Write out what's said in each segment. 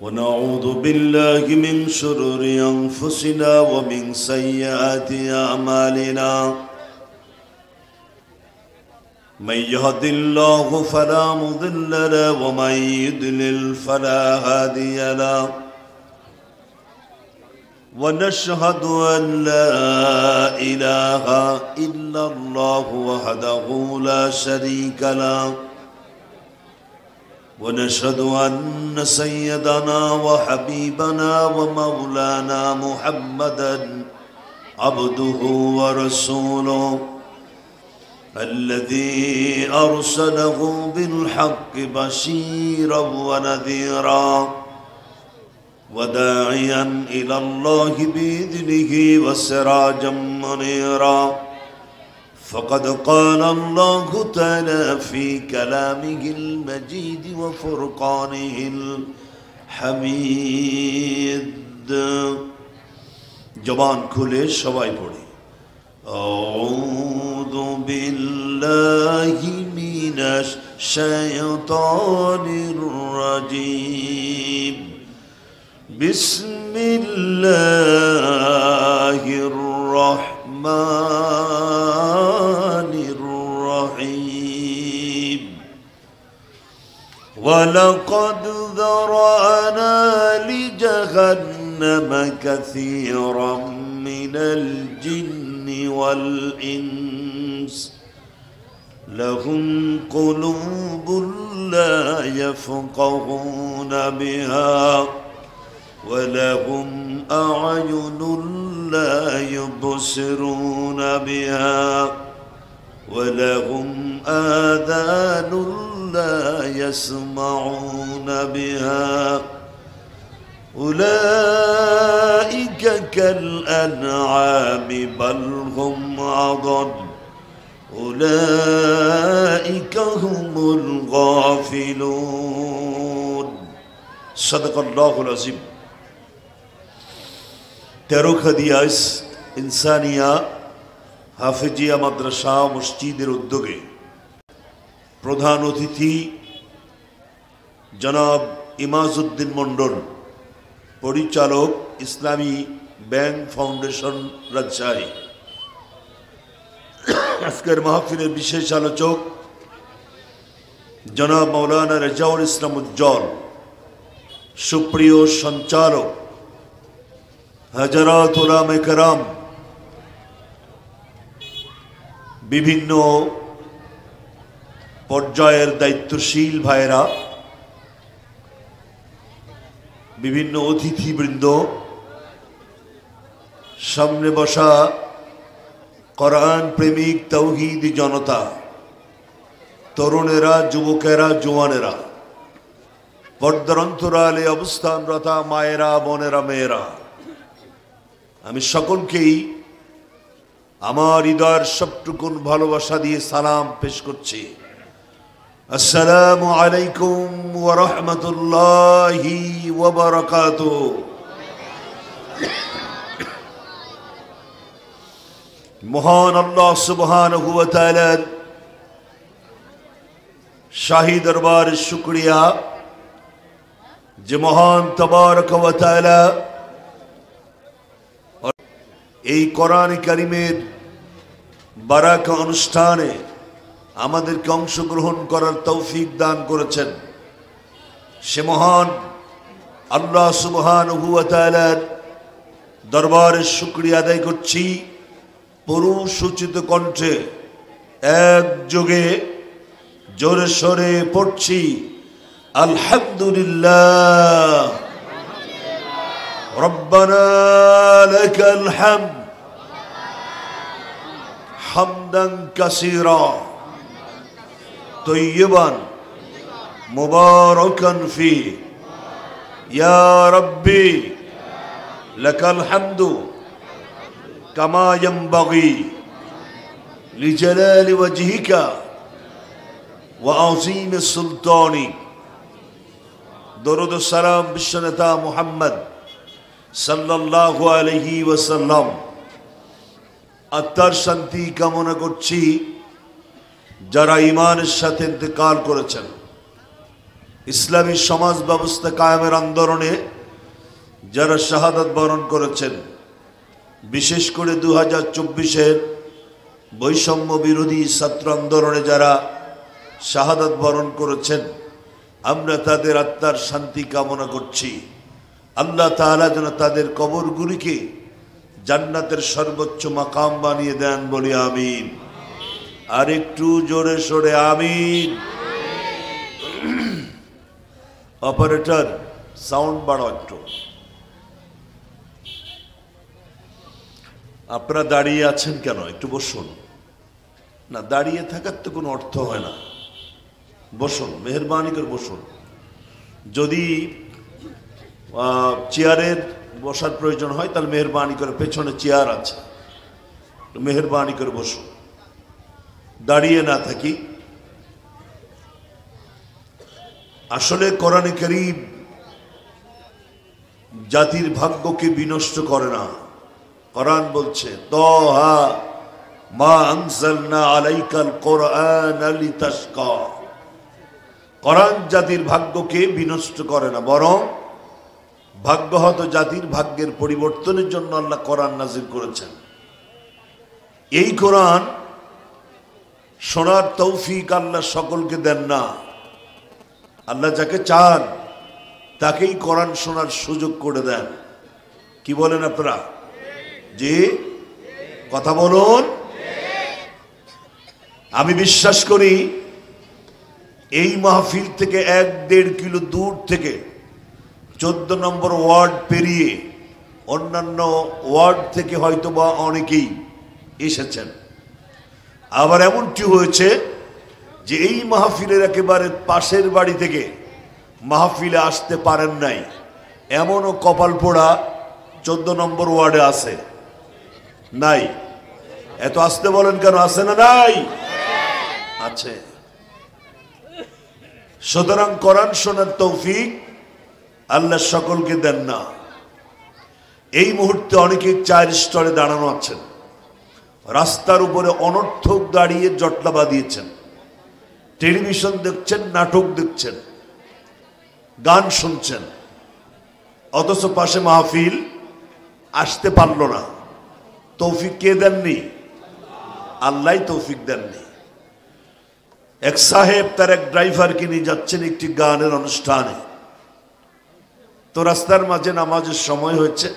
ونعوذ بالله من شرور أنفسنا ومن سيئات أعمالنا من يهد الله فلا مضل له ومن يضلل فلا هادي له ونشهد أن لا إله إلا الله وحده لا شريك له ونشهد أن سيدنا وحبيبنا ومولانا محمدا عبده ورسوله الذي أرسله بالحق بشيرا ونذيرا وداعيا إلى الله بإذنه وسراجا منيرا فقد قال الله تعالى في كلامه المجيد وفرقانه الحميد جبان كله شواي پڑھیں أعوذ بالله من الشيطان الرجيم بسم الله الرحمن الرحيم ولقد ذرأنا لجهنم كثيرا من الجن والإنس لهم قلوب لا يفقهون بها ولهم أعين لا يبصرون بها ولهم آذان لا يسمعون بها أولئك كالأنعام بل هم أضل أولئك هم الغافلون صدق الله العظيم 13 খাদিয়াস ইনসানিয়া হাফেজিয়া মাদ্রাসা মসজিদের উদ্যোগে প্রধান অতিথি জনাব ইমাজউদ্দিন মন্ডল পরিচালক ইসলামী ব্যাংক ফাউন্ডেশন রাজশাহী আজকের মাহফিলের বিশেষ আলোচক জনাব মাওলানা রেজাউল ইসলাম উজ্জ্বল সুপ্রিয় সঞ্চালক হাজারাত উলামায়ে কেরাম বিভিন্ন পর্যায়ের দায়িত্বশীল ভাইরা বিভিন্ন অতিথিবৃন্দ সামনে বসা কোরআন প্রেমিক তাওহীদি জনতা তরুণেরা যুবকেরা জওয়ানেরা পর্দার অন্তরালে অবস্থানরতা মায়েরা বোনেরা মেয়েরা আমি সকলকেই আমার হৃদয়ের সবটুকুন ভালোবাসা দিয়ে সালাম পেশ করছি আসসালামু আলাইকুম ওয়া রাহমাতুল্লাহি ওয়া বারাকাতুহু মহান আল্লাহ সুবহানাহু ওয়া তাআলার শাহী দরবারে শুকরিয়া যে মহান তাবারক ওয়া তাআলা এই কোরআন কারীমের বারাকা অনুষ্ঠানে আমাদেরকে অংশগ্রহণ করার তৌফিক দান করেছেন সে মহান আল্লাহ সুবহানাহু ওয়া তাআলার দরবারে শুকরিয়া আদায় করছি পুরুষ উচিত কণ্ঠে একযোগে জোরে সোরে পড়ছি আলহামদুলিল্লাহ রব্বানা লাকাল হামদ হামদান কাসীরা তয়্যিবান মুবারাকান ফি ইয়া রাব্বি লাকাল হামদু কামা ইয়ানবাগি লিজালালি ওয়াজহিকা ওয়া আযীম সুলতানি দরুদ ও সালাম বিশ্বনেতা মুহাম্মদ সাল্লাল্লাহু আলাইহি ওয়াসাল্লাম আত্মার শান্তি কামনা করছি যারা ঈমানের সাথে ইন্তেকাল করেছেন, ইসলামী সমাজ ব্যবস্থা কায়েমের আন্দোলনে যারা শাহাদাত বরণ করেছেন, বিশেষ করে 2024-এর বৈষম্য বিরোধী ছাত্র আন্দোলনে যারা শাহাদাত বরণ করেছেন, আমরা তাদের আত্মার শান্তি কামনা করছি। আল্লাহ তাআলা যেন তাদের কবরগুলিকে জান্নাতের সর্বোচ্চ মাকাম বানিয়ে দেন, বলি আমিন। আর একটু জোরে সোরে আমিন। অপারেটর সাউন্ড বাড়াও একটু। আপনারা দাঁড়িয়ে আছেন কেন? একটু বসুন না, দাঁড়িয়ে থাকার তো কোনো অর্থ হয় না। বসুন, মেহরবানি করে বসুন। যদি চেয়ারের বসার প্রয়োজন হয় তাহলে মেহরবানি করে, পেছনে চেয়ার আছে, মেহরবানি করে বসুন, দাঁড়িয়ে না থাকি। আসলে কোরআনে কারীম জাতির ভাগ্যকে বিনষ্ট করে না। কোরআন বলছে, তাহা মা আনজালনা আলাইকাল কোরআন লিতাশকা। কোরআন জাতির ভাগ্যকে বিনষ্ট করে না, বরং ভাগ্যহত জাতির ভাগ্যের পরিবর্তনের জন্য আল্লাহ কোরআন নাজিল করেছেন। এই কোরআন শোনার তৌফিক আল্লাহ সকলকে দেন না। আল্লাহ যাকে চান তাকেই কোরআন শোনার সুযোগ করে দেন। কি বলেন আপনারা? জি, কথা বলুন। আমি বিশ্বাস করি এই মাহফিল থেকে 1-1.5 কিলো দূর থেকে 14 নম্বর ওয়ার্ড পেরিয়ে অন্যান্য ওয়ার্ড থেকে হয়তো বা অনেকেই এসেছেন। আবার এমনটি হয়েছে যে এই মাহফিলের একেবারে পাশের বাড়ি থেকে মাহফিলে আসতে পারেন নাই, এমনও কপাল পোড়া 14 নম্বর ওয়ার্ডে আছে। নাই? এত আসতে বলেন কেন? আছে না নাই? আছে। সুতরাং কোরআন শোনার তৌফিক আল্লাহ সকলকে দেন না। এই মুহূর্তে অনেকে 4 স্তরে দাঁড়ানো আছেন, রাস্তার উপরে অনর্থক দাঁড়িয়ে জটলা বাঁধিয়েছেন, টেলিভিশন দেখছেন, নাটক দেখছেন, গান শুনছেন, অথচ পাশে মাহফিল আসতে পারল না। তৌফিক কে দেননি? আল্লাহ তৌফিক দেননি। এক সাহেব তার এক ড্রাইভারকে নিয়ে যাচ্ছেন একটি গানের অনুষ্ঠানে। তো রাস্তার মাঝে নামাজের সময় হয়েছে।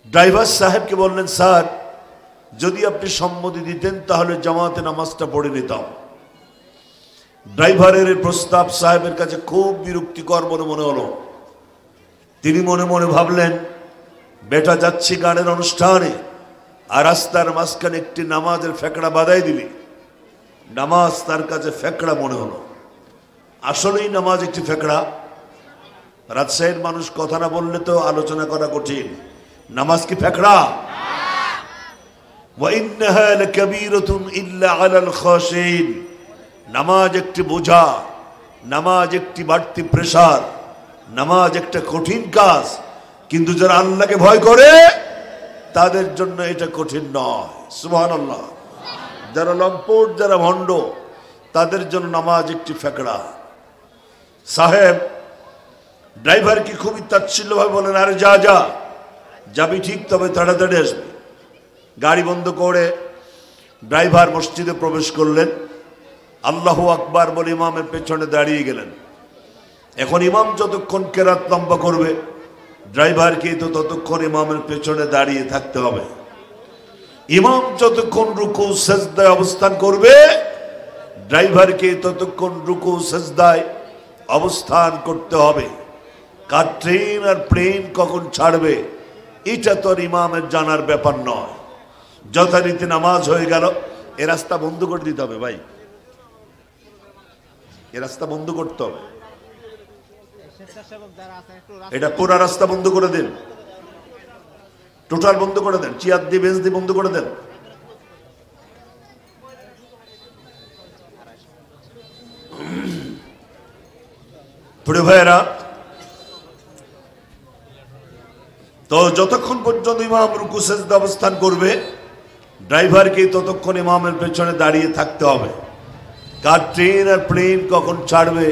ড্রাইভার সাহেবকে বললেন, স্যার যদি আপনি সম্মতি দিতেন তাহলে জামাতে নামাজটা পড়ে নিতাম। ড্রাইভারের এই প্রস্তাব সাহেবের কাছে খুব বিরক্তিকর বলে মনে হলো। তিনি মনে মনে ভাবলেন, বেটা যাচ্ছি গানের অনুষ্ঠানে আর রাস্তার মাঝখানে একটি নামাজের ফেকড়া বাঁধাই দিলি। নামাজ তার কাছে ফেকড়া মনে হলো। আসলেই নামাজ একটি ফেকড়া। রাজশাহীর মানুষ কথা না বললে তো আলোচনা করা কঠিন। নামাজ কি ফেকড়া? ওয়া ইন্নাহা লাকাবীরাতুন ইল্লা আলাল খাশিন। নামাজ একটি বোঝা, নামাজ একটি বাড়তি প্রেসার, নামাজ একটা কঠিন কাজ। কিন্তু যারা আল্লাহকে ভয় করে তাদের জন্য এটা কঠিন নয়। সুবহানাল্লাহ। যারা লম্পট, যারা ভণ্ড, তাদের জন্য নামাজ একটি ফেকড়া। সাহেব ড্রাইভারকে খুবই তাচ্ছিল্যভাবে বলেন, আরে যা যা, যাবি ঠিক, তবে তাড়াতাড়ি আসবি। গাড়ি বন্ধ করে ড্রাইভার মসজিদে প্রবেশ করলেন। আল্লাহু আকবার বলে ইমামের পেছনে দাঁড়িয়ে গেলেন। এখন ইমাম যতক্ষণ কেরাত লম্বা করবে, ড্রাইভারকে তো ততক্ষণ ইমামের পেছনে দাঁড়িয়ে থাকতে হবে। ইমাম যতক্ষণ রুকু সেজদায় অবস্থান করবে, ড্রাইভারকে ততক্ষণ রুকু সেজদায় অবস্থান করতে হবে। কার ট্রেন আর প্লেন কখন ছাড়বে এটা তো আর ইমামের জানার ব্যাপার নয়। যথারীতি নামাজ হয়ে গেল। এ রাস্তা বন্ধ করে দিতে হবে ভাই, এ রাস্তা বন্ধ করতে হবে। এটা পুরা রাস্তা বন্ধ করে দেন, টোটাল বন্ধ করে দেন, চেয়ার দিয়ে বেঞ্চ দিয়ে বন্ধ করে দেন। প্রিয় ভাইয়েরা, তো যতক্ষণ পর্যন্ত ইমাম রুকু সেজদা অবস্থান করবে, ড্রাইভারকে ততক্ষণ ইমামের পেছনে দাঁড়িয়ে থাকতে হবে। কার ট্রেন আর প্লেন কখন ছাড়বে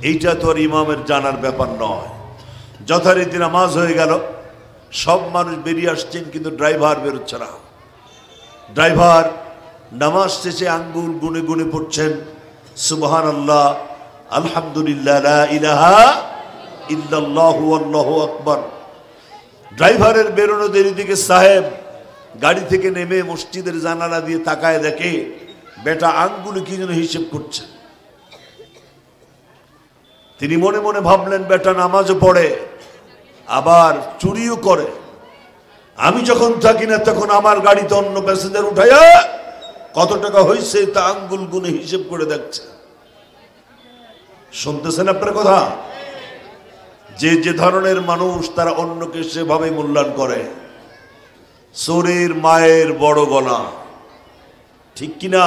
এইটা তো আর ইমামের জানার ব্যাপার নয়। যথারীতি নামাজ হয়ে গেল, সব মানুষ বেরিয়ে আসছেন, কিন্তু ড্রাইভার বেরোচ্ছে না। ড্রাইভার নামাজ শেষে আঙ্গুল গুনে গুনে পড়ছেন সুবহানাল্লাহ, আলহামদুলিল্লাহ, লা ইলাহা ইল্লাল্লাহু আল্লাহু আকবার। ড্রাইভারের বেরোনো দেরি দিকে সাহেব গাড়ি থেকে নেমে মসজিদের জানালা দিয়ে তাকায় দেখে বেটা আঙ্গুলে কি যেন হিসেব করছে। তিনি মনে মনে ভাবলেন বেটা নামাজও পড়ে আবার চুরিও করে, আমি যখন থাকি না তখন আমার গাড়িতে অন্য প্যাসেঞ্জার উঠাইয়া কত টাকা হয়েছে তা আঙ্গুল গুনে হিসেব করে দেখছে। শুনতেছেন আপনার কথা? যে যে ধরনের মানুষ তারা অন্যকে সেভাবে মূল্যায়ন করে। চোরের মায়ের বড় গলা, ঠিক কিনা?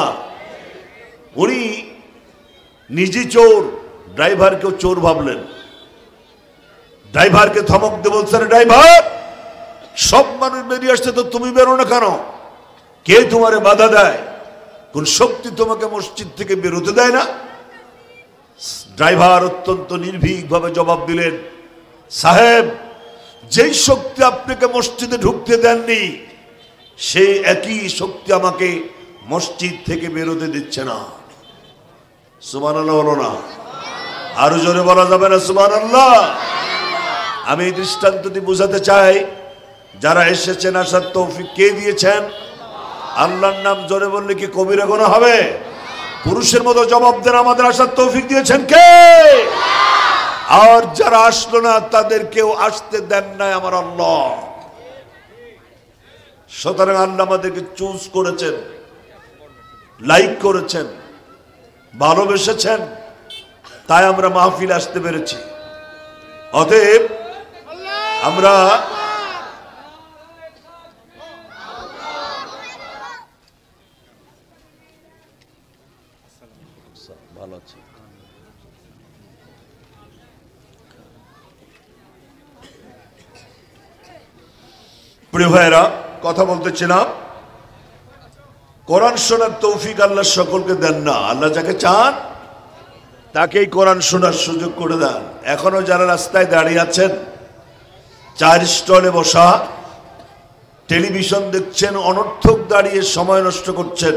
উনি নিজে চোর, ড্রাইভারকেও চোর ভাবলেন। ড্রাইভারকে ধমক দিয়ে বলছেন, ড্রাইভার সব মানুষ বেরিয়ে আসছে তো তুমি বেরো না কেন? কে তোমারে বাধা দেয়? কোন শক্তি তোমাকে মসজিদ থেকে বেরোতে দেয় না? ড্রাইভার অত্যন্ত নির্ভীক ভাবে জবাব দিলেন, সাহেব যেই শক্তি আপনাকে মসজিদে ঢুকতে দেননি সেই একই শক্তি আমাকে মসজিদ থেকে বেরোতে দিচ্ছে না। সুবহানাল্লাহ হলো না? আরো জোরে বলা যাবে না সুবহানাল্লাহ? আমি এই দৃষ্টান্তটি বোঝাতে চাই, যারা এসেছেন আসার তৌফিক কে দিয়েছেন? আল্লাহর নাম জোরে বললে কি কবিরা গুনাহ হবে? পুরুষের মতো জবাব দেন, আমাদের আসার তৌফিক দিয়েছেন কে? আর যারা আসলো না তাদেরকেও আসতে দেন নাই আমার আল্লাহ। সুতরাং আল্লাহ আমাদেরকে চুজ করেছেন, লাইক করেছেন, ভালোবেসেছেন, তাই আমরা মাহফিল আসতে পেরেছি। অতএব আমরা ভালো আছি। প্রিয় ভাইয়েরা, কথা বলতেছিলাম, কোরআন শোনার তৌফিক আল্লাহ সকলকে দেন না। আল্লাহ যাকে চান তাকেই কোরআন শোনার সুযোগ করে দেন। এখনো যারা রাস্তায় দাঁড়িয়ে আছেন, চায়ের স্টলে বসা, টেলিভিশন দেখছেন, অনর্থক দাঁড়িয়ে সময় নষ্ট করছেন,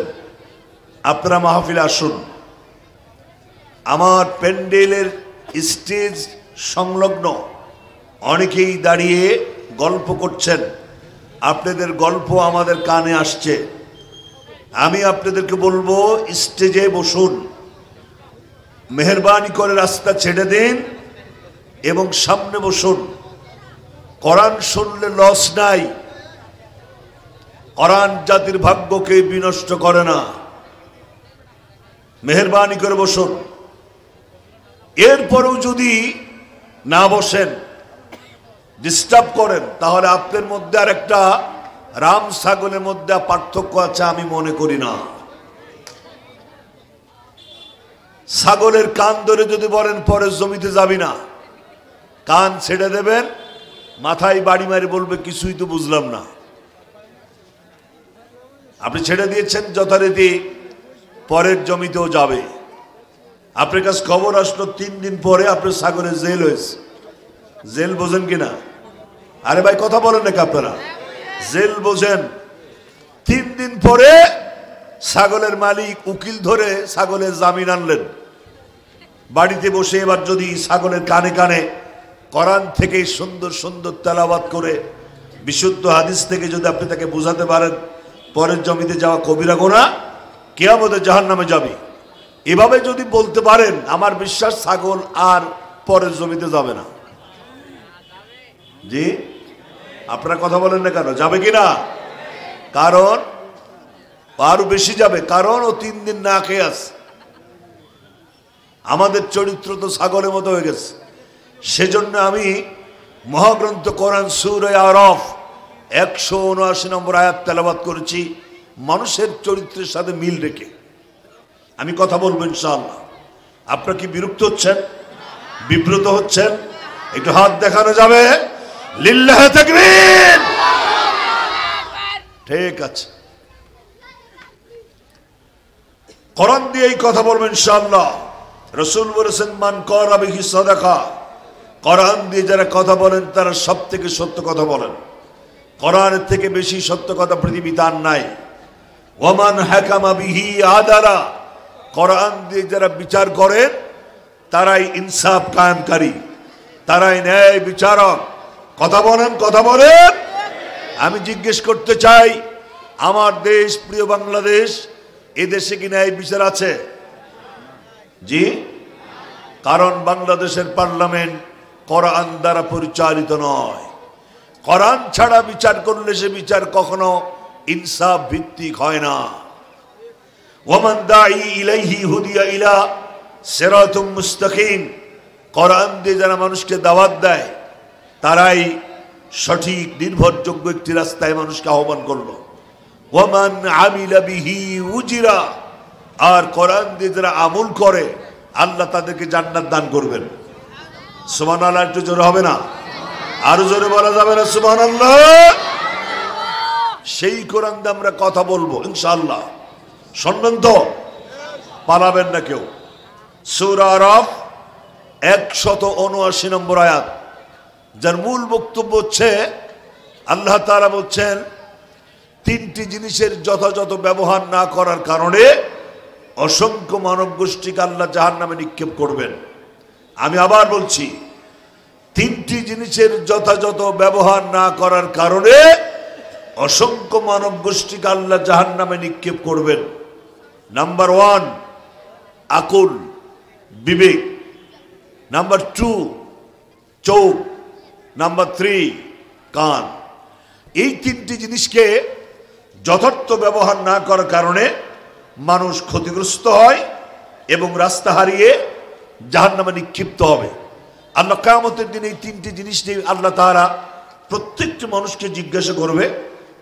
আপনারা মাহফিলে আসুন। আমার প্যান্ডেলের স্টেজ সংলগ্ন অনেকেই দাঁড়িয়ে গল্প করছেন, আপনাদের গল্প আমাদের কানে আসছে। আমি আপনাদেরকে বলবো স্টেজে বসুন, মেহেরবানি করে রাস্তা ছেড়ে দিন এবং সামনে বসুন। কোরআন শুনলে লস নাই, কোরআন জাতির ভাগ্যকে বিনষ্ট করে না। মেহেরবানি করে বসুন। এরপরেও যদি না বসেন, ডিস্টার্ব করেন, তাহলে আপনার মধ্যে আর একটা রাম ছাগলের মধ্যে পার্থক্য আছে আমি মনে করি না। ছাগলের কান ধরে যদি বলেন পরের জমিতে যাবি না, কান ছেড়ে দেবেন, মাথায় বাড়ি মারি বলবে কিছুই তো বুঝলাম না। আপনি ছেড়ে দিয়েছেন যথারীতি পরের জমিতেও যাবে। আপনার কাছে খবর আসলো 3 দিন পরে আপনার ছাগলের জেল হয়েছে। জেল বোঝেন কিনা? আরে ভাই কথা বলেন নাকি আপনারা? জেল বোঝেন। 3 দিন পরে ছাগলের মালিক উকিল ধরে ছাগলের জামিন আনলেন। বাড়িতে বসে এবার যদি ছাগলের কানে কানে কোরআন থেকে সুন্দর সুন্দর তেলাওয়াত করে বিশুদ্ধ হাদিস থেকে যদি আপনি তাকে বোঝাতে পারেন পরের জমিতে যাওয়া কবিরা গুনাহ, কিয়ামতে জাহান্নামে যাবে, এভাবে যদি বলতে পারেন, আমার বিশ্বাস ছাগল আর পরের জমিতে যাবে না। জি, আপনারা কথা বলেন না কেন? যাবে কিনা? কারণ আরো বেশি যাবে, কারণ ও 3 দিন না খেয়ে আছে। আমাদের চরিত্র তো ছাগলের মতো হয়ে গেছে। সেজন্য আমি মহাগ্রন্থ কোরআন সূরা আরাফ 179 নম্বর আয়াত তেলাওয়াত করেছি মানুষের চরিত্রের সাথে মিল রেখে। আমি কথা বলবো ইনশাআল্লাহ। আপনারা কি বিরক্ত হচ্ছেন, বিব্রত হচ্ছেন? একটু হাত দেখানো যাবে? লিল্লাহি তাকবীর। ঠিক আছে, কোরআন দিয়ে এই কথা বলবেন ইনশাআল্লাহ। রাসূল বলেছেন মান করা বিহি সাদাকা, কোরআন দিয়ে যারা কথা বলেন তারা সবথেকে সত্য কথা বলেন। কোরআনের থেকে বেশি সত্য কথা পৃথিবীতে আর নাই। ওয়ামান হাকামা বিহি আদালা, কোরআন দিয়ে যারা বিচার করেন তারাই ইনসাফ কায়েমকারী, তারাই ন্যায় বিচারক। কথা বলেন, কথা বলেন। আমি জিজ্ঞেস করতে চাই, আমার দেশ প্রিয় বাংলাদেশ, এই দেশে কি ন্যায় বিচার আছে? জি, কারণ বাংলাদেশের পার্লামেন্ট কোরআন দ্বারা পরিচালিত নয়। কোরআন ছাড়া বিচার করলে সে বিচার কখনো ইনসাফ ভিত্তিক হয় না। ওয়ামান দাঈ ইলাইহি হুদিয়া ইলা সিরাতুম মুস্তাকিম, কোরআন দিয়ে যারা মানুষকে দাওয়াত দেয় তারাই সঠিক নির্ভরযোগ্য একটি রাস্তায় মানুষকে আহ্বান করলো। ওয়ামান আমিলা বিহি উজিরা, আর কোরআন দিয়ে যারা আমল করে আল্লাহ তাদেরকে জান্নাত দান করবেন। সুবহানাল্লাহ, একটু জোরে হবে না? আরো জোরে বলা যাবে না সুবহানাল্লাহ? সেই কোরআন দিয়ে আমরা কথা বলবো ইনশাআল্লাহ। শুনবেন তো? পালাবেন না কেউ। সূরা আরাফ 179 নম্বর আয়াত, যার মূল বক্তব্য হচ্ছে আল্লাহ তাআলা বলছেন তিনটি জিনিসের যথাযথ ব্যবহার না করার কারণে অসংখ্য মানব গোষ্ঠীকে আল্লাহ জাহান্নামে নিক্ষেপ করবেন। আমি আবার বলছি, তিনটি জিনিসের যথাযথ ব্যবহার না করার কারণে অসংখ্য মানব গোষ্ঠীকে আল্লাহ জাহান্নামে নিক্ষেপ করবেন। নাম্বার 1 আকুল, বিবেক। নাম্বার 2 চোখ। নাম্বার 3 কান। এই তিনটি জিনিসকে যথার্থ ব্যবহার না করার কারণে মানুষ ক্ষতিগ্রস্ত হয় এবং রাস্তা হারিয়ে জাহান্নামে নিক্ষিপ্ত হবে। আল্লাহ কিয়ামতের দিন এই তিনটি জিনিস নিয়ে আল্লাহ তাআলা প্রত্যেকটি মানুষকে জিজ্ঞাসা করবে,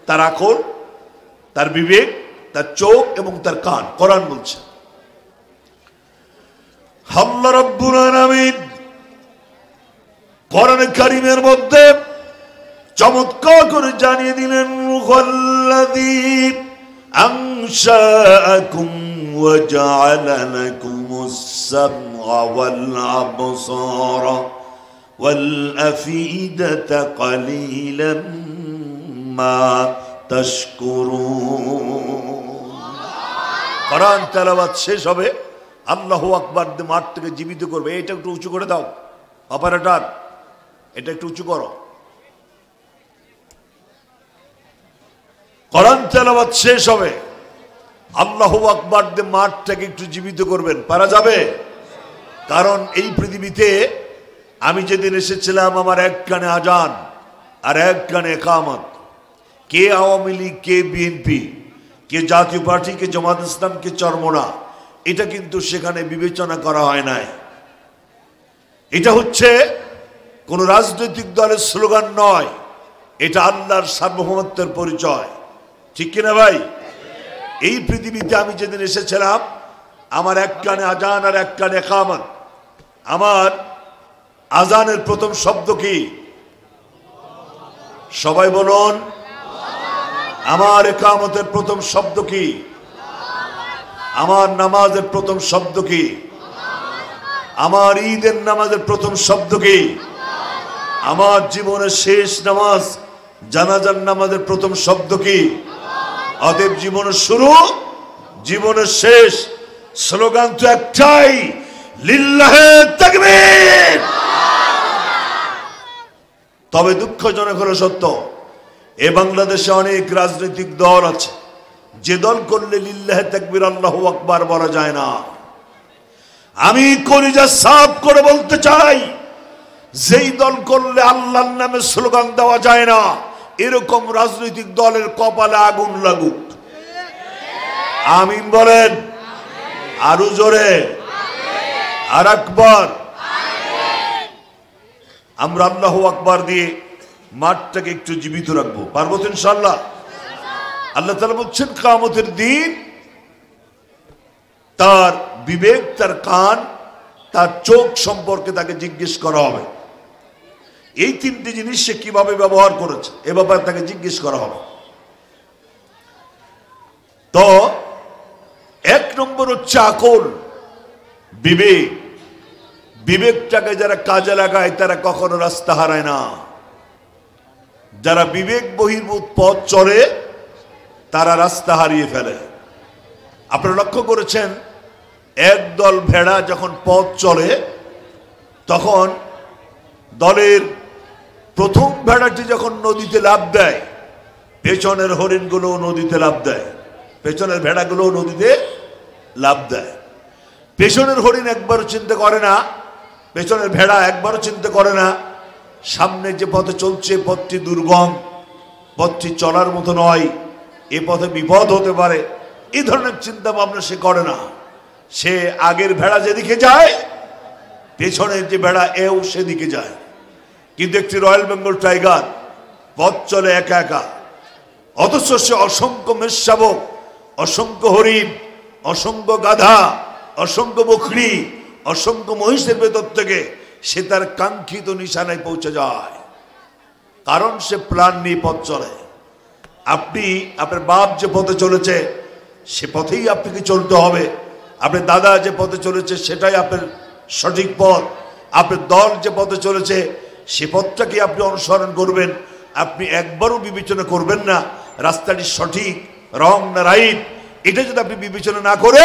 তার আকল, তার বিবেক, তার চোখ এবং তার কান। কোরআন বলছে, আল্লাহ রাব্বুল আলামিন কোরআনে কারীমের মধ্যে চমৎকার করে জানিয়ে দিলেন, হুয়াল্লাযী আনশাআকুম ওয়া জাআলা লাকুমুস সামআ ওয়াল আবসারা ওয়াল আফইদাতা কালীলাম মা তাশকুরুন। কোরআন তেলাওয়াত শেষ হবে, আল্লাহু আকবার দিয়ে মাঠটাকে জীবিত করবে। এটা একটু উঁচু করে দাও অপারেটর, এটা একটু উঁচু করো। কোরআন তেলাওয়াত শেষ হবে, আল্লাহু আকবার দিয়ে মাঠটাকে একটু জীবিত করবেন। পারা যাবে? কারণ এই পৃথিবীতে আমি যেদিন এসেছিলাম আমার এক কানে আজান আর এক কানে ইকামত। কে আওয়ামী লীগ, কে বিএনপি, কে জাতীয় পার্টি, কে জামাত ইসলাম, কে চরমোনা, এটা কিন্তু সেখানে বিবেচনা করা হয় নাই। এটা হচ্ছে কোন রাজনৈতিক দলের স্লোগান নয়, এটা আল্লাহর সার্বভৌমত্বের পরিচয়। ঠিক কিনা ভাই? এই পৃথিবীতে আমি যেদিন এসেছিলাম আমার এক কানে আজান আর এক কানে ইকামত। আমার আজানের প্রথম শব্দ কি? সবাই বলুন। আমার ইকামতের প্রথম শব্দ কি? আমার নামাজের প্রথম শব্দ কি? আমার ঈদের নামাজের প্রথম শব্দ কি? আমার জীবনের শেষ নামাজ জানাজার নামাজের প্রথম শব্দ কি? অতএব জীবনের শুরু, জীবনের শেষ স্লোগান তো একটাই, লিল্লাহে তাকবীর। তবে দুঃখজনক হলো সত্য, এ বাংলাদেশে অনেক রাজনৈতিক দল আছে যে দল করলে লিল্লাহে তাকবীর আল্লাহু আকবার বলা যায় না। আমি কলিজা সাফ করে বলতে চাই, যেই দল করলে আল্লাহর নামে স্লোগান দেওয়া যায় না, এরকম রাজনৈতিক দলের কপালে আগুন লাগুক। আমিন বলেন আরো জোরে, আর একবার। আমরা আল্লাহু আকবার দিয়ে মাঠটাকে একটু জীবিত রাখবো, পারবো তো ইনশাআল্লাহ? আল্লাহ তাআলা বলছেন কিয়ামতের দিন তার বিবেক, তার কান, তার চোখ সম্পর্কে তাকে জিজ্ঞেস করা হবে। এই তিনটি জিনিস সে কিভাবে ব্যবহার করেছে এ ব্যাপারে তাকে জিজ্ঞেস করা হবে। তো এক নম্বর হচ্ছে আকল, বিবেক। বিবেকটাকে যারা কাজে লাগায় তারা কখনো রাস্তা হারায় না। যারা বিবেক বহির্ভূত পথ চলে তারা রাস্তা হারিয়ে ফেলে। আপনারা লক্ষ্য করেছেন, একদল ভেড়া যখন পথ চলে তখন দলের প্রথম ভেড়াটি যখন নদীতে লাফ দেয়, পেছনের হরিণগুলো নদীতে লাফ দেয়, পেছনের ভেড়াগুলো নদীতে লাফ দেয়। পেছনের হরিণ একবারও চিন্তা করে না, পেছনের ভেড়া একবারও চিন্তা করে না সামনে যে পথে চলছে পথটি দুর্গম, পথটি চলার মতো নয়, এ পথে বিপদ হতে পারে, এই ধরনের চিন্তা ভাবনা সে করে না। সে আগের ভেড়া যেদিকে যায় পেছনের যে ভেড়া এও সেদিকে যায়। কিন্তু একটি রয়্যাল বেঙ্গল টাইগার পথ চলে একা একা, অথচ সে অসংখ্য মেষশাবক, অসংখ্য হরিণ, অসংখ্য গাধা, অসংখ্য বকরি, অসংখ্য মহিষের ভেতর থেকে সে তার কাঙ্ক্ষিত নিশানায় পৌঁছে যায়, কারণ সে প্ল্যান নিয়ে পথ চলে। আপনি আপনার বাপ যে পথে চলেছে সে পথেই আপনাকে চলতে হবে। আপনার দাদা যে পথে চলেছে সেটাই আপনার সঠিক পথ। আপনার দল যে পথে চলেছে সে পথটাকে আপনি অনুসরণ করবেন। আপনি একবারও বিবেচনা করবেন না রাস্তাটি সঠিক, রং না রাইট। এটা যদি আপনি বিবেচনা না করে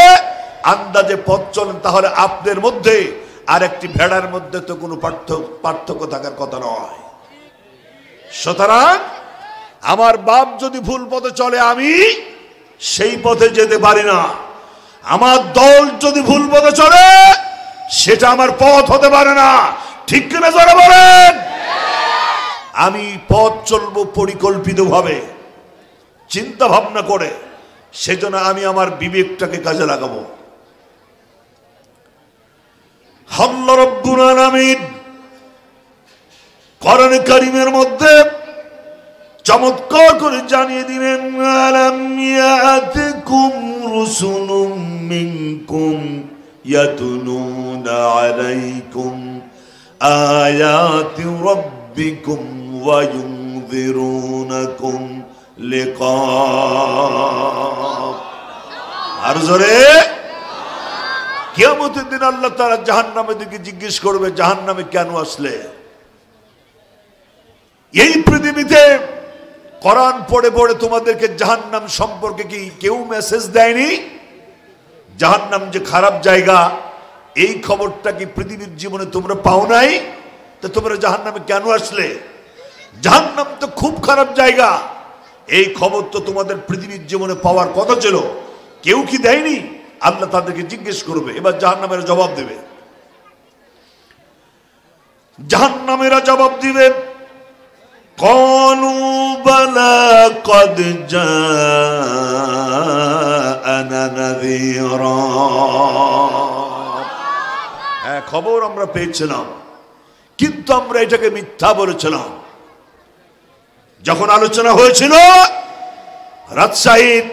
আন্দাজে পথ চলেন তাহলে আপনার মধ্যে আর একটি ভেড়ার মধ্যে তো কোনো পার্থক্য থাকার কথা নয়। সুতরাং আমার বাপ যদি ভুল পথে চলে আমি সেই পথে যেতে পারি না। আমার দল যদি ভুল পথে চলে সেটা আমার পথ হতে পারে না। ঠিক কিনা জোরে বলেন? আমি পথ চলবো পরিকল্পিতভাবে, চিন্তা ভাবনা করে। সেজন্য আমি আমার বিবেকটাকে কাজে লাগাবো। আল্লাহ রাব্বুল আলামিন কোরআন কারীমের মধ্যে চমৎকার করে জানিয়ে দিলেন, আলাম ইয়াতিকুম রুসুলুম মিনকুম ইয়াতুলুনা আলাইকুম আয়াতি রাব্বিকুম ওয়া ইউনযিরুনাকুম লিকা। আর জোরে কিয়ামতের দিন আল্লাহ তাআলা জাহান্নামের দিকে জিজ্ঞেস করবে, জাহান্নামে কেন আসলে? এই পৃথিবীতে কোরআন পড়ে পড়ে তোমাদেরকে জাহান্নাম সম্পর্কে কি কেউ মেসেজ দেয়নি? জাহান্নাম যে খারাপ জায়গা এই খবরটা কি পৃথিবীর জীবনে তোমরা পাও নাই? তো তোমরা জাহান্নামে কেন আসলে? জাহান্নাম তো খুব খারাপ জায়গা, এই খবর তো তোমাদের পৃথিবীর জীবনে পাওয়ার কথা ছিল, কেউ কি দেয়নি? আল্লাহ তাদেরকে জিজ্ঞেস করবে। এবার জাহান্নামেরা জবাব দেবে, জাহান্নামেরা জবাব দিবে, ক্বালু বালা ক্বাদ জাআনা নাযীরা। হ্যাঁ, খবর আমরা পেয়েছিলাম, কিন্তু আমরা এটাকে মিথ্যা বলেছিলাম। যখন আলোচনা হয়েছিল রাজশাহীর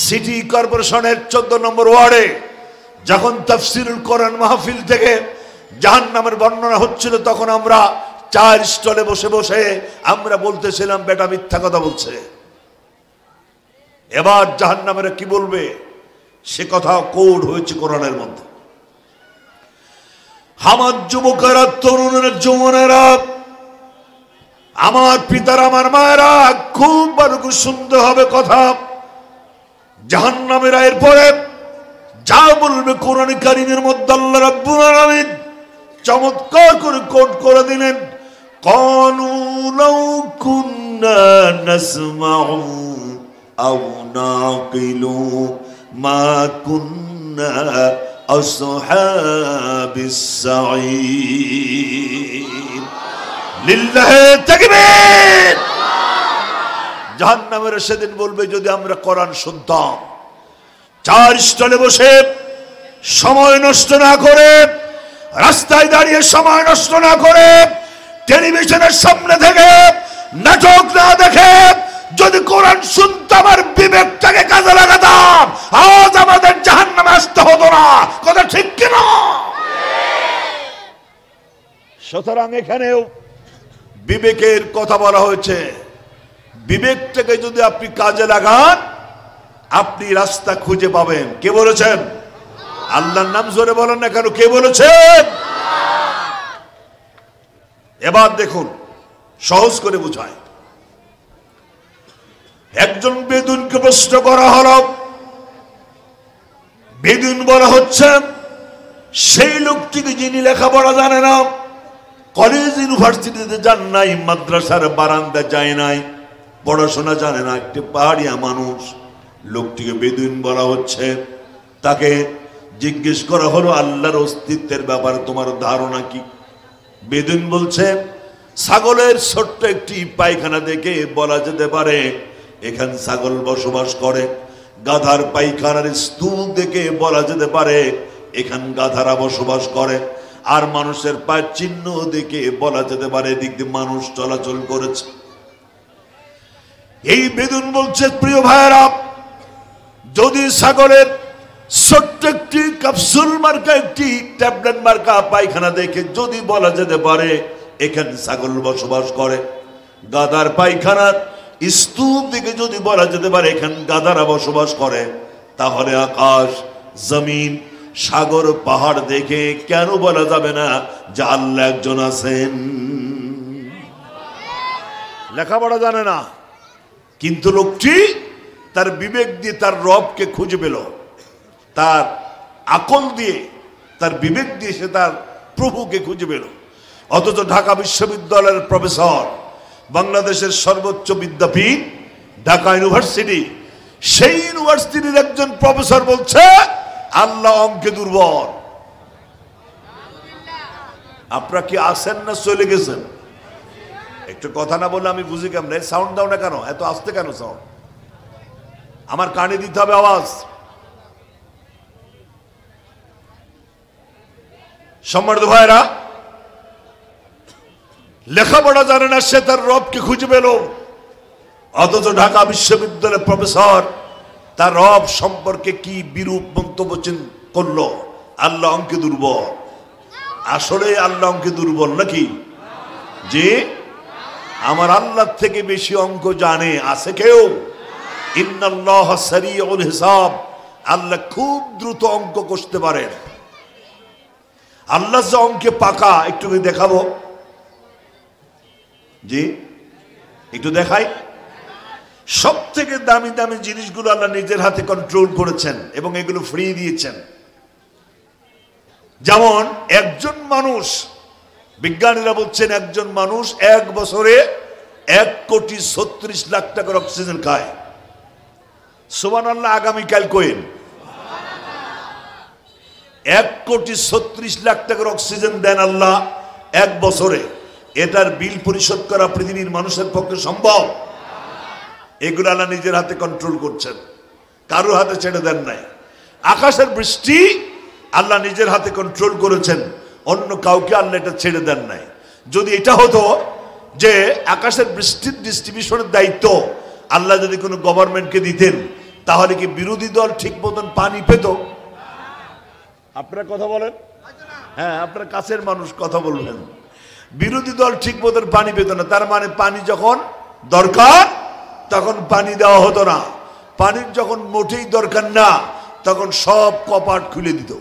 সিটি কর্পোরেশনের 14 নম্বর ওয়ার্ডে, যখন তাফসিরুল কোরআন মাহফিল থেকে জাহান্নামের বর্ণনা হচ্ছিল, তখন আমরা চার স্টলে বসে বসে আমরা বলতেছিলাম বেটা মিথ্যা কথা বলছে। এবার জাহান্নামেরা কি বলবে সে কথা কোড হয়েছে কোরআনের মধ্যে। আমার যুবকেরা, তরুণেরা, যৌবনেরা, আমার পিতারা, আমার মায়েরা, খুব ভালো করে শুনতে হবে কথা। জাহান্নামেরা এরপরে যা বলবে কোরআন কারীমের মধ্যে আল্লাহ রাব্বুল আলামিন চমৎকার করে কোড করে দিলেন, ক্বালু লাউ কুন্না নাসমাউ আও নাকিলু মা কুন্না আসহাবিস সাঈর। লিল্লাহি তাকবীর। জাহান্নামের সেদিন বলবে, যদি আমরা কোরআন শুনতাম, চার স্টলে বসে সময় নষ্ট না করে, রাস্তায় দাঁড়িয়ে সময় নষ্ট না করে, টেলিভিশনের সামনে থেকে নাটক না দেখে যদি কোরআন শুনতাম আর বিবেকটাকে কাজে লাগাতাম, আজ আমাদের জাহান্নামে আসতে হতো না। কথা ঠিক কিনা? সুতরাং এখানেও বিবেকের কথা বলা হয়েছে। বিবেকটাকে যদি আপনি কাজে লাগান আপনি রাস্তা খুঁজে পাবেন। কে বলেছেন? আল্লাহর নাম জোরে বলেন না কেন, কে বলেছেন? এবার দেখুন, সহজ করে বুঝায়। একজন বেদুনকে প্রশ্ন করা হলো, বেদুন বলা হচ্ছে সেই লোকটিকে যিনি লেখাপড়া জানে না, কলেজ ইউনিভার্সিটিতে যান নাই, মাদ্রাসার বারান্দা যায় নাই, পড়াশোনা জানে না, একটি পাহাড়িয়া মানুষ। লোকটিকে বেদুইন বলা হচ্ছে। তাকে জিজ্ঞেস করা হলো আল্লাহর অস্তিত্বের ব্যাপারে তোমার ধারণা কি? বেদুইন বলছে ছাগলের ছোট্ট একটি পায়খানা দেখে বলা যেতে পারে এখানে ছাগল বসবাস করে। গাধার পায়খানার স্তূপ দেখে বলা যেতে পারে এখান গাধারা বসবাস করে। আর মানুষের পায়ের চিহ্ন দেখে বলা যেতে পারে এদিক দিয়ে মানুষ চলাচল করেছে। এই বেদুন বলছে, প্রিয় ভাইয়েরা, যদি ছাগলের ছোট্ট একটি ক্যাপসুল মার্কা, একটি ট্যাবলেট মার্কা পায়খানা দেখে যদি বলা যেতে পারে এখানে ছাগল বসবাস করে, গাধার পায়খানার স্তূপ দিকে যদি বলা যেতে পারে এখানে গাধারা বসবাস করে, তাহলে আকাশ, জমিন, সাগর, পাহাড় দেখে কেন বলা যাবে না যে আল্লাহ একজন আছেন? লেখাপড়া জানে না, কিন্তু লোকটি তার বিবেক দিয়ে তার রবকে খুঁজে পেল, তার আকল দিয়ে, তার বিবেক দিয়ে সে তার প্রভুকে খুঁজে পেল। অথচ ঢাকা বিশ্ববিদ্যালয়ের প্রফেসর, বাংলাদেশের সর্বোচ্চ বিদ্যাপীঠ ঢাকা ইউনিভার্সিটি, সেই ইউনিভার্সিটির একজন প্রফেসর বলছে আল্লাহ অঙ্কে দুর্বল। আপনারা কি আছেন না চলে গেছেন? একটু কথা না বললে আমি বুঝি কেমনে? সাউন্ড দাও না কেন? এত আসতে কেন সাউন্ড? আমার কানে দিতে হবে আওয়াজ। সম্মানিত ভাইরা, লেখাপড়া জানে না, সে তার রবকে খুঁজে পেল। অথচ ঢাকা বিশ্ববিদ্যালয়ের প্রফেসর তার রব সম্পর্কে কি বিরূপ মন্তব্য করলো? আল্লাহ অঙ্কে দুর্বল। আসলে আল্লাহ অঙ্কে দুর্বল নাকি? যে আমার আল্লাহ থেকে বেশি অঙ্ক জানে আছে কেউ? ইন্নাল্লাহ সারিউল হিসাব, আল্লাহ খুব দ্রুত অঙ্ক কষতে পারেন। আল্লাহ যে অঙ্কে পাকা, একটু দেখাবো জি, একটু দেখাই। সব থেকে দামি দামি জিনিসগুলো আল্লাহ নিজের হাতে কন্ট্রোল করেছেন এবং এগুলো ফ্রি দিয়েছেন। যেমন একজন মানুষ, বিজ্ঞানীরা বলছেন একজন মানুষ এক বছরে 1,36,00,000 টাকার অক্সিজেন খায়। সুবহানাল্লাহ, আগামীকাল কইন 1,36,00,000 টাকার অক্সিজেন দেন আল্লাহ এক বছরে। এটার বিল পরিশোধ করা পৃথিবীর মানুষের পক্ষে সম্ভব? এগুলো আল্লাহ নিজের হাতে কন্ট্রোল করছেন, কারোর হাতে ছেড়ে দেন নাই। আকাশের বৃষ্টি আল্লাহ নিজের হাতে কন্ট্রোল করেছেন, অন্য কাউকে আল্লাহ এটা ছেড়ে দেন নাই। যদি এটা হতো যে আকাশের বৃষ্টির ডিস্ট্রিবিউশনের দায়িত্ব আল্লাহ যদি কোনো গভর্নমেন্টকে দিতেন, তাহলে কি বিরোধী দল ঠিক মতন পানি পেত? আপনারা কথা বলেন, হ্যাঁ আপনারা কাছের মানুষ কথা বলবেন। বিরোধী দল ঠিক মতন পানি পেত না, তার মানে পানি যখন দরকার তখন পানি দেওয়া হতো না, পানির যখন মোটেই দরকার না তখন সব কপাট খুলে দিত।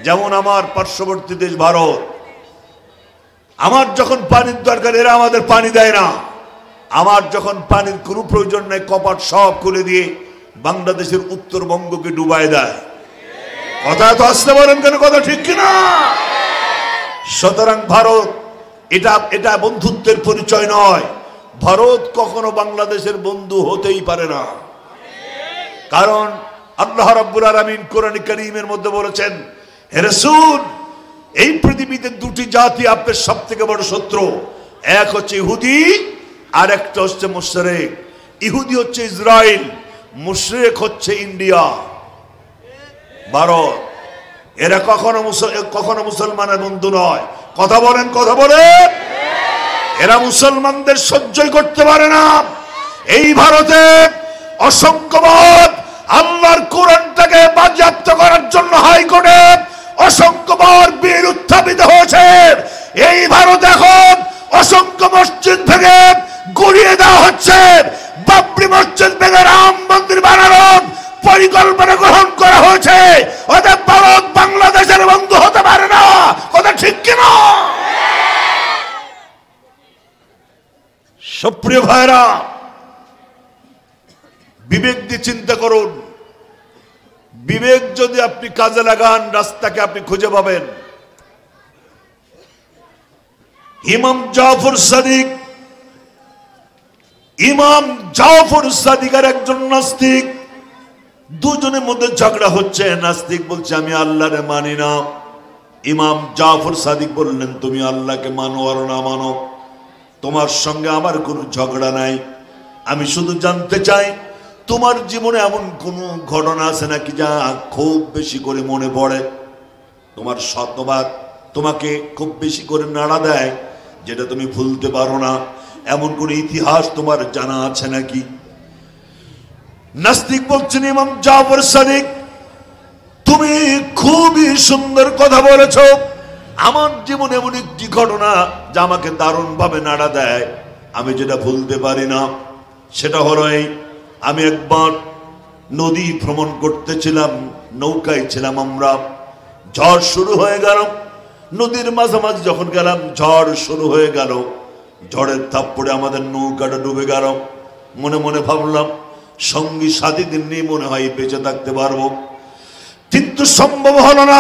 যেমন আমার পার্শ্ববর্তী দেশ ভারত, আমার যখন পানির দরকার এরা আমাদের পানি দেয় না, আমার যখন পানির কোনো প্রয়োজন নেই কপাট সব খুলে দিয়ে বাংলাদেশের উত্তরবঙ্গকে ডুবায় দেয়। কথা তো আসতে পারেন কেন? কথা ঠিক কিনা? সুতরাং ভারত এটা বন্ধুত্বের পরিচয় নয়। ভারত কখনো বাংলাদেশের বন্ধু হতেই পারে না, কারণ আল্লাহ রাব্বুল আলামিন কোরআন কারীমের মধ্যে বলেছেন, হে রাসূল, এই পৃথিবীতে দুটি জাতি আপনার সবথেকে বড় শত্রু, এক হচ্ছে ইহুদি আর একটা হচ্ছে মুশরিক। ইহুদি হচ্ছে ইসরায়েল, মুশরিক হচ্ছে ইন্ডিয়া, ভারত। এরা কখনো মুসলমানের বন্ধু নয়। কথা বলেন, কথা বলেন। এরা মুসলমানদের সহ্যই করতে পারে না। এই ভারতে অসংখ্যবার আল্লাহর কোরআনটাকে বাজেয়াপ্ত করার জন্য হাইকোর্টে অসংখ্যবার বিল উত্থাপিত হয়েছে। এই ভারত এখন অসংখ্য মসজিদ ভেঙে গুড়িয়ে দেওয়া হচ্ছে, বাবরি মসজিদ ভেঙে রাম মন্দির বানানো পরিকল্পনা গ্রহণ করা হয়েছে, অতএব ভারত বাংলাদেশের বন্ধু হতে পারে না। কথা ঠিক কিনা? সুপ্রিয় ভাইরা, বিবেক দিয়ে চিন্তা করুন। বিবেক যদি আপনি কাজে লাগান, রাস্তাকে আপনি খুঁজে পাবেন। ইমাম জাফর সাদিক আর একজন নাস্তিক, দুজনের মধ্যে ঝগড়া হচ্ছে। নাস্তিক বলছে আমি আল্লাহরে মানি না। ইমাম জাফর সাদিক বললেন তুমি আল্লাহকে মানো আর না মানো, তোমার সঙ্গে আমার কোনো ঝগড়া নাই। আমি শুধু জানতে চাই তোমার জীবনে এমন কোনো ঘটনা আছে নাকি যা খুব বেশি করে মনে পড়ে, তোমার শতবাদ তোমাকে খুব বেশি করে নাড়া দেয়, যেটা তুমি ভুলতে পারো না, এমন কোন ইতিহাস তোমার জানা আছে নাকি? নাস্তিক বলছেন ইমাম জাফর সাদিক তুমি খুবই সুন্দর কথা বলেছ। আমার জীবনে এমন একটি ঘটনা যা আমাকে দারুণ ভাবে নাড়া দেয়, আমি যেটা ভুলতে পারি না। সেটা হলো এই, আমি একবার নদী ভ্রমণ করতেছিলাম, নৌকায় ছিলাম আমরা। ঝড় শুরু হয়ে গেল, নদীর মাঝামাঝি যখন গেলাম ঝড় শুরু হয়ে গেল। ঝড়ের থাপ্পড়ে আমাদের নৌকাটা ডুবে গেল। মনে মনে ভাবলাম সঙ্গী সাথীদের নিয়ে মনে হয় বেঁচে থাকতে পারবো, কিন্তু সম্ভব হলো না।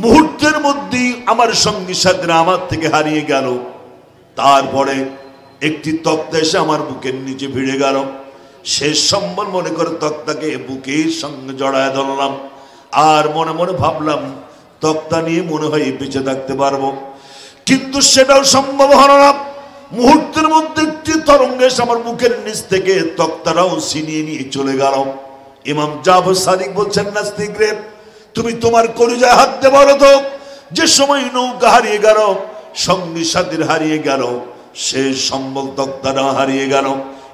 মুহূর্তের মধ্যেই আমার সঙ্গী সাথীরা আমার থেকে হারিয়ে গেল। তারপরে একটি তক্তা এসে আমার বুকের নিচে ভিড়ে গেল। শেষ সম্বল মনে করে তক্তাকে বুকের সঙ্গে জড়ায় ধরলাম, আর মনে মনে ভাবলাম তক্তা নিয়ে মনে হয় বেঁচে থাকতে পারবো, কিন্তু সেটাও সম্ভব হলো না। মুহূর্তের মধ্যে একটি তরঙ্গ এসে আমার মুখের নিচ থেকে তক্তারাও ছিনিয়ে নিয়ে চলে গেল। ইমাম জাফর সাদিক বলছেন নাস্তিক রে, তুমি তোমার কলিজায় হাত দিয়ে বলো তো, যে সময় নৌকা হারিয়ে গেল, সঙ্গী সাথীর হারিয়ে গেল, শেষ সম্ভব তক্তারা হারিয়ে গেল,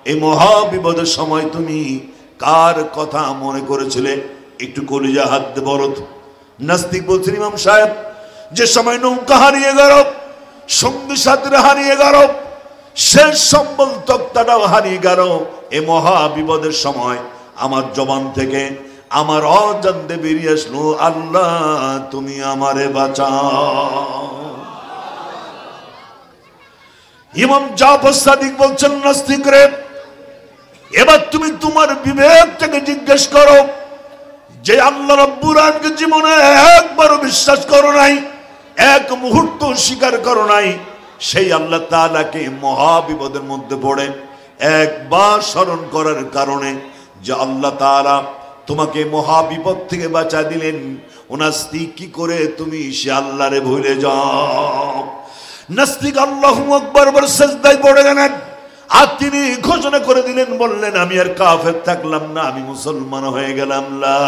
এই মহা বিপদের সময় তুমি কার কথা মনে করেছিলে? একটু কলিজা হাত দিয়ে বলো তো। নাস্তিক বলছেন ইমাম সাহেব, যে সময় নৌকা হারিয়ে গেল, সঙ্গী সাথীরা হারিয়ে গেল, শেষ সম্বল তক্তাটাও হারিয়ে গেল, এ মহা বিপদের সময় আমার জবান থেকে আমার অজান্তে বেরিয়ে আসলো আল্লাহ তুমি আমারে বাঁচাও। ইমাম জাফর সাদিক বলছেন নাস্তিক রে, এবার তুমি তোমার বিবেকটাকে জিজ্ঞেস করো, যে আল্লাহ রাব্বুল আলামিনকে জীবনে একবারও বিশ্বাস করো নাই, এক মুহূর্ত স্বীকার করো নাই, সেই আল্লাহ তাআলাকে মহা বিপদের মধ্যে পড়ে একবার স্মরণ করার কারণে যে আল্লাহ তাআলা তোমাকে মহা বিপদ থেকে বাঁচা দিলেন, নাস্তিক কি করে তুমি সে আল্লাহরে ভুলে যাও? নাস্তিক আল্লাহু আকবার বলে সিজদায় পড়ে গেলেন, আর তিনি ঘোষণা করে দিলেন, বললেন আমি আর কাফের থাকলাম না, আমি মুসলমান হয়ে গেলাম। লা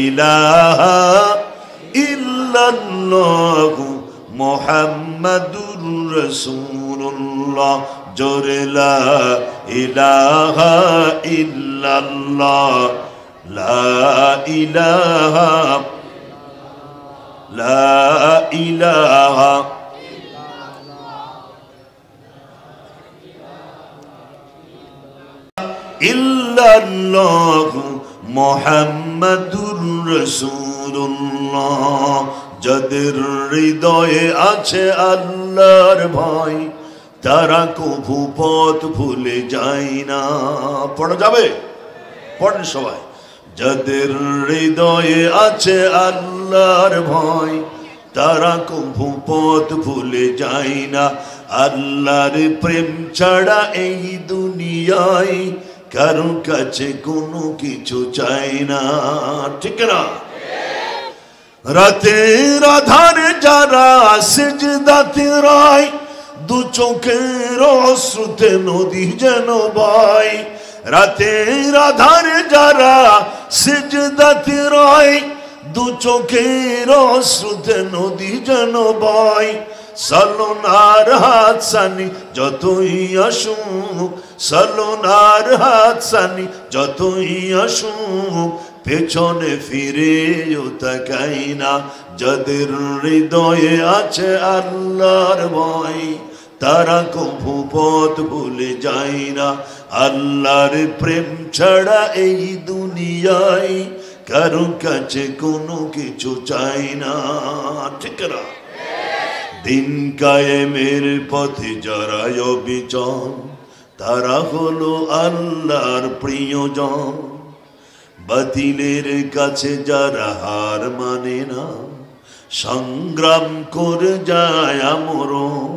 ইলাহা ইল্লাল্লাহু মুহাম্মাদুর রাসূলুল্লাহ, জোরে লা ইলাহা ইল্লাল্লাহ, লা ইলাহা ইল্লাল্লাহু মুহাম্মাদুর রাসূলুল্লাহ, যাদের হৃদয়ে আছে আল্লাহর ভয়, তারা কভু পথ ভুলে যায় না। পড়া যাবে? পড়েন সবাই। যাদের হৃদয়ে আছে আল্লাহর ভয়, তারা কভু পথ ভুলে যায় না। আল্লাহর প্রেম ছাড়া এই দুনিয়ায় কারো কাছে কোনো কিছু চাই না, ঠিক না? রাতের আধারে যারা সিজদাতে রয়, দু চোখের অশ্রুতে নদী যেন বয়। রাতের আধারে যারা সিজদাতে রয়, দু চোখের অশ্রুতে নদী যেন বয়। সালনার হাত সানি যতই আসুক, সালনার হাত সানি যতই আসুক, পেছনে ফিরেও তাকাই না। যাদের হৃদয়ে আছে আল্লাহর ভয়, তারা কভু পথ ভুলে যায় না। আল্লাহর প্রেম ছাড়া এই দুনিয়ায় কারো কাছে কোনো কিছু চাই না, ঠিক না? দিন কায়েমের পথে যারা অবিচল তারা হলো আল্লাহর প্রিয়জন। বাতিলের কাছে যারা হার মানে না, সংগ্রাম করে যায় আমরণ।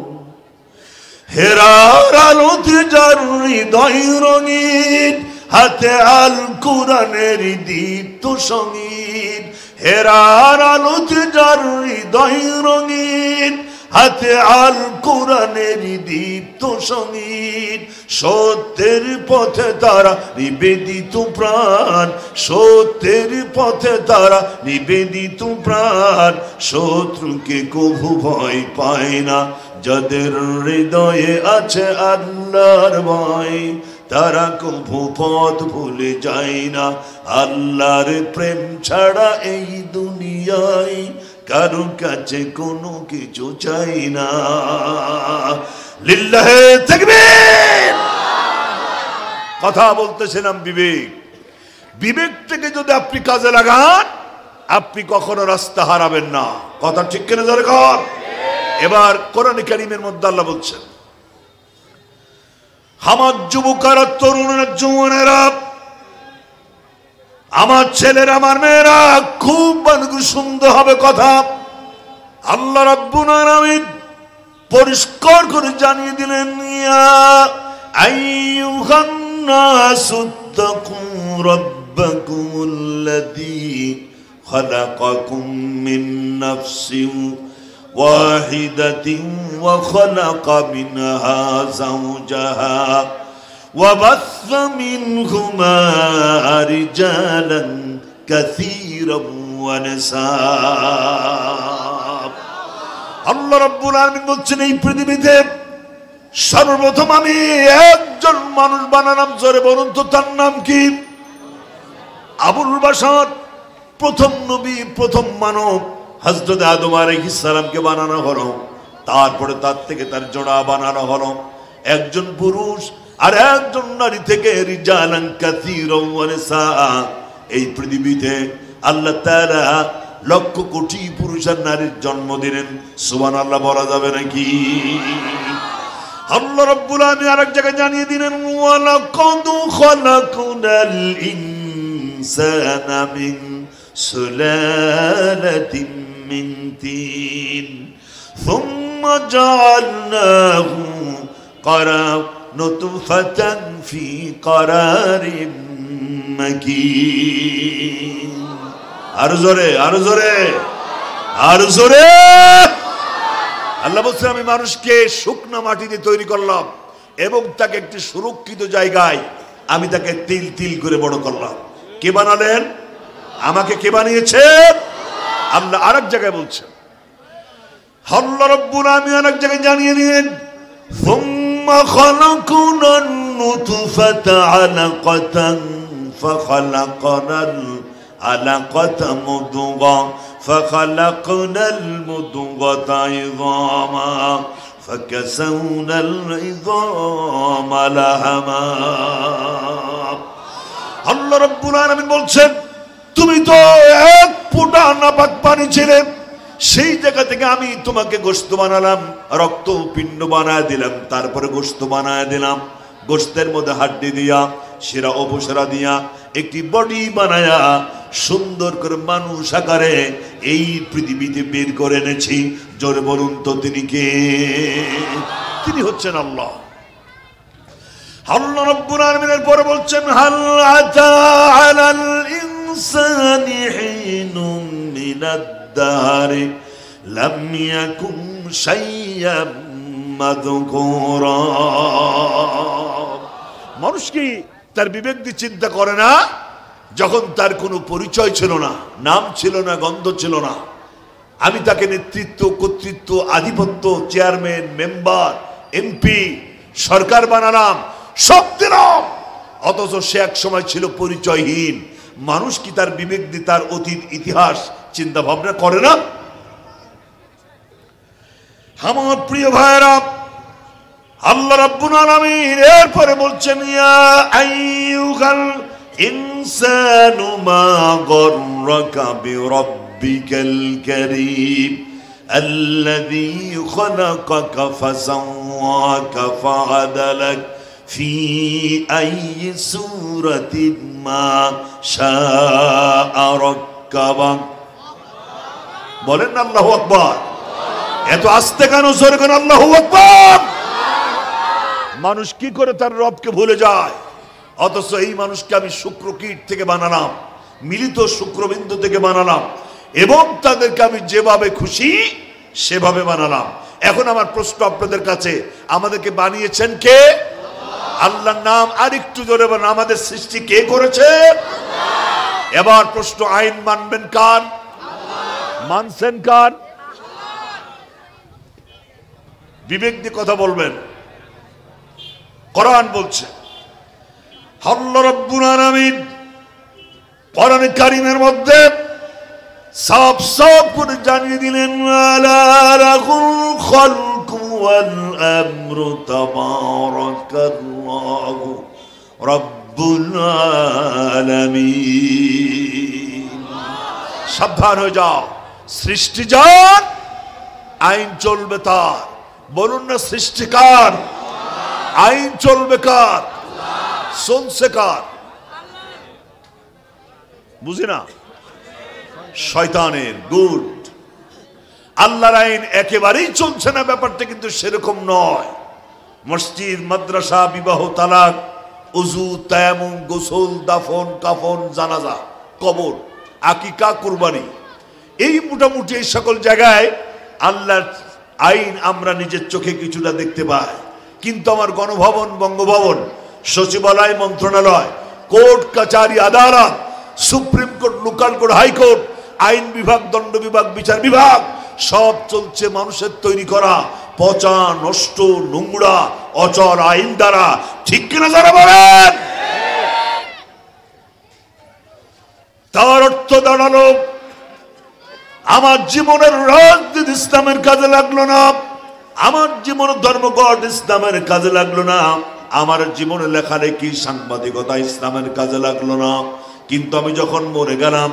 হেরার আলোতে যার হৃদয় রঙিন, হাতে আল কোরআনের দীপ্ত সঙ্গীত। হেরার আলোতে যার হৃদয় রঙিন, হাতে আল কোরআনের দীপ্ত সঙ্গীত। সত্যের পথে তারা নিবেদিত প্রাণ, সত্যের পথে তারা নিবেদিত প্রাণ। শত্রুকে কভু ভয় পায় না, যাদের হৃদয়ে আছে আল্লাহর ভয় তারা কভু পথ ভুলে যায় না। আল্লাহর প্রেম ছাড়া এই দুনিয়ায় কারো কাছে কোনো কিছু চাই না। লিল্লাহে তাকবীর। কথা বলতেছিলাম বিবেক, বিবেক থেকে যদি আপনি কাজে লাগান আপনি কখনো রাস্তা হারাবেন না। কথা ঠিক কিনা জোরে কর। এবার কোরআন কারীমের মধ্যে আল্লাহ বলছেন, আমার যুবকেরা, তরুণেরা, জওয়ানেরা, আমার ছেলেরা, আমার মেয়েরা খুব সুন্দর হবে কথা। আল্লাহ রাব্বুল আলামিন পরিষ্কার করে জানিয়ে দিলেন, ইয়া আইয়ুহান নাসু তাকু রাব্বাকুমুল্লাযী খালাকাকুম মিন নাফসিন ওয়াহিদাতিন ওয়া খালাকা মিনহা যাওজাহা وبث منهما رجالا كثيرا ونساء। আল্লাহ রাব্বুল আলামিন বলছেন, এই পৃথিবীতে সর্বপ্রথম আমি একজন মানুষ বানালাম। জোরে বলুন তো তার নাম কি? আবুল বাশার, প্রথম নবী, প্রথম মানব হযরত আদম আলাইহিস সালামকে বানানো হলো। তারপরে তার থেকে তার জোড়া বানানো হলো, একজন পুরুষ আর একজন নারী থেকে। রিজালান কাসীরান ওয়া নিসা। এই পৃথিবীতে আল্লাহ তাআলা লক্ষ কোটি পুরুষ আর নারীর জন্ম দিলেন। সুবহানাল্লাহ বলা যাবে নাকি? আল্লাহ রাব্বুল আলামিন আরেক জায়গায় জানিয়ে দিলেন, ওয়া লাকাদ খালাকনাল ইনসানা মিন সুলালাতিন মিন তিন সুম্মা জাআলনাহু নুতফাতান ফি করারিম মাকিন। আর জোরে, আর জোরে, আর জোরে। আল্লাহ বলছেন, আমি মানুষকে শুকনো মাটি দিয়ে তৈরি করলাম এবং তাকে একটি সুরক্ষিত জায়গায় আমি তাকে তিল তিল করে বড় করলাম। কে বানালেন? আমাকে কে বানিয়েছে? আল্লাহ আরেক জায়গায় বলছেন, আল্লাহ রাব্বুল আলামিন আরেক জায়গায় জানিয়ে দিলেন, خلقنا النطفة علقة فخلقنا العلقة مضغة فخلقنا المضغة عظاما فكسونا العظام لحما। আল্লাহ রাব্বুল আলামিন বলছেন, তুমি তো এক ফোঁটা নাপাক পানি ছিলে, সেই জায়গা থেকে আমি তোমাকে গোশত বানালাম, রক্ত পিণ্ড বানায় দিলাম, তারপরে গোশত বানায় দিলাম। গোশতের মধ্যে হাড্ডি দিয়া, শিরা উপশিরা দিয়া একটি বডি বানায়া সুন্দর করে মানুষ আকারে এই পৃথিবীতে বের করে এনেছি। জোরে বলুন তো তিনি কে? তিনি হচ্ছেন আল্লাহ। আল্লাহ রাব্বুল আলামিনের পরে বলছেন, হাল আতা আলাল ইনসানি হিনুম মিনাদ দারে লাম ইয়াকুন শাইয়্যাম মাযকুরা। মানুষ কি তার বিবেক দিয়ে চিন্তা করে না? যখন তার কোনো পরিচয় ছিল না, নাম ছিল না, গন্ধ ছিল না, আমি তাকে নেতৃত্ব, কর্তৃত্ব, আধিপত্য, চেয়ারম্যান, মেম্বার, এমপি, সরকার বানালাম, সব দিলাম, অথচ সে এক সময় ছিল পরিচয়হীন। মানুষ কি তার বিবেক দিয়ে তার অতীত ইতিহাস চিন্তা ভাবনা করে না? আমার প্রিয় ভাইরা, আল্লাহ রাব্বুল আলামিন এরপরে বলছেন ইয়া আইয়ুহাল ইনসানু মা গররাকা বিরাব্বিকাল কারীম আল্লাযী খালাকাকা ফাসাওয়াকা ফাআদালাক ফি আইয়ি সূরাতিন মা শাআ রাক্কাবাক। বলেন আল্লাহু আকবার। এত আস্তে কেন, জোরে কেন আল্লাহু আকবার? মানুষ কি করে তার রবকে ভুলে যায়? অথচ এই মানুষকে আমি শুক্রকীট থেকে বানালাম, মিলিত শুক্রবিন্দু থেকে বানালাম, এবং তাদেরকে আমি যেভাবে খুশি সেভাবে বানালাম। এখন আমার প্রশ্ন আপনাদের কাছে, আমাদেরকে বানিয়েছেন কে? আল্লাহর নাম আরেকটু জোরে বলেন, আমাদের সৃষ্টি কে করেছে? এবার প্রশ্ন, আইন মানবেন কার? মানছেন কার? বিবেক দিয়ে কথা বলবেন। কোরআন বলছে, আল্লাহ রাব্বুল আলামিন কোরআনে কারীমের মধ্যে সাফ সাফ করে জানিয়ে দিলেন আলা লাহুল খালকু ওয়াল আমরু তাবারাকাল্লাহু রাব্বুল আলামিন। সাবধান হয়ে যাও, সৃষ্টি যার, আইন চলবে তার। বলুন না, সৃষ্টিকার, আইন চলবে কার? চলছে কার? বুঝি না, শয়তানের। গুড। আল্লাহর আইন একেবারেই চলছে না, ব্যাপারটা কিন্তু সেরকম নয়। মসজিদ, মাদ্রাসা, বিবাহ, তালাক, উযু, তায়াম্মুম, গোসল, দাফন, কাফন, জানাজা, কবর, আকিকা, কুরবানি, এই মোটামুটি এই সকল জায়গায় আল্লাহর আইন আমরা নিজের চোখে কিছুটা দেখতে পাই। কিন্তু আমার গণভবন, বঙ্গভবন, সচিবালয়, মন্ত্রণালয়, কোর্ট কাচারি, আদালত, supreme court, local court, high court, আইন বিভাগ, দণ্ড বিভাগ, বিচার বিভাগ, সব চলছে মানুষের তৈরি করা পচা, নষ্ট, নোংরা, অচল আইন দ্বারা। ঠিক কিনা যারা বলেন? তার অর্থ দাঁড়ালো, আমার জীবনের রাজনীতি ইসলামের কাজে লাগলো না, আমার জীবনের ধর্মঘট ইসলামের কাজে লাগলো না, আমার জীবনে লেখালেখি, সাংবাদিকতা ইসলামের কাজে লাগলো না। কিন্তু আমি যখন মরে গেলাম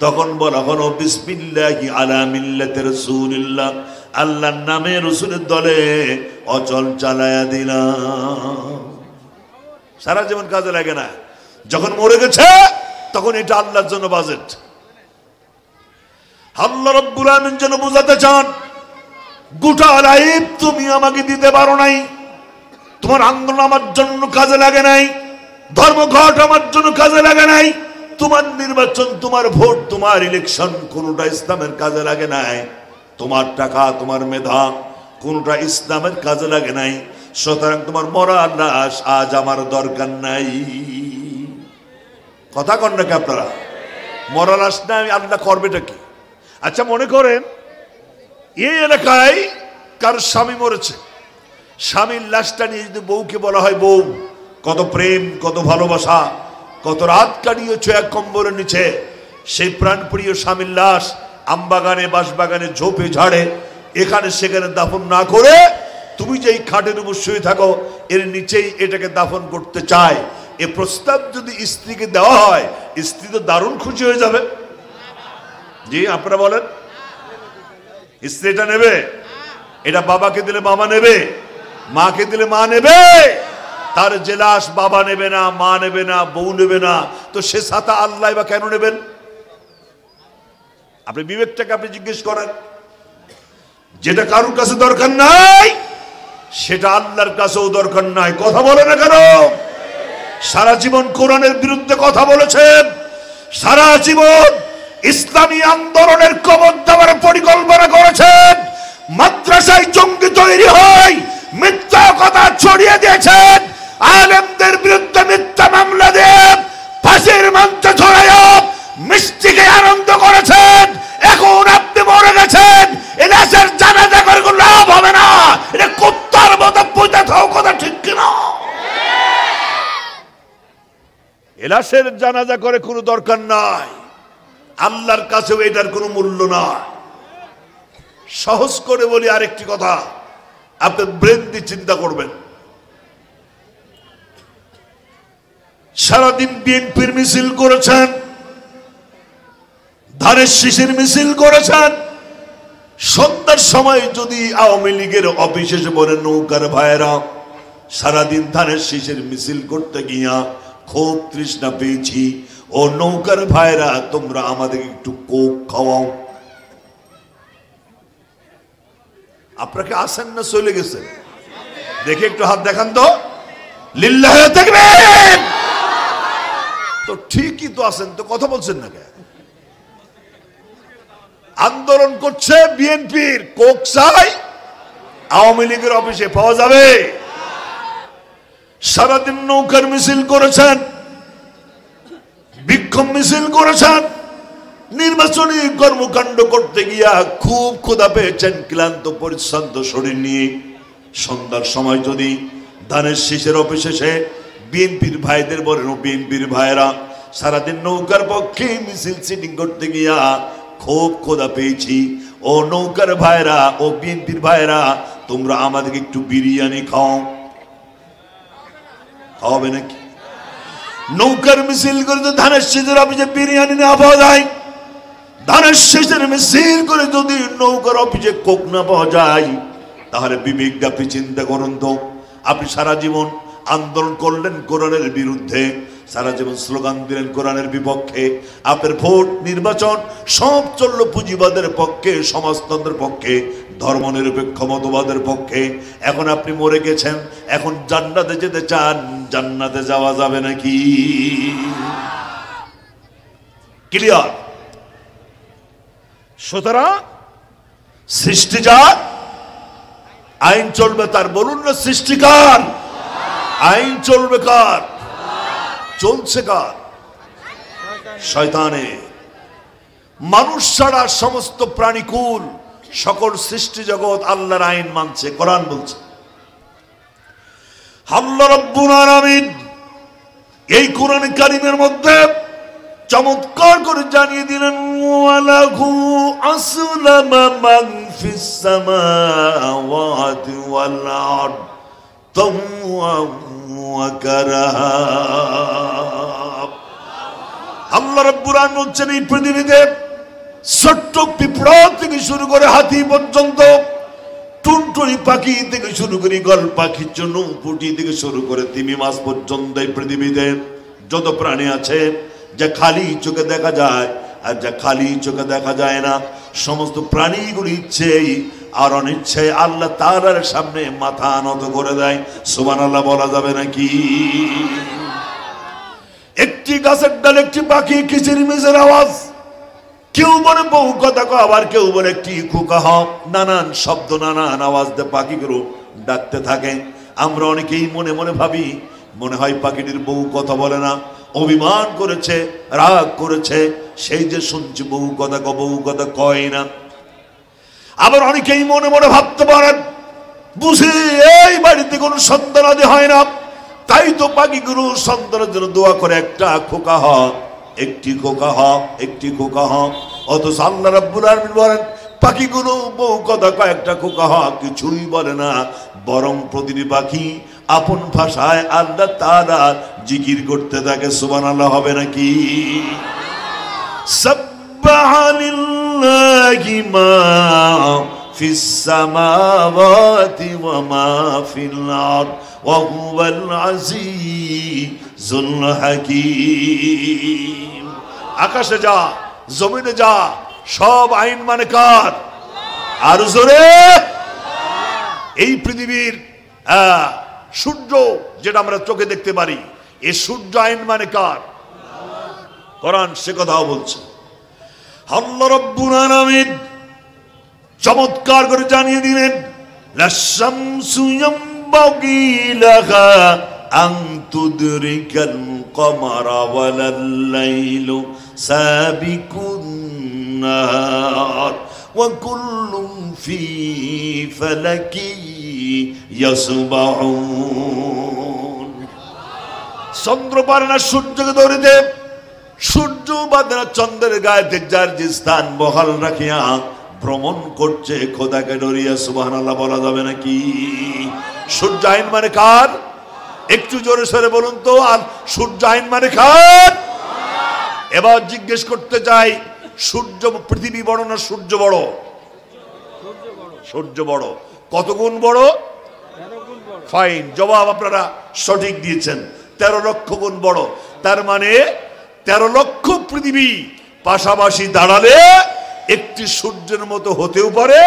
তখন বলা হলো বিসমিল্লাহি আলা মিল্লাতি রাসূলিল্লাহ, আল্লাহর নামে রাসূলের দলে অচল চালায়া দিলাম। সারা জীবন কাজে লাগে না, যখন মরে গেছে তখন এটা আল্লাহর জন্য বাজেট। আল্লাহ রাব্বুল আলামিন যেন বুঝাতে চান, গোটা লাইফ তুমি আমাকে দিতে পারো নাই, তোমার আন্দোলন আমার জন্য কাজে লাগে নাই, ধর্মঘট আমার জন্য কাজে লাগে নাই, তোমার নির্বাচন, তোমার ভোট, তোমার ইলেকশন কোনটা ইসলামের কাজে লাগে নাই, তোমার টাকা, তোমার মেধা কোনটা ইসলামের কাজে লাগে নাই। সুতরাং তোমার মরা লাশ আজ আমার দরকার নাই। কথা কন নাকি আপনারা? মরা লাশ না আল্লাহ করবেটা কি? আচ্ছা, মনে করেন এই এলাকায় কার স্বামী মরেছে, স্বামীর লাশটা নিয়ে যদি বউকে বলা হয়, বউ কত প্রেম, কত ভালোবাসা, কত রাত কাটিয়েছো এক কম্বলের নিচে, সেই প্রাণপ্রিয় স্বামীর লাশ আমবাগানে, বাঁশবাগানে, ঝোপে ঝাড়ে, এখানে সেখানে দাফন না করে তুমি যেই খাটের উপর শুয়ে থাকো এর নিচেই এটাকে দাফন করতে চায়, এ প্রস্তাব যদি স্ত্রীকে দেওয়া হয়, স্ত্রী তো দারুণ খুশি হয়ে যাবে। জি, আপনারা বলেন, স্ত্রী এটা নেবে? এটা বাবাকে দিলে বাবা নেবে, মাকে দিলে মা নেবে। তার যে লাশ বাবা নেবে না, মা নেবে না, বউ নেবে না, তো সে ছাতা আল্লাহ বা কেন নেবেন? আপনি বিবেকটাকে আপনি জিজ্ঞেস করেন। যেটা কারোর কাছে দরকার নাই সেটা আল্লাহর কাছেও দরকার নাই। কথা বলে না কেন? সারা জীবন কোরআনের বিরুদ্ধে কথা বলেছেন, সারা জীবন ইসলামী আন্দোলনের কবর দেওয়ার পরিকল্পনা করেছেন, মাদ্রাসায় জঙ্গি তৈরি হয় মিথ্যা কথা ছড়িয়ে দিয়েছেন, আলেমদের বিরুদ্ধে মিথ্যা মামলা দিয়ে ফাঁসির মঞ্চে ছড়াইয়া মিষ্টিকে আনন্দ করেছেন। এখন আপনি মরে গেছেন, এলাসের জানাজা করে কোনো লাভ হবে না, এটা কুত্তার মতো পুঁতে থাও। কথা ঠিক কিনা? এলাসের জানাজা করে কোনো দরকার নাই, আল্লাহর কাছেও এটার কোনো মূল্য নাই। সহজ করে বলি আরেকটি কথা, আপনি ব্রেন দিয়ে চিন্তা করবেন। সারাদিন বিএনপির মিছিল করেছেন, ধানের শীষের মিছিল করেছেন। সন্ধ্যার সময় যদি আওয়ামী লীগের অফিসে এসে বলেন, নৌকার ভাইয়েরা সারাদিন ধানের শীষের মিছিল করতে গিয়া খুব তৃষ্ণা পেয়েছি, ও নৌকার ভাইয়েরা তোমরা আমাদের একটু কোক খাওয়াও। আপনাকে আসেন না চলে গেছেন? দেখে একটু হাত দেখান তো, লিল্লাহি তাকবীর। তো ঠিকই তো আছেন, তো কথা বলছেন না কেন? আন্দোলন করছে বিএনপির, কোক চাই আওয়ামী লীগের অফিসে পাওয়া যাবে। সারাদিন নৌকার মিছিল করেছেন, বিক্ষোভ মিছিল করেছেন, নির্বাচনী কর্মকাণ্ড করতে গিয়া খুব ক্ষুধা পেয়েছেন, ক্লান্ত পরিশ্রান্ত শরীর নিয়ে। সন্ধ্যার সময় যদি ধানের শীষের অফিসে এসে বিএনপির ভাইদের বলেন, ও বিএনপির ভাইয়েরা সারাদিন নৌকার পক্ষে মিছিল সিটিং করতে গিয়া খুব ক্ষুধা পেয়েছি, ও নৌকার ভাইরা ও বিএনপির ভাইরা তোমরা আমাদেরকে একটু বিরিয়ানি খাও। খাওয়াবে নাকি? নৌকার মিছিল করে তো ধানের শীষের অফিসে বিরিয়ানি না পাওয়া যায়, ধানের শীষের মিছিল করে যদি নৌকার অফিসে কোক না পাওয়া যায়, তাহলে বিবেক আপনি চিন্তা করুন তো। আপনি সারা জীবন আন্দোলন করলেন কোরআনের বিরুদ্ধে, সারা জীবন স্লোগান দিলেন কোরআনের বিপক্ষে, আপনার ভোট নির্বাচন সব চলল পুঁজিবাদের পক্ষে, সমাজতন্ত্রের পক্ষে, ধর্মনিরপেক্ষ মতবাদের পক্ষে। এখন আপনি মরে গেছেন, এখন জান্নাতে যেতে চান, জান্নাতে যাওয়া যাবে নাকি? ক্লিয়ার? সুতরাং সৃষ্টি যার, আইন চলবে তার। বলুন না, সৃষ্টিকার, আইন চলবে কার? চলছে কার? শয়তানে। মানুষ ছাড়া সমস্ত প্রাণীকুল, সকল সৃষ্টি জগৎ আল্লাহর আইন মানছে। কোরআন বলছে, আল্লাহ রাব্বুল আলামিন এই কোরআন কারীমের মধ্যে চমৎকার করে জানিয়ে দিলেন, ওয়ালাহু আসলামা মান ফিস সামাওয়াতি ওয়াল আরদ তাওয়ান ওয়া কারাহা। আল্লাহ রাব্বুল আলামিন বলছেন, এই পৃথিবীতে ছোট্ট পিঁপড়া থেকে শুরু করে হাতি পর্যন্ত, টুনটুনি পাখি থেকে শুরু করে গল পাখি, চনুপুটি থেকে শুরু করে তিমি মাছ পর্যন্ত এই পৃথিবীতে যত প্রাণী আছে, যা খালি চোখে দেখা যায় আর যা খালি চোখে দেখা যায় না, সমস্ত প্রাণীগুলি ইচ্ছেই আর অনিচ্ছায় আল্লাহ তাআলার সামনে মাথা নত করে দেয়। সুবহানাল্লাহ বলা যাবে নাকি? একটি গাছের ডাল একটি পাখি কিচিরমিচির আওয়াজ, কেউ বলে বহু কথা কয়, আবার কেউ বলে একটি খোকা হক, নানান শব্দ নানান আওয়াজ দিয়ে পাখিগুলো ডাকতে থাকে। আমরা অনেকেই মনে মনে ভাবি, মনে হয় পাখিটির বহু কথা বলে না, অভিমান করেছে, রাগ করেছে, সেই যে শুনছি বহু কথা কয় না। আবার অনেকেই মনে মনে ভাবতে পারেন, বুঝি এই বাড়িতে কোনো সন্তানাদি হয় না, তাই তো পাখিগুলো সন্তানের জন্য দোয়া করে, একটা খোকা হক, একটি খোকা হক, একটি খোকা হক। অথচ আল্লাহ রাব্বুল আলামিন বলেন, পাখিগুলো বহু কথা কয়, একটা খোকা হক কিছুই বলে না, বরং প্রতিটি পাখি আপন ভাষায় আল্লাহ তাআলা জিকির করতে থাকে। সুবহানাল্লাহ হবে নাকি? সাব্বাহা লিল্লাহি মা ফিস সামাওয়াতি ওয়া মা ফিল আরদ ওয়া হুয়াল আজিজুল হাকীম। আকাশে যা, জমিনে যা, সব আইন মানে কার? আর জোরে, এই পৃথিবীর সূর্য যেটা আমরা চোখে দেখতে পারি, এই সূর্য আইন মানে কার? কোরআন সে কথাও বলছে। আল্লাহ রাব্বুল আলামিন চমৎকার করে জানিয়ে দিলেন, লাশ-শামসু ইয়ামবাগি লাহা আন তুদরিকাল কমারা ওয়ালাল লাইলু সাবিকুন নাহার ওয়া কুল্লুন ফি ফালাকি ইয়াসবাহুন। চন্দ্র পারে না সূর্যকে ধরিতে, সূর্য বাদে না চন্দ্রের গায়ে, যার যে স্থান বহাল রাখিয়া ভ্রমণ করছে খোদাকে ডরিয়া। সুবহানাল্লাহ বলা যাবে নাকি? সূর্য আইন মানে কার? একটু জোরে সরে বলুন তো। আর সূর্য আইন মানে খান। এবার জিজ্ঞেস করতে চাই, সূর্য পৃথিবী বড় না সূর্য বড়? সূর্য বড়। কত গুণ বড়? ফাইন, জবাব আপনারা সঠিক দিয়েছেন, 13 লক্ষ গুণ বড়। তার মানে 13 লক্ষ পৃথিবী পাশাপাশি দাঁড়ালে একটি সূর্যের মতো হতেও পারে,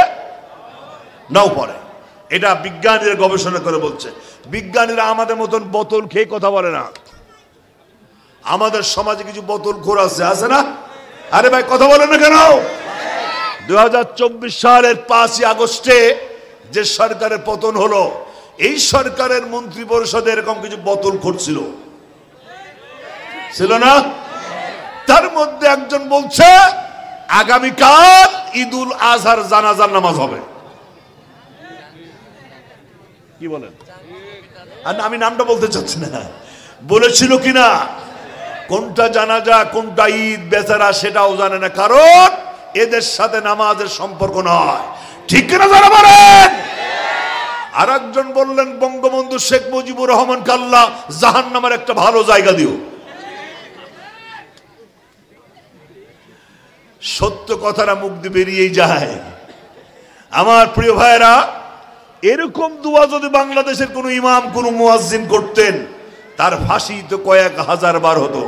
নাও পারে। এটা বিজ্ঞানীরা গবেষণা করে বলছে। বিজ্ঞানীরা আমাদের মতন বোতল খেয়ে কথা বলে না। আমাদের সমাজে কিছু বোতল খোর আছে না? আরে ভাই কথা বলে না কেন? 2024 সালের 5ই আগস্টে যে সরকারের পতন হলো, এই সরকারের মন্ত্রী পরিষদে এরকম কিছু বোতল খোর ছিল না? তার মধ্যে একজন বলছে আগামীকাল ঈদুল আজহার জানাজার নামাজ হবে। কি বলেন? আর আমি নামটা বলতে চাচ্ছি না, বলেছিল কিনা, কোনটা জানাজা কোনটা ঈদ বেচারা সেটাও জানে না, কারণ এদের সাথে নামাজের সম্পর্ক নয়। ঠিক কিনা যারা বলেন? আর একজন বললেন বঙ্গবন্ধু শেখ মুজিবুর রহমান আল্লাহ জাহান্নামের একটা ভালো জায়গা দিও। সত্য কথাটা মুখ দিয়ে বেরিয়েই যায়। আমার প্রিয় ভাইরা, এরকম দোয়া যদি বাংলাদেশের কোন ইমাম কোন মুয়াজ্জিন করতেন, তার ফাঁসি তো কয়েক হাজার বার হতো।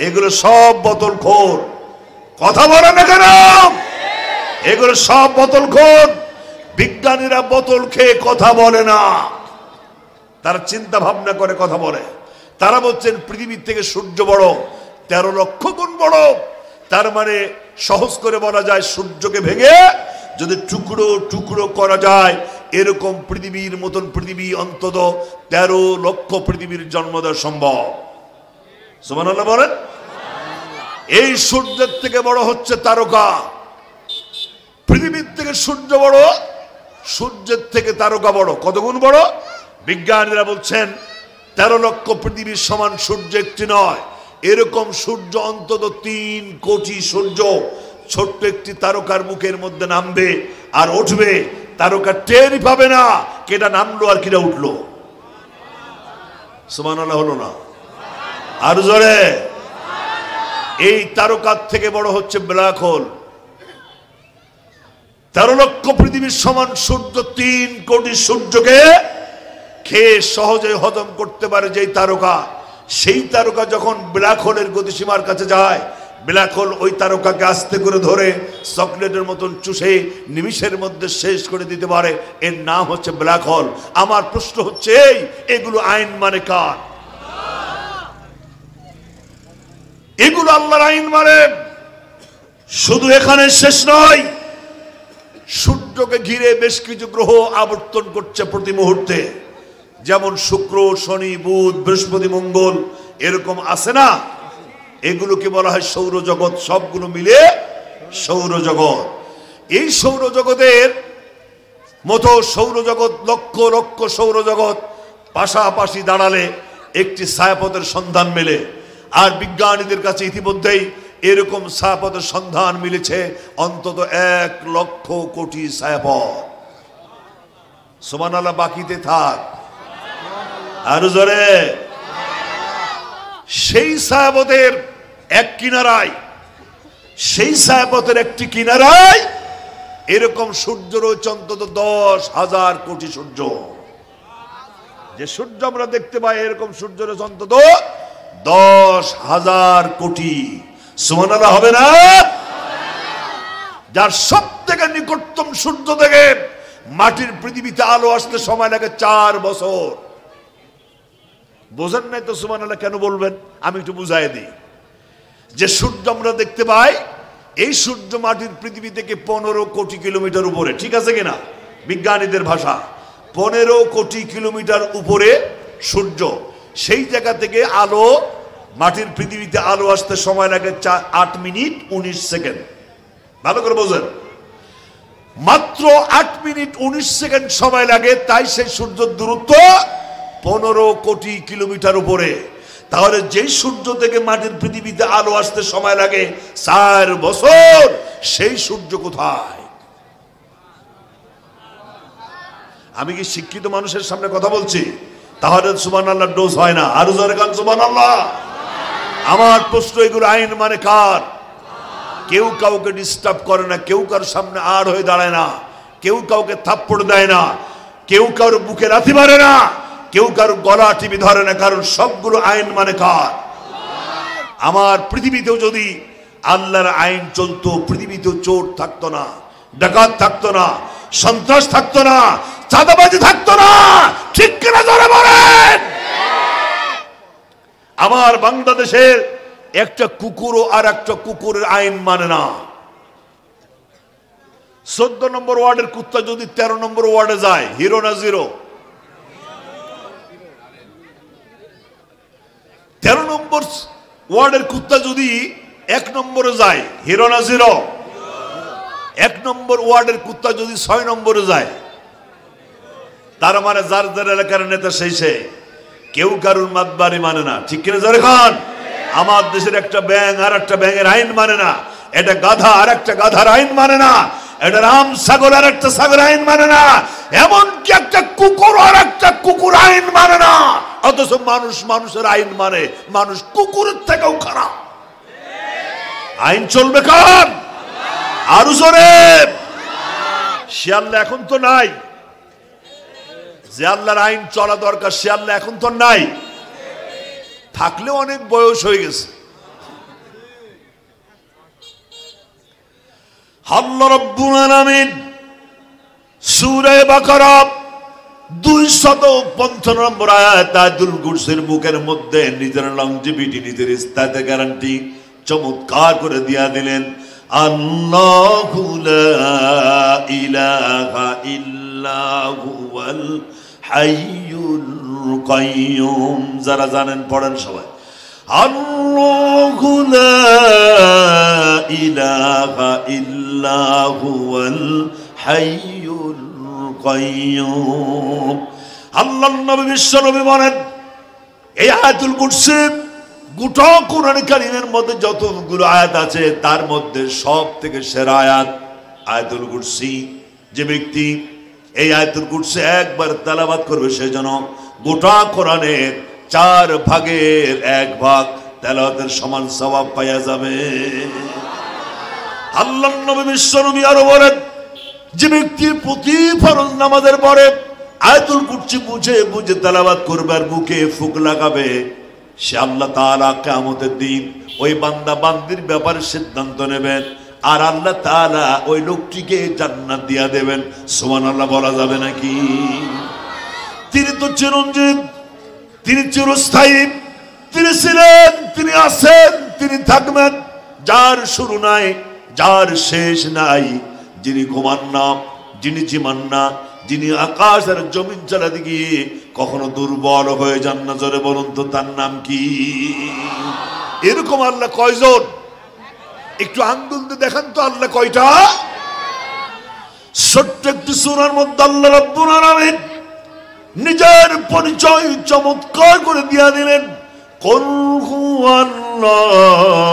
এগুলো সব বোতলখোর। কথা বলে না কেন? এগুলো সব বোতলখোর। বিজ্ঞানীরা বোতল খেয়ে কথা বলে না, তারা চিন্তা ভাবনা করে কথা বলে। তারা বলছেন পৃথিবীর থেকে সূর্য বড়, 13 লক্ষ গুণ বড়। তার মানে সহজ করে বলা যায়, সূর্যকে ভেঙে যদি টুকরো টুকরো করা যায়, এরকম পৃথিবীর মতন পৃথিবী অন্তত 13 লক্ষ পৃথিবীর জন্ম দেওয়া সম্ভব। সুবহানাল্লাহ বলেন। এই সূর্যের থেকে বড় হচ্ছে তারকা। পৃথিবীর থেকে সূর্য বড়, সূর্যের থেকে তারকা বড়। কত গুণ বড়? বিজ্ঞানীরা বলছেন 13 লক্ষ পৃথিবীর সমান সূর্য একটি নয়, এরকম সূর্য অন্তত 3 কোটি সূর্য ছোট্ট একটি তারকার মুখের মধ্যে নামবে আর উঠবে। তারকা টেরই পাবে না কেটা নামলো আর কিটা উঠলো। সুবহানাল্লাহ হলো না? আর জোরে। এই তারকার থেকে বড় হচ্ছে ব্ল্যাক হোল। 13 লক্ষ পৃথিবীর সমান সূর্য 3 কোটি সূর্যকে খেয়ে সহজে হজম করতে পারে যেই তারকা, সেই তারকা যখন ব্ল্যাক হোলের গতিসীমার কাছে যায়, ব্ল্যাক হোল ওই তারকাকে আস্তে করে ধরে চকলেটের মতন চুষে নিমিষের মধ্যে শেষ করে দিতে পারে। এর নাম হচ্ছে ব্ল্যাক হোল। আমার প্রশ্ন হচ্ছে, এগুলো আইন মানে কার? এগুলো আল্লাহর আইন মানে। শুধু এখানে শেষ নয়, সূর্যকে ঘিরে বেশ কিছু গ্রহ আবর্তন করছে প্রতি মুহূর্তে। যেমন শুক্র, শনি, বুধ, বৃহস্পতি, মঙ্গল, এরকম আছে না? এগুলোকে বলা হয় সৌরজগৎ। সবগুলো মিলে সৌরজগৎ। এই সৌরজগতের মতো সৌরজগৎ, লক্ষ লক্ষ সৌরজগৎ পাশাপাশি দাঁড়ালে একটি ছায়াপথের সন্ধান মেলে। আর বিজ্ঞানীদের কাছে ইতিমধ্যেই এরকম ছায়াপথের সন্ধান মিলেছে অন্তত 1 লক্ষ কোটি ছায়াপথ। সুবহানাল্লাহ। বাকিতে থাক আর জোরে। সেই ছায়াপথের এক কিনারায়, সেই ছায়াপথের একটি কিনারায় এরকম সূর্য রয়েছে অন্তত 10,000 কোটি সূর্য। যে সূর্য আমরা দেখতে পাই, এরকম সূর্য রয়েছে অন্তত 10,000 কোটি। সুবহানাল্লাহ হবে না? যার সব থেকে নিকটতম সূর্য থেকে মাটির পৃথিবীতে আলো আসতে সময় লাগে 4 বছর। বোঝেন নাই তো সুবহানাল্লাহ কেন বলবেন? আমি একটু বুঝাই দিই। যে সূর্য আমরা দেখতে পাই, এই সূর্য মাটির পৃথিবী থেকে 15 কোটি কিলোমিটার উপরে। ঠিক আছে কিনা? বিজ্ঞানীদের ভাষা 15 কোটি কিলোমিটার উপরে সূর্য। সেই জায়গা থেকে আলো মাটির পৃথিবীতে আলো আসতে সময় লাগে 8 মিনিট 19 সেকেন্ড। ভালো করে বোঝেন, মাত্র 8 মিনিট 19 সেকেন্ড সময় লাগে। তাই সেই সূর্যের দূরত্ব 15 কোটি কিলোমিটার উপরে। তাহলে যেই সূর্য থেকে মাটির পৃথিবীতে আলো আসতে সময় লাগে 4 বছর, সেই সূর্য কোথায়? আমি কি শিক্ষিত মানুষের সামনে কথা বলছি? তাহলে সুবহানাল্লাহ ডোজ হয় না। আরো জোরে কান সুবহানাল্লাহ। আমার প্রশ্ন, এগুলো আইন মানে কার? কেউ কাউকে ডিস্টার্ব করে না, কেউ কারোর সামনে আর হয়ে দাঁড়ায় না, কেউ কাউকে থাপ্পড় দেয় না, কেউ কারোর বুকে লাথি মারে না, কেউ কারোর গলা টিপে ধরে না, কারণ সবগুলো আইন মানে কার? আমার পৃথিবীতেও যদি আল্লাহর আইন চলতো, পৃথিবীতেও চোর থাকতো না, ডাকাত থাকতো না, সন্ত্রাস থাকতো না, চাঁদাবাজি থাকতো না। ঠিক কিনা জোরে বলেন? আমার বাংলাদেশের একটা কুকুরও আর একটা কুকুরের আইন মানে না। 14 নম্বর ওয়ার্ডের কুত্তা যদি 13 নম্বর ওয়ার্ডে যায়, হিরো না জিরো? 13 নম্বর ওয়ার্ডের কুত্তা যদি 1 নম্বরে যায়, হিরো না জিরো? 1 নম্বর ওয়ার্ডের কুত্তা যদি 6 নম্বরে যায়, তার মানে যার যার এলাকার নেতা সেই সে, কেউ কারুর মাতবাড়ি মানে না। ঠিক কিনা জোরে খান? আমার দেশের একটা ব্যাঙ আর একটা ব্যাঙের আইন মানে না, এটা গাধা আর একটা গাধার আইন মানে না, এটা রাম ছাগল আর একটা ছাগল আইন মানে না, এমনকি একটা কুকুর আর একটা কুকুর আইন মানে না। অথচ মানুষ মানুষের আইন মানে, মানুষ কুকুরের থেকেও খারাপ। আইন চলবে কার? আরো জোরে। সে আল্লাহ এখন তো নাই, যে আল্লাহর আইন চলা দরকার সে আল্লাহ এখন তো নাই, থাকলেও অনেক বয়স হয়ে গেছে। আল্লাহ রাব্বুল আলামিন সূরা বাকারা 255 নম্বর আয়াত আয়াতুল কুরসির মুখের মধ্যে নিজের লংজিভিটি, নিজের স্থায়িত্ব গ্যারান্টি চমৎকার করে দিয়া দিলেন। আল্লাহু লা ইলাহা ইল্লা হুয়াল হাইয়ুল কাইয়ুম। যারা জানেন পড়েন সবাই। আল্লাহু লা ইলাহা ইল্লা হুয়াল হাইয়ুল কাইয়ুম। আল্লাহর নবী বিশ্ব নবী বলেন, এই আয়াতুল কুরসি গোটা কোরআন কারীমের মধ্যে যতগুলো আয়াত আছে তার মধ্যে সব থেকে সেরা আয়াত আয়াতুল কুরসি। যে ব্যক্তি এই আয়াতুল কুরসি একবার তেলাওয়াত করবে সে যেন গোটা কোরআনের 4 ভাগের 1 ভাগ তেলাওয়াতের সমান সওয়াব পাওয়া যাবে। আল্লাহর নবী বিশ্ব নবী আরো বলেন, যে ব্যক্তি প্রতি ফরজ নামাজের পরে আয়াতুল কুরসি বুঝে বুঝে তেলাওয়াত করবে আর বুকে ফুক লাগাবে, সে আল্লাহ তাআলা কিয়ামতের দিন ওই বান্দা বান্দির ব্যাপারে সিদ্ধান্ত নেবেন, আর আল্লাহ তাআলা ওই লোকটিকে জান্নাত দিয়া দেবেন। সুবহানাল্লাহ বলা যাবে নাকি? তিনি তো চিরঞ্জীব, তিনি চিরস্থায়ী, তিনি ছিলেন, তিনি আছেন, তিনি থাকবেন, যার শুরু নাই, যার শেষ নাই, যিনি ঘুমান না, যিনি জিমান না, যিনি আকাশ আর জমিন চালাতে গিয়ে কখনো দুর্বল হয়ে যান না। জোরে বলুন তো তার নাম কি? এরকম আল্লাহ কয়জন? একটু আঙ্গুল দিয়ে দেখান তো আল্লাহ কয়টা? ছোট্ট একটি সূরার মধ্যে আল্লাহ রাব্বুল আলামিন নিজের পরিচয় চমৎকার করে দিয়া দিলেন। কুল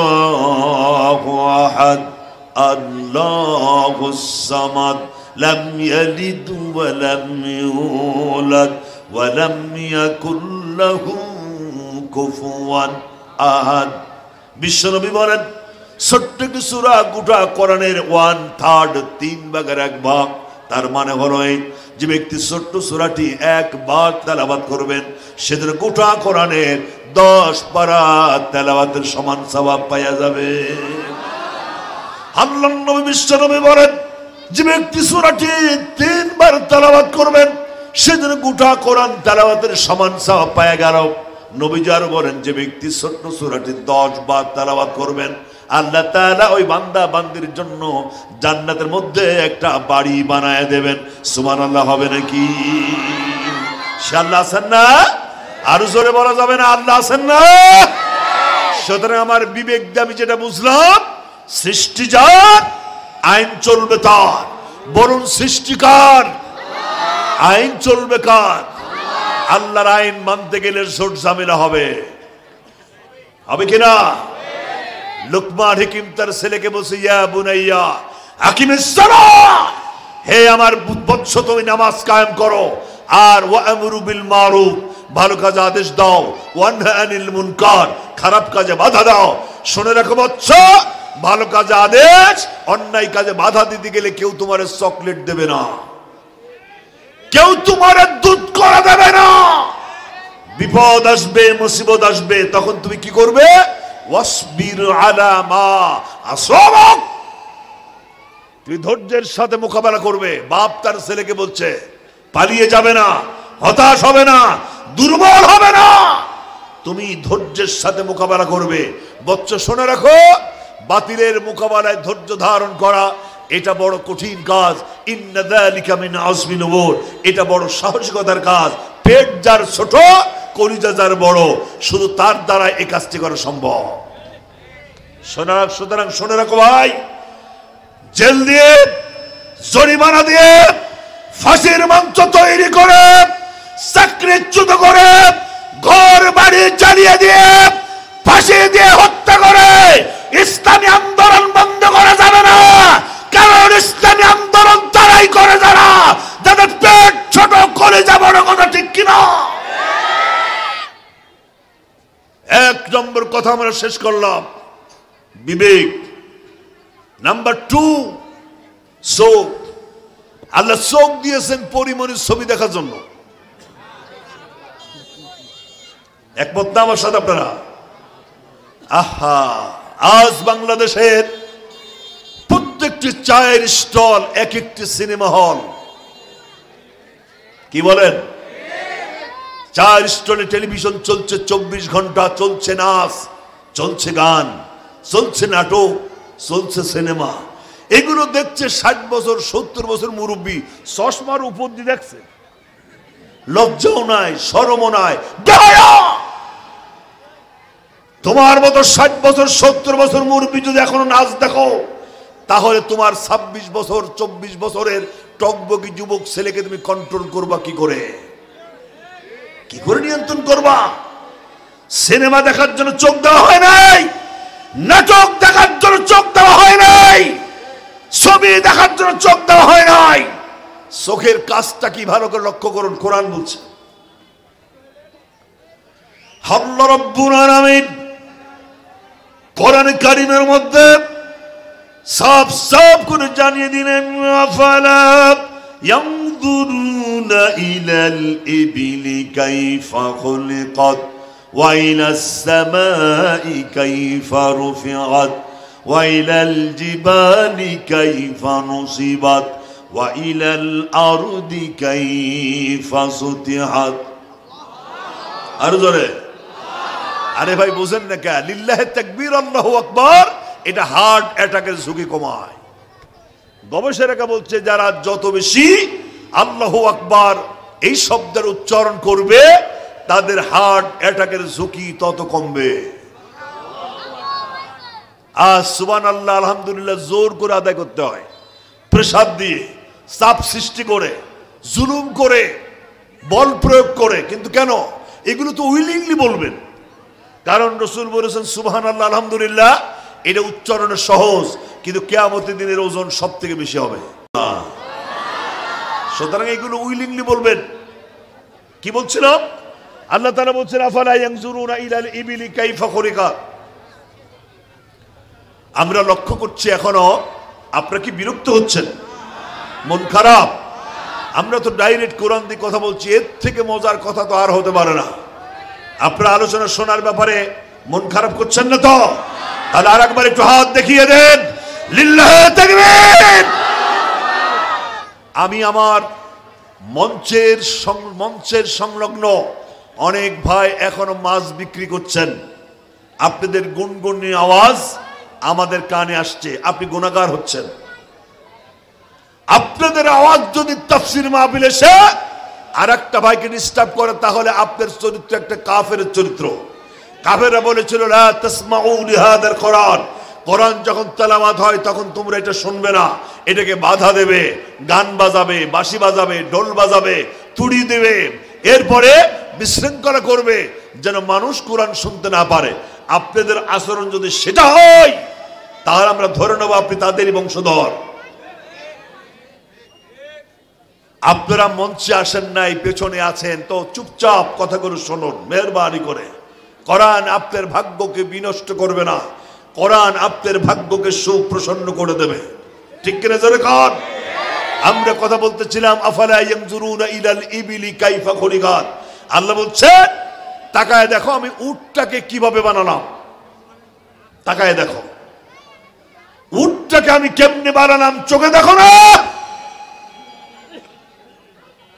হুয়াল্লাহু আহাদ আল্লাহুস সামাদ লাম ইয়ালিদ ওয়া লাম ইউলাদ ওয়া লাম ইয়াকুল লাহু কুফুয়ান আহাদ। বিশ্বনবী বলেন, ছোট্ট একটি সূরা গোটা কোরআনের 1/3 3 ভাগের 1 ভাগ। তার মানে হলো এই, যে ব্যক্তি ছোট্ট সূরাটি একবার তেলাওয়াত করবেন সেদিন গোটা কোরআনের 10 পারা তেলাওয়াতের সমান সওয়াব পাওয়া যাবে। আল্লাহর নবী বিশ্ব নবী বলেন, যে ব্যক্তি সূরাটি 3 বার তেলাওয়াত করবেন সেদিন গোটা কোরআন তেলাওয়াতের সমান সওয়াব পাওয়া গেল। নবীজি আরো বলেন, যে ব্যক্তি ছোট্ট সূরাটি 10 বার তেলাওয়াত করবেন আল্লাহ তাআলা ওই বান্দা বান্দির জন্য জান্নাতের মধ্যে একটা বাড়ি বানায় দেবেন। সুবহানাল্লাহ হবে নাকি? সে আল্লাহ আছেন না? আরো জোরে বলা যাবে না আল্লাহ আছেন না? সুতরাং আমার বিবেক দিয়ে আমি যেটা বুঝলাম, সৃষ্টি যার, আইন চলবে তার। বলুন সৃষ্টিকার, আইন চলবে কার? আল্লাহর আইন মানতে গেলে ছোট ঝামেলা হবে, হবে কিনা? লুকমান হাকিম তার ছেলেকে বলছে, ইয়া বুনাইয়া আকিমিস সালাহ, হে আমার বৎস তুমি নামাজ কায়েম করো, আর ওয়া'মুরু বিল মারুফ ভালো কাজে আদেশ দাও, ওয়ানহা আনিল মুনকার, খারাপ কাজে বাধা দাও। শুনে রাখো বাচ্চা, ভালো কাজে আদেশ, অন্যায় কাজে বাধা দিতে গেলে কেউ তোমার চকলেট দেবে না, কেউ তোমার দুধ করা দেবে না। বিপদ আসবে, মুসিবত আসবে, তখন তুমি কি করবে? ওয়াসবির আলা মা আসাবাক, তুমি ধৈর্যের সাথে মোকাবেলা করবে। বাপ তার ছেলেকে বলছে পালিয়ে যাবে না, হতাশ হবে না, দুর্বল হবে না, তুমি ধৈর্যের সাথে মোকাবেলা করবে। বাচ্চা শুনে রাখো, বাতিলের মোকাবেলায় ধৈর্য ধারণ করা এটা বড় কঠিন কাজ। ইন্না যালিকা মিন আযমিল উমুর, এটা বড় সাহসিকতার কাজ। পেট যার ছোট, কলিজা যার বড়, শুধু তার দ্বারা এই কাজটি করা সম্ভব। সুতরাং শুনে রাখো ভাই, জেল দিয়ে, জরিমানা দিয়ে, ফাঁসির মঞ্চ তৈরি করে, চাকরিচ্যুত করে, ঘর বাড়ি জ্বালিয়ে দিয়ে, ফাঁসি দিয়ে হত্যা করে ইসলামী আন্দোলন বন্ধ করা যাবে না। কারণ ইসলামী আন্দোলন তারাই করে যারা, যাদের পেট ছোট, কলিজা বড়। কথা ঠিক কিনা? এক নম্বর কথা আমরা শেষ করলাম, বিবেক। নাম্বার 2, চোখ। আল্লাহ চোখ দিয়েছেন পরিমণির ছবি দেখার জন্য। একমত না আমার সাথে আপনারা? আহা, আজ বাংলাদেশের প্রত্যেকটি চায়ের স্টল এক একটি সিনেমা হল। কি বলেন? চায়ের স্টলে টেলিভিশন চলছে 24 ঘন্টা, চলছে নাচ, চলছে গান, চলছে নাটক, চলছে সিনেমা। এগুলো দেখছে 60 বছর 70 বছর মুরব্বী, চশমার উপর দিয়ে দেখছে, লজ্জাও নাই, শরমও নাই। তোমার মতো 60 বছর 70 বছর মুরব্বী যদি এখনো নাচ দেখো, তাহলে তোমার 26 বছর 24 বছরের টকবকি যুবক ছেলেকে তুমি কন্ট্রোল করবা কি করে? কি করে নিয়ন্ত্রণ করবা? সিনেমা দেখার জন্য চোখ দেওয়া হয় নাই, নাটক দেখার জন্য চোখ দেওয়া হয় নাই, ছবি দেখার জন্য চোখ দেওয়া হয় নাই। চোখের কাজটা কি ভালো করে লক্ষ্য করুন। কোরআন বলছে, আল্লাহ রাব্বুল আলামিন কোরআন কারীমের মধ্যে সাফ সাফ করে জানিয়ে দিলেন, আফালা ইয়ানজুরুনা ইলাল ইবিলি কাইফা খুলিকাত ওয়া ইলাস সামাই কাইফা রুফিআত ওয়া ইলাল জিবালি কাইফা নুসিবাত ওয়া ইলাল আরদি কাইফা সুতিহাত। আর জোরে, আরে ভাই বুঝেন না কে? লিল্লাহি তাকবীর, আল্লাহু আকবার। এটা হার্ট অ্যাটাকের ঝুঁকি কমায়। গবেষকেরা বলছে যারা যত বেশি আল্লাহু আকবার এই শব্দের উচ্চারণ করবে, তাদের হার্ট অ্যাটাকের ঝুঁকি তত কমবে। আজ সুবহানাল্লাহ, আলহামদুলিল্লাহ জোর করে আদায় করতে হয়, প্রেসার দিয়ে, চাপ সৃষ্টি করে, জুলুম করে, বল প্রয়োগ করে। কিন্তু কেন? এগুলো তো উইলিংলি বলবেন, কারণ রাসূল বলেছেন সুবহানাল্লাহ আলহামদুলিল্লাহ এটা উচ্চারণে সহজ, কিন্তু কিয়ামতের দিনের ওজন সব থেকে বেশি হবে। সুতরাং এগুলো উইলিংলি বলবেন। কি বলছিলাম? আল্লাহ তাআলা বলছেন, আফালা ইয়ানজুরুনা ইলাল ইবিলি কাইফা খুলিকাত। আমরা লক্ষ্য করছি এখনো। আপনারা কি বিরক্ত হচ্ছেন? মন খারাপ? আমরা তো ডাইরেক্ট কোরআন দিয়ে কথা বলছি, এর থেকে মজার কথা তো আর হতে পারে না। আপনারা আলোচনা শোনার ব্যাপারে মন খারাপ করছেন না তো? তাহলে আর একবার একটু হাত দেখিয়ে দেন, লিল্লাহি তাকবীর। আমি আমার মঞ্চের সংলগ্ন অনেক ভাই এখনো মাছ বিক্রি করছেন। আপনাদের গুনগুনি আওয়াজ আমাদের কানে আসছে, আপনি গুনাহগার হচ্ছেন। আপনাদের আওয়াজ যদি তাফসীর মাহফিলে এসে আর একটা ভাইকে ডিস্টার্ব করে, তাহলে আপনার চরিত্র একটা কাফেরের চরিত্র। কাফেররা বলেছিল, লা তাসমাউ লিহাদাল কোরআন, কোরআন যখন তেলাওয়াত হয় তখন তোমরা এটা শুনবে না, এটাকে বাধা দেবে, গান বাজাবে, বাঁশি বাজাবে, ঢোল বাজাবে, তুড়ি দেবে, এরপরে বিশৃঙ্খলা করবে যেন মানুষ কোরআন শুনতে না পারে। আপনাদের আচরণ যদি সেটা হয়, তাহলে আমরা ধরে নেব আপনি তাদেরই বংশধর। আপনারা মঞ্চে আসেন নাই, পেছনে আছেন, তো চুপচাপ কথাগুলো শুনুন মেহেরবানি করে। কোরআন আপনার ভাগ্যকে বিনষ্ট করবে না, কোরআন আপনার ভাগ্যকে সুপ্রসন্ন করে দেবে। ঠিক কিনা জোরে কর। আমরা কথা বলতেছিলাম আফালা ইয়ানজুরুনা ইলাল ইবিলি কাইফা খুলিকাত। আল্লাহ বলছেন তাকায় দেখো আমি উটটাকে কিভাবে বানালাম, তাকায় দেখো উটটাকে আমি কেমনে বানালাম, চোখে দেখো না।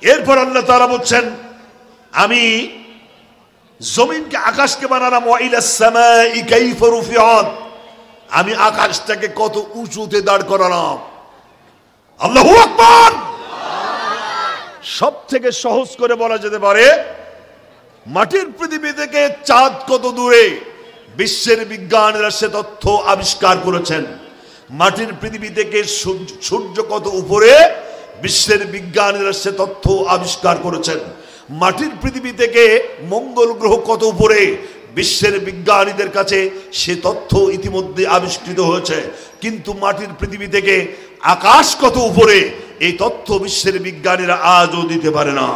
এরপর আল্লাহ তাআলা বলছেন আমি জমিনকে আকাশকে বানালাম, ওয়া ইলাস সামাই কাইফা রুফিআত, আমি আকাশটাকে কত উঁচুতে দাঁড় করালাম। আল্লাহু আকবার। সব থেকে সহজ করে বলা যেতে পারে মাটির পৃথিবী থেকে চাঁদ কত দূরে, বিশ্বের বিজ্ঞানীরা সে তথ্য আবিষ্কার করেছেন। মাটির পৃথিবী থেকে সূর্য কত উপরে, বিশ্বের বিজ্ঞানীরা সে তথ্য আবিষ্কার করেছেন। মাটির পৃথিবী থেকে মঙ্গল গ্রহ কত উপরে, বিশ্বের বিজ্ঞানীদের কাছে সে তথ্য ইতিমধ্যে আবিষ্কৃত হয়েছে। কিন্তু মাটির পৃথিবী থেকে আকাশ কত উপরে, এই তথ্য বিশ্বের বিজ্ঞানীরা আজও দিতে পারে না।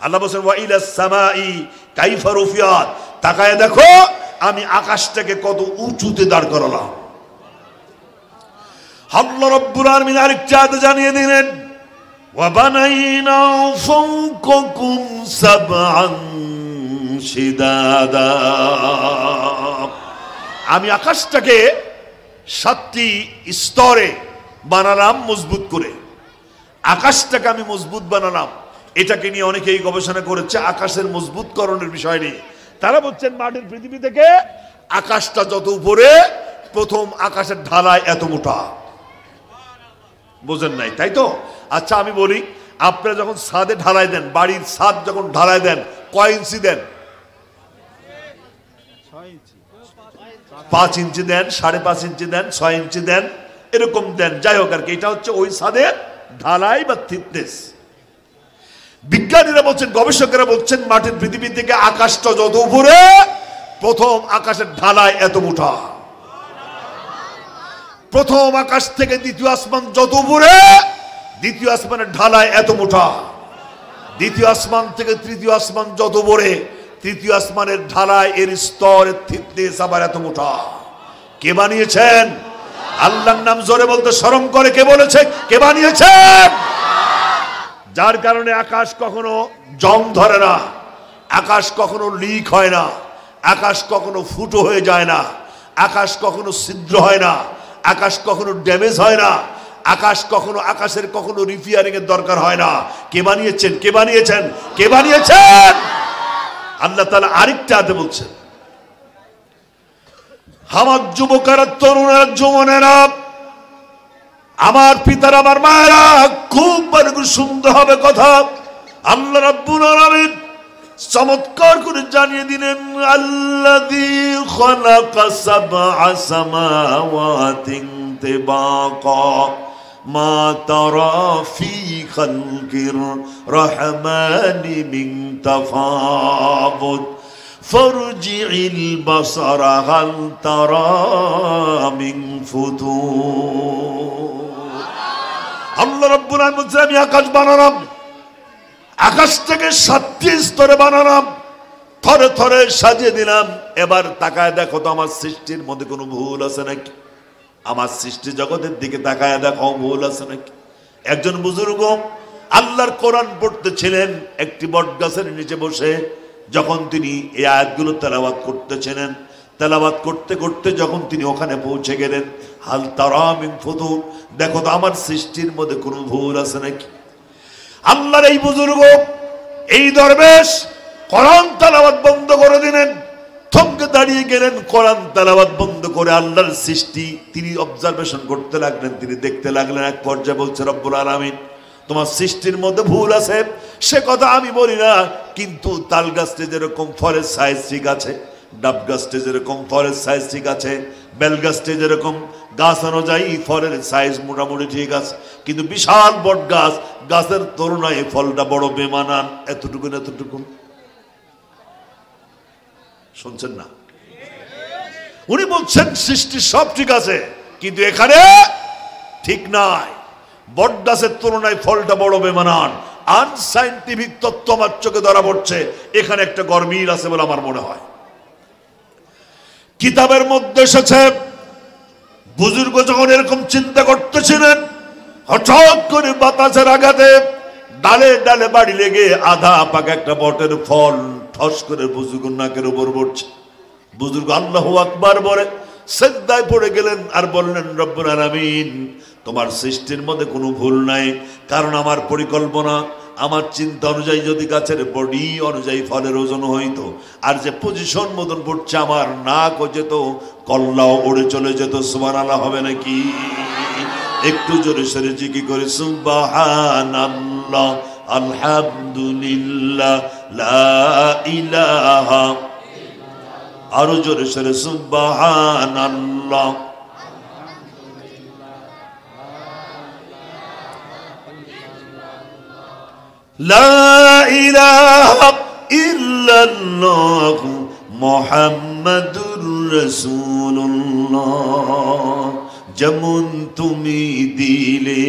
আল্লাহ বলেন ওয়া ইলাস সামাই কাইফা রুফিআত, তাকায় দেখো আমি আকাশটাকে কত উঁচুতে দাঁড় করালাম। আল্লাহ রাব্বুল আলামিন আরেকটা আয়াতে জানিয়ে দিলেন ওয়া বানাইনা ফাওকাকুম সাবআন শিদাদা, আমি আকাশটাকে 7টি স্তরে বানালাম মজবুত করে। আকাশটাকে আমি মজবুত বানালাম, এটাকে নিয়ে অনেকেই গবেষণা করেছে আকাশের মজবুতকরণের বিষয় নিয়ে। তারা বলছেন মাটির পৃথিবী থেকে আকাশটা যত উপরে, প্রথম আকাশের ঢালাই এত মোটা। বোঝেন নাই তাই তো? আচ্ছা আমি বলি, আপনারা যখন ছাদে ঢালাই দেন, বাড়ির ছাদ যখন ঢালাই দেন কয় ইঞ্চি দেন? 5 ইঞ্চি দেন, 5.5 ইঞ্চি দেন, 6 ইঞ্চি দেন, এরকম দেন। যাই হোক আর কি, এটা হচ্ছে ওই ছাদের ঢালাই বা থিকনেস। বিজ্ঞানীরা বলছেন, গবেষকেরা বলছেন মাটির পৃথিবী থেকে আকাশটা যত উপরে, প্রথম আকাশের ঢালাই এত মোটা। প্রথম আকাশ থেকে দ্বিতীয় আসমান যত উপরে, দ্বিতীয় আসমানের ঢালাই এত মোটা। দ্বিতীয় আসমান থেকে তৃতীয় আসমান যত উপরে, তৃতীয় আসমানের ঢালাই এর স্তরের থিকনেস আবার এত মোটা। কে বানিয়েছেন? আল্লাহর নাম জোরে বলতে শরম করে। কে বলেছে? কে বানিয়েছেন? যার কারণে আকাশ কখনো জং ধরে না, আকাশ কখনো লিক হয় না, আকাশ কখনো ফুটো হয়ে যায় না, আকাশ কখনো ছিদ্র হয় না, আকাশ কখনো ড্যামেজ হয় না, আকাশ কখনো আকাশের কখনো রিপেয়ারিং এর দরকার হয় না। কে বানিয়েছেন? কে বানিয়েছেন? কে বানিয়েছেন? আল্লাহ তাআলা আরেকটা আয়াতে বলছেন আমার যুবকেরা, তরুণেরা, যৌবনেরা, আমার পিতারা, আমার মায়েরা খুব সুন্দর হবে কথা। আল্লাহ রাব্বুল আলামিন চমৎকার করে জানিয়ে দিলেন আল্লাযী খালাকা সাবআ সামাওয়াতিন তিবাকা মা তারা ফি খালকির রহমানি মিন তাফাবুত ফারজি'ল বাসারা হাল তারা মিন ফুতুর। আল্লাহ রাব্বুল আলামিন বলেন আমি আকাশ বানালাম, আকাশটাকে 7টি স্তরে বানালাম, থরে থরে সাজিয়ে দিলাম। এবার তাকায় দেখো তো আমার সৃষ্টির মধ্যে কোনো ভুল আছে নাকি? আমার সৃষ্টি জগতের দিকে তাকায় দেখো ভুল আছে নাকি? একজন বুজুর্গ আল্লাহর কোরআন পড়তেছিলেন একটি বটগাছের নিচে বসে। যখন তিনি এই আয়াতগুলো তেলাওয়াত করতেছিলেন, তেলাওয়াত করতে করতে যখন তিনি ওখানে পৌঁছে গেলেন, হাল তারা মিন ফুতুর, দেখো তো আমার সৃষ্টির মধ্যে কোনো ভুল আছে নাকি? আল্লাহর এই বুজুর্গ, এই দরবেশ কোরআন তেলাওয়াত বন্ধ করে দিলেন, থমকে দাঁড়িয়ে গেলেন। কোরআন তেলাওয়াত বন্ধ করে আল্লাহর সৃষ্টি তিনি অবজারভেশন করতে লাগলেন, তিনি দেখতে লাগলেন। এক পর্যায়ে বলছে রব্বুল আলামিন তোমার সৃষ্টির মধ্যে ভুল আছে, সে কথা আমি বলি না, কিন্তু তাল গাছটা যেরকম ফলের সাইজ ঠিক আছে, ডাব গাছটা যেরকম ফলের সাইজ ঠিক আছে, বেল গাছটা যেরকম গাছ অনুযায়ী ফলের সাইজ মোটামুটি ঠিক আছে, কিন্তু বিশাল বট গাছ, গাছের তুলনায় ফলটা বড় বেমানান, এতটুকুন এতটুকুন। শুনছেন না? উনি বলছেন সৃষ্টি সব ঠিক আছে, কিন্তু এখানে ঠিক নাই। বটগাছের তুলনায় ফলটা বড় বেমানান। আনসাইন্টিফিক তত্ত্ব আমার চোখে ধরা পড়ছে। এখানে একটা গরমিল আছে বলে আমার মনে হয়। কিতাবের মধ্যে এসেছে, বুজুর্গ যখন এরকম চিন্তা করতেছিলেন, হঠাৎ করে বাতাসের আঘাতে ডালে ডালে বাড়ি লেগে আধা পাকা একটা বটের ফল ঠস করে বুজুর্গ নাকের উপর পড়ছে। বুজুর্গ আল্লাহু আকবার বলে সিজদায় পড়ে গেলেন আর বললেন, রব্বুল আলামিন, তোমার সৃষ্টির মধ্যে কোনো ভুল নাই, কারণ আমার পরিকল্পনা, আমার চিন্তা অনুযায়ী যদি গাছের বডি অনুযায়ী ফলের ওজন হইতো, আর যে পজিশন মতন পড়ছে আমার নাক ও যেত, কল্লাও উড়ে চলে যেত। সুবহানাল্লাহ হবে নাকি? একটু জোরে সরে জিকি করে সুবহানাল্লাহ, আলহামদুলিল্লাহ, লা ইলাহা, আরো জোরে সরে সুবহানাল্লাহ। লা ইলাহা ইল্লাল্লাহু মুহাম্মাদুর রাসূলুল্লাহ। যেমন তুমি দিলে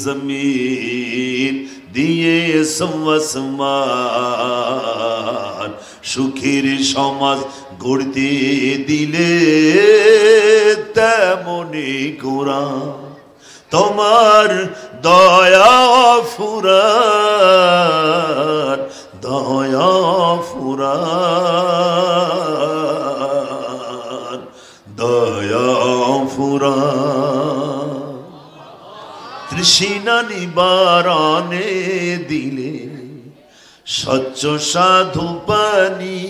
জমিন দিয়ে আসমান, সুখের সমাজ গড়তে দিলে তেমনি কোরআন। তোমার দয়া ফুরান, দয়া ফুরান, দয়া ফুরান। তৃষ্ণা নিবারণে দিলে স্বচ্ছ সাধু পানি,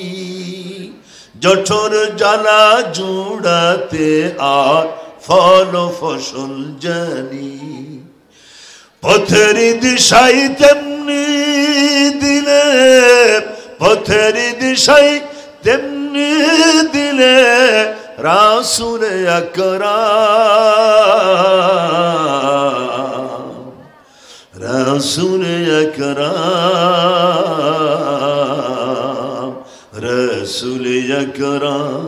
জঠর জ্বালা জুড়াতে আর ফল ফসল জানি। পথের দিশাই তেমনি দিলে, পথের দিশাই তেমনি দিলে রাসূল আকরাম, রাসূল আকরাম, রাসূল আকরাম।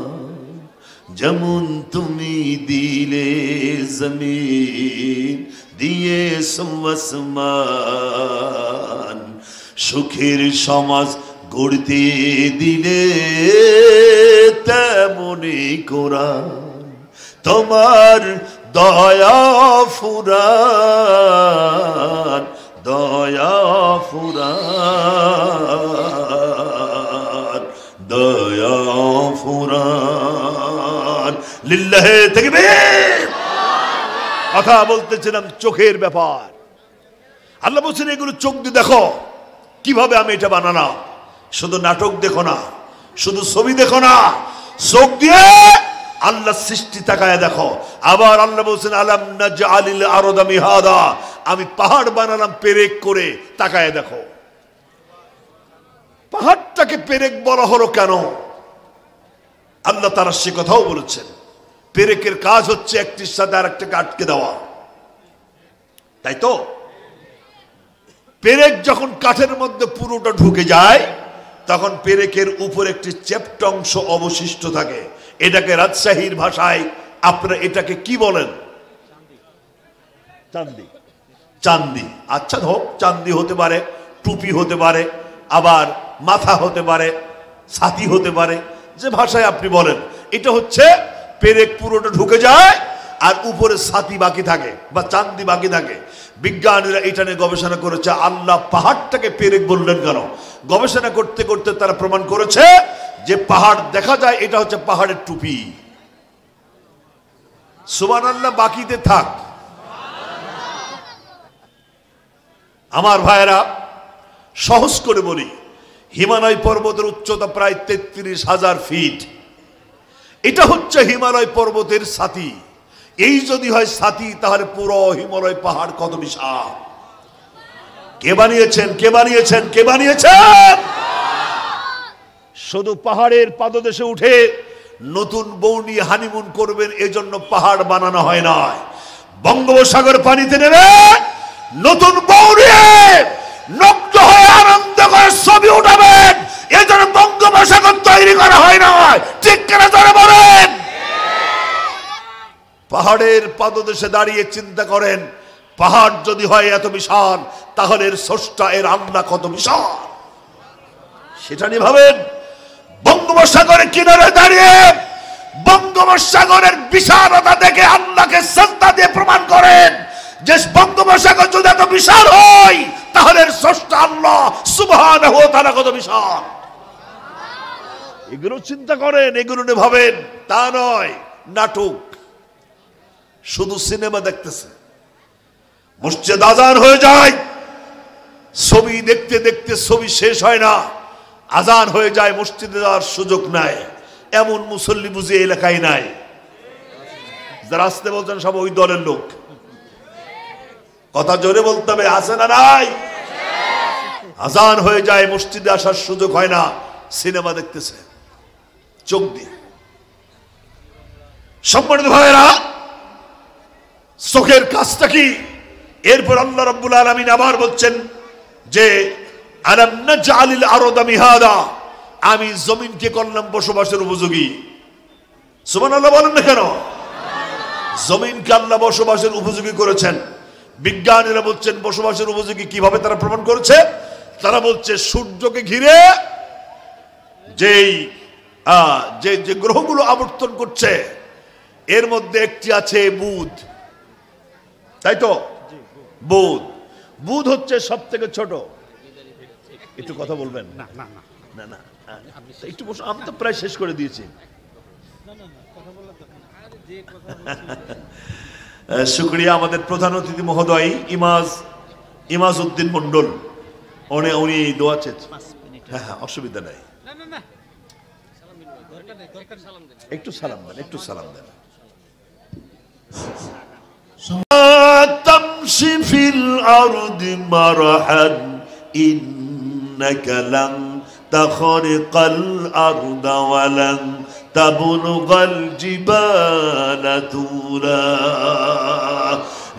যেমন তুমি দিলে জমিন দিয়ে আসমান, সুখের সমাজ গড়তে দিলে তেমনি কোরআন। তোমার দয়া ফুরান, দয়া ফুরান, দয়া ফুরান। লিল্লাহে তাকবীর। কথা বলতেছিলাম চোখের ব্যাপার। আল্লাহ বলছেন এগুলো চোখ দিয়ে দেখো কিভাবে আমি এটা বানালাম। শুধু নাটক দেখো না, শুধু ছবি দেখো না, চোখ দিয়ে আল্লাহ সৃষ্টি তাকায় দেখো। আবার আল্লাহ বলছেন আলাম নাজআলিল আরদা মিহাদা, আমি পাহাড় বানালাম পেরেক করে, তাকায় দেখো। পাহাড়টাকে পেরেক বলা হলো কেন? আল্লাহ তারা সে কথাও বলেছেন, পেরেকের কাজ হচ্ছে একটির সাথে আর একটাকে আটকে দেওয়া, তাই তো? পেরেক যখন কাঠের মধ্যে পুরোটা ঢুকে যায়, তখন পেরেকের উপর একটি চ্যাপ্টা অংশ অবশিষ্ট থাকে। এটাকে রাজশাহীর ভাষায় আপনারা এটাকে কি বলেন? চান্দি। চান্দি। আচ্ছা, হোক, চান্দি হতে পারে, টুপি হতে পারে, আবার মাথা হতে পারে, ছাতি হতে পারে, যে ভাষায় আপনি বলেন। এটা হচ্ছে পেরেক পুরোটা ঢুকে যায় আর উপরে ছাতি বাকি থাকে বা চান্দি বাকি থাকে। বিজ্ঞানীরা এটা নিয়ে গবেষণা করেছে, আল্লাহ পাহাড়টাকে পেরেক বললেন কেন? গবেষণা করতে করতে তারা প্রমাণ করেছে যে পাহাড় দেখা যায়, এটা হচ্ছে পাহাড়ের টুপি। সুবহানাল্লাহ। বাকিতে থাক। আমার ভাইয়েরা, সহজ করে বলি, হিমালয় পর্বতের উচ্চতা প্রায় ৩৩,০০০ ফিট। এটা হচ্ছে হিমালয় পর্বতের ছাতি। এই যদি হয় ছাতি, তাহলে পুরো হিমালয় পাহাড় কত বিশাল! কে বানিয়েছেন? কে বানিয়েছেন? কে বানিয়েছেন? শুধু পাহাড়ের পাদদেশে উঠে নতুন বউ নিয়ে হানিমুন করবেন এজন্য পাহাড় বানানো হয় না। বঙ্গোপসাগর পানিতে নেবে নতুন বউ নিয়ে নগ্ন হয়ে আনন্দ করে ছবি উঠাবেন, এজন্য বঙ্গোপসাগর তৈরি করা হয় না। ঠিক কিনা যারা বলেন? পাহাড়ের পাদদেশে দাঁড়িয়ে চিন্তা করেন, পাহাড় যদি হয় এত বিশাল, তাহলে এর স্রষ্টা, এর আল্লাহ কত বিশাল সেটা নিয়ে ভাবেন। বঙ্গোপসাগরের কিনারে দাঁড়িয়ে বঙ্গোপসাগরের বিশালতা দেখে আল্লাহকে সিজদা দিয়ে প্রমাণ করেন যে বঙ্গোপসাগর যদি এত বিশাল হয়, তাহলে এর স্রষ্টা আল্লাহ সুবহানাহু ওয়া তাআলা কত বিশাল। এগুলো চিন্তা করেন, এগুলো নিয়ে ভাবেন। তা নয় নাটক, শুধু সিনেমা দেখতেছে। মসজিদ আজান হয়ে যায়, ছবি দেখতে দেখতে ছবি শেষ হয় না, আজান হয়ে যায়, মসজিদে যাওয়ার সুযোগ নাই। এমন মুসল্লি বুঝি এলাকায় নাই। যারা আসতে বলছেন সব ওই দলের লোক। কথা জোরে বলতে হবে, আছে না নাই? আজান হয়ে যায়, মসজিদে আসার সুযোগ হয় না, সিনেমা দেখতেছে চোখ দিয়ে। সম্মানিত ভাইরা, চোখের কাজটা কি? এরপর আল্লাহ রাব্বুল আলামিন আবার বলছেন যে আলাম নাজআলিল আরদা মিহাদা, আমি জমিনকে করলাম বসবাসের উপযোগী। সুবহানাল্লাহ বলেন না কেন? জমিনকে আল্লাহ বসবাসের উপযোগী করেছেন। বিজ্ঞানীরা বলছেন বসবাসের উপযোগী কিভাবে তারা প্রমাণ করেছে। তারা বলছে সূর্যকে ঘিরে যে গ্রহগুলো আবর্তন করছে, এর মধ্যে একটি আছে বুধ, তাই তো? বুধ হচ্ছে সব থেকে ছোট। একটু কথা বলবেন? না না না না, একটু বসে, আমি তো প্রায় শেষ করে দিয়েছি। শুকরিয়া আমাদের প্রধান অতিথি মহোদয় ইমাজ উদ্দিন মন্ডল, উনি দোয়া চেয়েছেন। হ্যাঁ, অসুবিধা নাই, একটু সালাম দেন, একটু সালাম দেন। تمشي في الأرض مرحا إنك لن تخرق الأرض ولن تبلغ الجبال طولا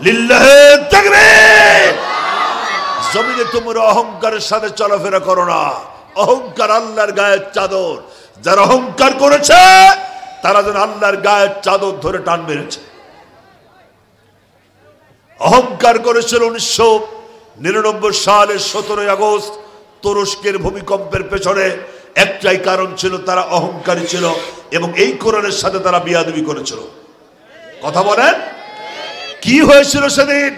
لله التكبير। জমিনে তোমরা অহংকারের সাথে চলাফেরা করো না। অহংকার আল্লাহর গায়ের চাদর। যারা অহংকার করেছে তারা যেন আল্লাহর গায়ের চাদর ধরে টান মেরেছে। অহংকার করেছিল 1999 সালের 17 আগস্ট তুরস্কের ভূমিকম্পের পেছনে একটাই কারণ ছিল, তারা অহংকারী ছিল এবং এই কোরআনের সাথে তারা বিয়াদবি করেছিল। কথা বলেন, কি হয়েছিল সেদিন?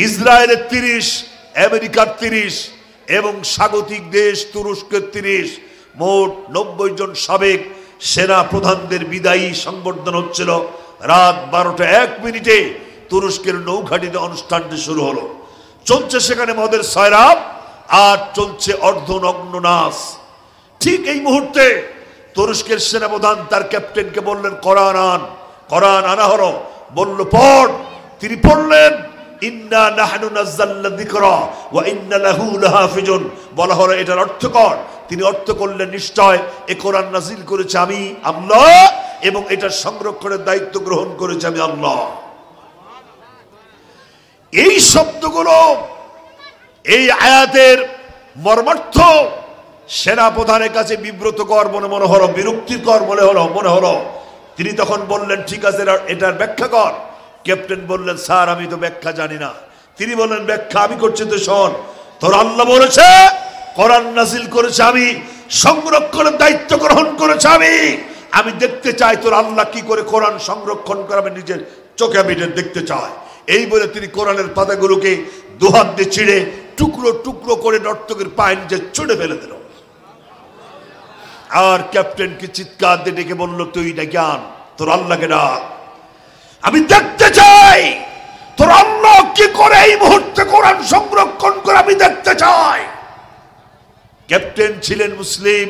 ইসরায়েলের 30, আমেরিকার 30 এবং স্বাগতিক দেশ তুরস্কের 30, মোট 90 জন সাবেক সেনা প্রধানদের বিদায়ী সংবর্ধনা হচ্ছিল। রাত 12টা 1 মিনিটে তুরস্কের নৌঘাটিতে অনুষ্ঠানটি শুরু হলো। চলছে সেখানে মদের সয়রাব আর চলছে অর্ধনগ্ন নাচ। ঠিক এই মুহূর্তে তুরস্কের সেনাপ্রধান তার ক্যাপ্টেনকে বললেন কোরআন আনা হলো। বলল পড়। তিনি পড়লেন ইন্না নাহনু নাযালনা যিকরা ওয়া ইন্না লাহু লাহাফিজুন। বলা হলো এটার অর্থ কর। তিনি অর্থ করলেন নিশ্চয় এ কোরআন নাজিল করেছে আমি আল্লাহ এবং এটার সংরক্ষণের দায়িত্ব গ্রহণ করেছে আমি আল্লাহ। এই শব্দগুলো, এই আয়াতের মর্মার্থ সেনাপ্রধানের কাছে বিব্রতকর মনে হলো, বিরক্তিকর মনে হলো। তিনি তখন বললেন ঠিক আছে, এটার ব্যাখ্যা কর। ক্যাপ্টেন বললেন স্যার আমি তো ব্যাখ্যা জানি না। তিনি বললেন ব্যাখ্যা আমি করছি, তো শোন। তোর আল্লাহ বলেছে কোরআন নাজিল করেছে আমি, সংরক্ষণের দায়িত্ব গ্রহণ করেছে আমি দেখতে চাই তোর আল্লাহ কি করে কোরআন সংরক্ষণ করে, আমি নিজের চোখে আমি দেখতে চাই। এই বলে তিনি কোরআনের পাতাগুলোকে দুহাত দিয়ে ছিঁড়ে টুকরো টুকরো করে নর্তকের পায়ে নিজে ছুঁড়ে ফেলে দিল। আর ক্যাপ্টেনকে চিৎকার দিয়ে ডেকে বলল তুই ডেকে আন, তোর আল্লাহকে ডাক, আমি দেখতে চাই তোর আল্লাহ কি করে এই মুহূর্তে কোরআন সংরক্ষণ করে, আমি দেখতে চাই। ক্যাপ্টেন ছিলেন মুসলিম,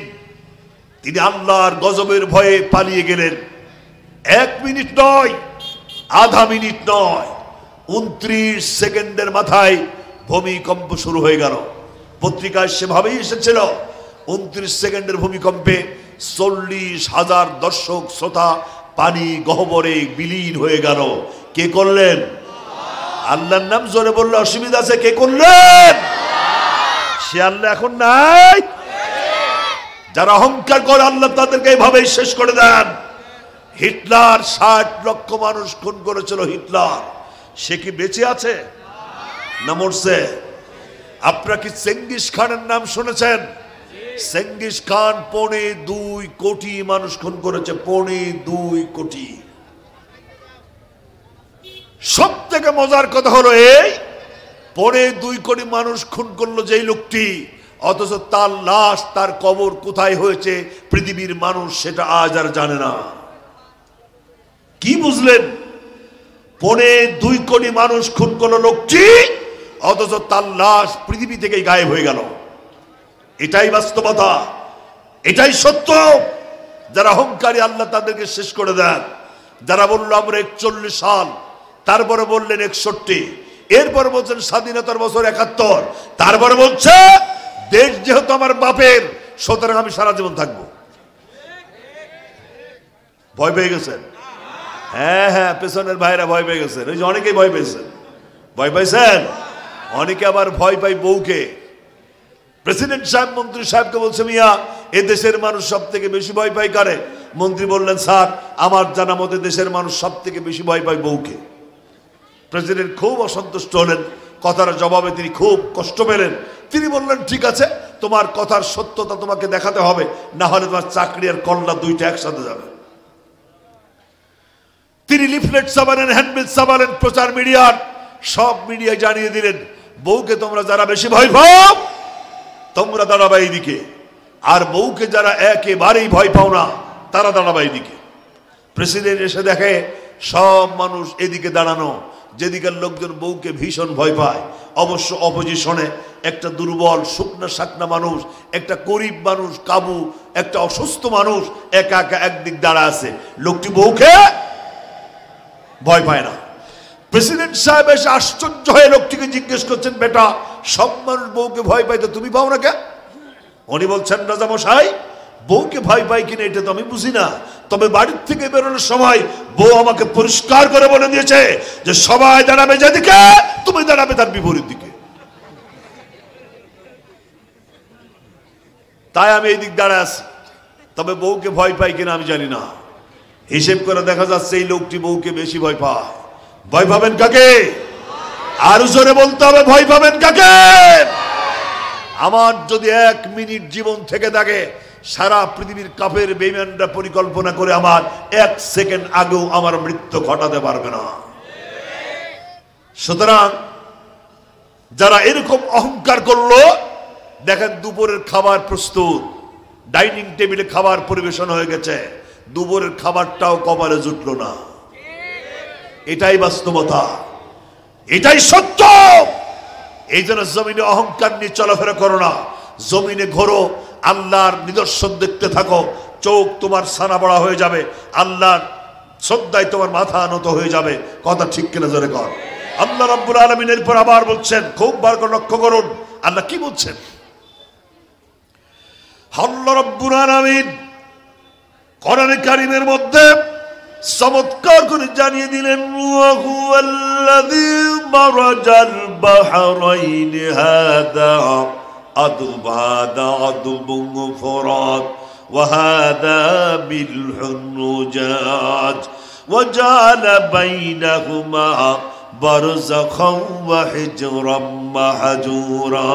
তিনি আল্লাহর গজবের ভয়ে পালিয়ে গেলেন। 1 মিনিট নয়, আধা মিনিট নয়, 29 সেকেন্ডের মাথায় ভূমিকম্প শুরু হয়ে গেল। পত্রিকায় সেভাবেই এসেছিল 29 সেকেন্ডের ভূমিকম্পে 40,000 দর্শক শ্রোতা পানি গহ্বরে বিলীন হয়ে গেল। কে করলেন? আল্লাহর নাম জোরে বললে অসুবিধা আছে? কে করলেন? সে আল্লাহ এখন নাই। যারা অহংকার করে আল্লাহ তাদেরকে এইভাবেই শেষ করে দেন। হিটলার 60 লক্ষ মানুষ খুন করেছিল। হিটলার সে কি বেঁচে আছে না মরছে? আপনারা কি চেঙ্গিস খানের নাম শুনেছেন? চেঙ্গিস খান 2.25 কোটি মানুষ খুন করেছে, 2.25 কোটি। সব থেকে মজার কথা হলো এই, 2.25 কোটি মানুষ খুন করলো যেই লোকটি, অথচ তার লাশ, তার কবর কোথায় হয়েছে পৃথিবীর মানুষ সেটা আজ আর জানে না। কি বুঝলেন? 2.25 কোটি মানুষ খুন করলো লোকটি, অথচ তার লাশ পৃথিবী থেকে গায়েব হয়ে গেল। এটাই বাস্তবতা, এটাই সত্য। যারা অহংকারী আল্লাহ তাদেরকে শেষ করে দেন। যারা বললো আমরা 41 সাল, তারপরে বললেন 61, এরপরে বলছেন স্বাধীনতার বছর 71, তারপরে বলছে দেশ যেহেতু আমার বাপের সুতরাং আমি সারা জীবন থাকবো। ভয় পেয়ে গেছেন? হ্যাঁ হ্যাঁ, পেছনের ভাইরা ভয় পেয়ে গেছেন। ওই যে অনেকেই ভয় পেয়েছেন, ভয় পাইছেন। অনেকে আবার ভয় পাই বউকে। প্রেসিডেন্ট সাহেব মন্ত্রী সাহেবকে বলছে, মিয়া এ দেশের মানুষ সব থেকে বেশি ভয় পায় কারে? মন্ত্রী বললেন, স্যার আমার জানা মতে দেশের মানুষ সব থেকে বেশি ভয় পায় বউকে। প্রেসিডেন্ট খুব অসন্তুষ্ট হলেন, কথার জবাবে তিনি খুব কষ্ট পেলেন। তিনি বললেন, ঠিক আছে, তোমার কথার সত্যতা তোমাকে দেখাতে হবে, না হলে তোমার চাকরি আর কল্লা দুইটা একসাথে যাবে। তিনি লিফলেট ছাপালেন, হ্যান্ডবিল ছাপালেন, প্রচার মিডিয়ার সব মিডিয়ায় জানিয়ে দিলেন, বউকে তোমরা যারা বেশি ভয় পাও তোমরা দাঁড়াবা এইদিকে, আর বউকে যারা একেবারেই ভয় পাও না তারা দাঁড়াবা এইদিকে। প্রেসিডেন্ট এসে দেখে সব মানুষ এদিকে দাঁড়ানো, যেদিকের লোকজন বউকে ভীষণ ভয় পায়। অবশ্য অপোজিশনে একটা দুর্বল শুকনা শাকনা মানুষ, একটা গরিব মানুষ, কাবু একটা অসুস্থ মানুষ একা একা একদিক দাঁড়া আছে, লোকটি বউকে ভয় পায় না। প্রেসিডেন্ট সাহেব এসে আশ্চর্য হয়ে লোকটিকে জিজ্ঞেস করছেন, বেটা সব মানুষ বউকে ভয় পায় তো তুমি পাও না কেন? উনি বলছেন, রাজা মশাই বউকে ভয় পাই কিনা এটা তো আমি বুঝি না, তবে বাড়ির থেকে বেরোনোর সময় বউ আমাকে পরিষ্কার করে বলে দিয়েছে যে সবাই দাঁড়াবে যেদিকে, তুমি দাঁড়াবে তার বিপরীত দিকে। তাই আমি এই দিক দাঁড়ায় আছি, তবে বউকে ভয় পাই কিনা আমি জানি না। হিসেব করে দেখা যাচ্ছে এই লোকটি বউকে বেশি ভয় পায়। ভয় পাবেন কাকে? আরো জোরে বলতে হবে, ভয় পাবেন কাকে? আমার যদি 1 মিনিট জীবন থেকে থাকে, সারা পৃথিবীর কাফের বেঈমানরা পরিকল্পনা করে আমার 1 সেকেন্ড আগেও আমার মৃত্যু ঘটাতে পারবে না। সুতরাং যারা এরকম অহংকার করলো, দেখেন দুপুরের খাবার প্রস্তুত, ডাইনিং টেবিলে খাবার পরিবেশন হয়ে গেছে, দুপুরের খাবারটাও কপালে জুটলো না। এটাই বাস্তবতা, এটাই সত্য। এই জন্য জমিনে অহংকার নিয়ে চলাফেরা করো না, জমিনে ঘোরো, আল্লাহর নিদর্শন দেখতে থাকো, চোখ তোমার ছানা বড়া হয়ে যাবে, আল্লাহর শ্রদ্ধায় তোমার মাথা নত হয়ে যাবে। কথা ঠিক কিনা জোরে কর। আল্লাহ রাব্বুল আলামিন এরপর আবার বলছেন, খুব বার করে লক্ষ্য করুন আল্লাহ কি বলছেন। আল্লাহ রাব্বুল আলামিন কোরআনে কারীমের মধ্যে চমৎকার করে জানিয়ে দিলেন, ওয়া হুয়াল্লাযী মারাজাল বাহরাইনি হাদা আদবুন ফুরাত ওয়া হাদা মিলহুন উজাজ ওয়া জাআলা বাইনাহুমা বারযাখান ওয়া হিজরাম মাহজুরা।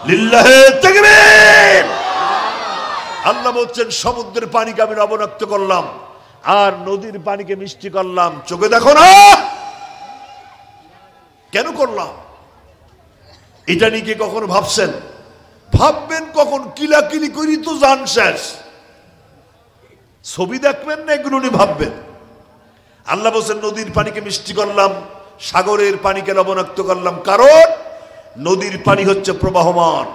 লিল্লাহি তাকবীর। আল্লাহ বলছেন, সমুদ্রের পানিকে আমি লবণাক্ত করলাম আর নদীর পানিকে মিষ্টি করলাম, চোখে দেখো না। কেন করলাম? এটা নিয়ে কখনো ভাবছেন? ভাববেন কখন? কিলাকিলি করি তো জান শেষ। ছবি দেখবেন না, এগুলো নিয়ে ভাববেন। আল্লাহ বলছেন নদীর পানিকে মিষ্টি করলাম, সাগরের পানিকে লবণাক্ত করলাম। কারণ নদীর পানি হচ্ছে প্রবাহমান,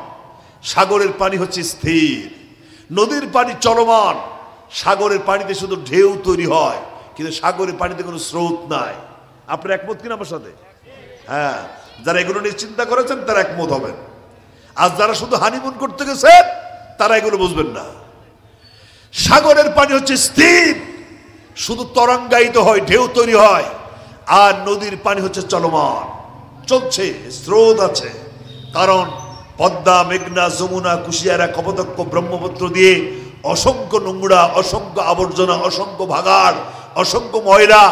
সাগরের পানি হচ্ছে স্থির। নদীর পানি চলমান, সাগরের পানিতে শুধু ঢেউ তৈরি হয়, কিন্তু সাগরের পানিতে কোনো স্রোত নাই। আপনারা একমত কিনা আমার সাথে? হ্যাঁ, যারা এগুলো নিয়ে চিন্তা করেছেন তারা একমত হবেন। আর যারা শুধু হানিমুন করতে গেছেন তারা এগুলো বুঝবেন না। সাগরের পানি হচ্ছে স্থির, শুধু তরঙ্গায়িত হয়, ঢেউ তৈরি হয়। আর নদীর পানি হচ্ছে চলমান, চলছে, স্রোত আছে। কারণ পদ্মা, মেঘনা, যমুনা, কুশিয়ারা, কপোতাক্ষ, ব্রহ্মপুত্র দিয়ে অসংখ্য নোংরা, অসংখ্য আবর্জনা, অসংখ্য ভাগাড়, অসংখ্য ময়লা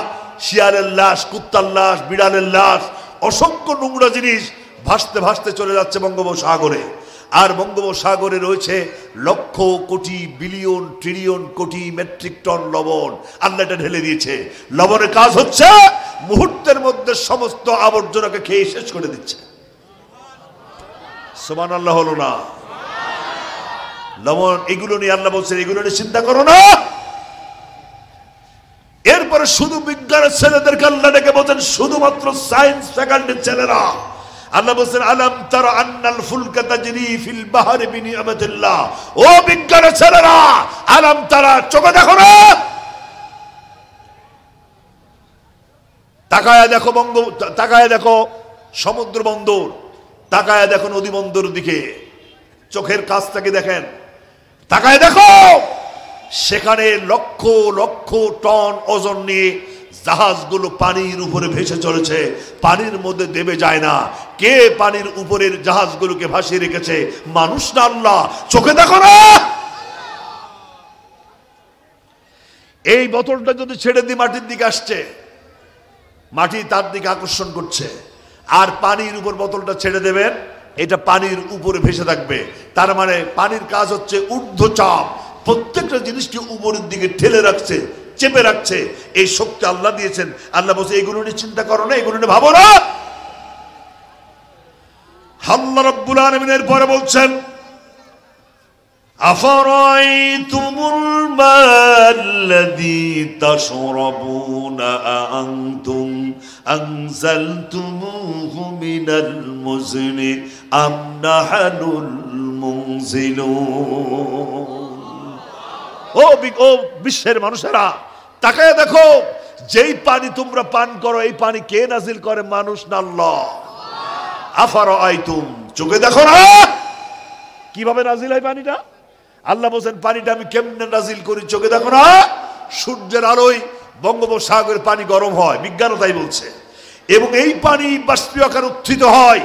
শিয়ালের লাশ, কুত্তার লাশ, বিড়ালের লাশ, অসংখ্য নোংরা জিনিস ভাসতে ভাসতে চলে যাচ্ছে বঙ্গোপসাগরে। আর বঙ্গোপসাগরে রয়েছে লক্ষ কোটি বিলিয়ন ট্রিলিয়ন কোটি মেট্রিক টন লবণ। আল্লাহ এটা ঢেলে দিয়েছে। লবণের কাজ হচ্ছে মুহূর্তের মধ্যে সমস্ত আবর্জনাকে খেয়ে শেষ করে দিচ্ছে। সুবহানাল্লাহ হলো না? লবণ, এগুলো নিয়ে আল্লাহ বলছেন এগুলো নিয়ে চিন্তা করো না। এরপরে শুধু বিজ্ঞানের ছেলেদেরকে আল্লাহ ডেকে বলছেন, শুধুমাত্র সায়েন্স ফ্যাকাল্টির ছেলেরা। আল্লাহ বলছেন আলাম তারা আন্নাল ফুলকা তাজরি ফিল বাহরি বিনিয়ামাতিল্লাহ। ও বিজ্ঞানের ছেলেরা, আলাম তারা, চোখে দেখো না? তাকায়া দেখো তাকায়া দেখো সমুদ্র বন্দর, তাকায়া দেখো নদী বন্দরের দিকে, চোখের কাছটাকে দেখেন, তাকায় দেখো সেখানে লক্ষ লক্ষ টন ওজন নিয়ে জাহাজগুলো পানির উপরে ভেসে চলেছে, পানির মধ্যে দেবে যায় না। কে পানির উপরের জাহাজগুলোকে ভাসিয়ে রেখেছে? মানুষ না আল্লাহ। চোখে দেখো না? এই বোতলটা যদি ছেড়ে দিয়ে মাটির দিকে আসছে, মাটি তার দিকে আকর্ষণ করছে, আর পানির উপর বোতলটা ছেড়ে দেবেন, এটা পানির উপরে ভেসে থাকবে। তার মানে পানির কাজ হচ্ছে ঊর্ধ্বচাপ, প্রত্যেকটা জিনিসকে উপরের দিকে ঠেলে রাখছে, চেপে রাখছে। এই শক্তি আল্লাহ দিয়েছেন। আল্লাহ বলছে এগুলো নিয়ে চিন্তা করো না, এগুলো নিয়ে ভাবো না। আল্লাহ রাব্বুল আলামিনের পরে বলছেন আফরাআইতুমুল মাল্লাযী তাশরাবুনা আনতুম আনজালতুমুহু মিনাল মুজনি আম নাহনুল মুনজিলুন। ও বিশ্বের মানুষেরা, তাকায় দেখো, যেই পানি তোমরা পান করো এই পানি কে নাজিল করে? মানুষ না আল্লাহ। আফরাআইতুম, চোখে দেখো না কিভাবে নাজিল হয় পানিটা? আল্লাহ বলছেন পানিটা আমি কেমনে নাজিল করি, চোখে দেখো না? সূর্যের আলোয় বঙ্গোপসাগরের পানি গরম হয়, বিজ্ঞানও তাই বলছে। এবং এই পানি বাষ্পীয় আকারে উত্থিত হয়,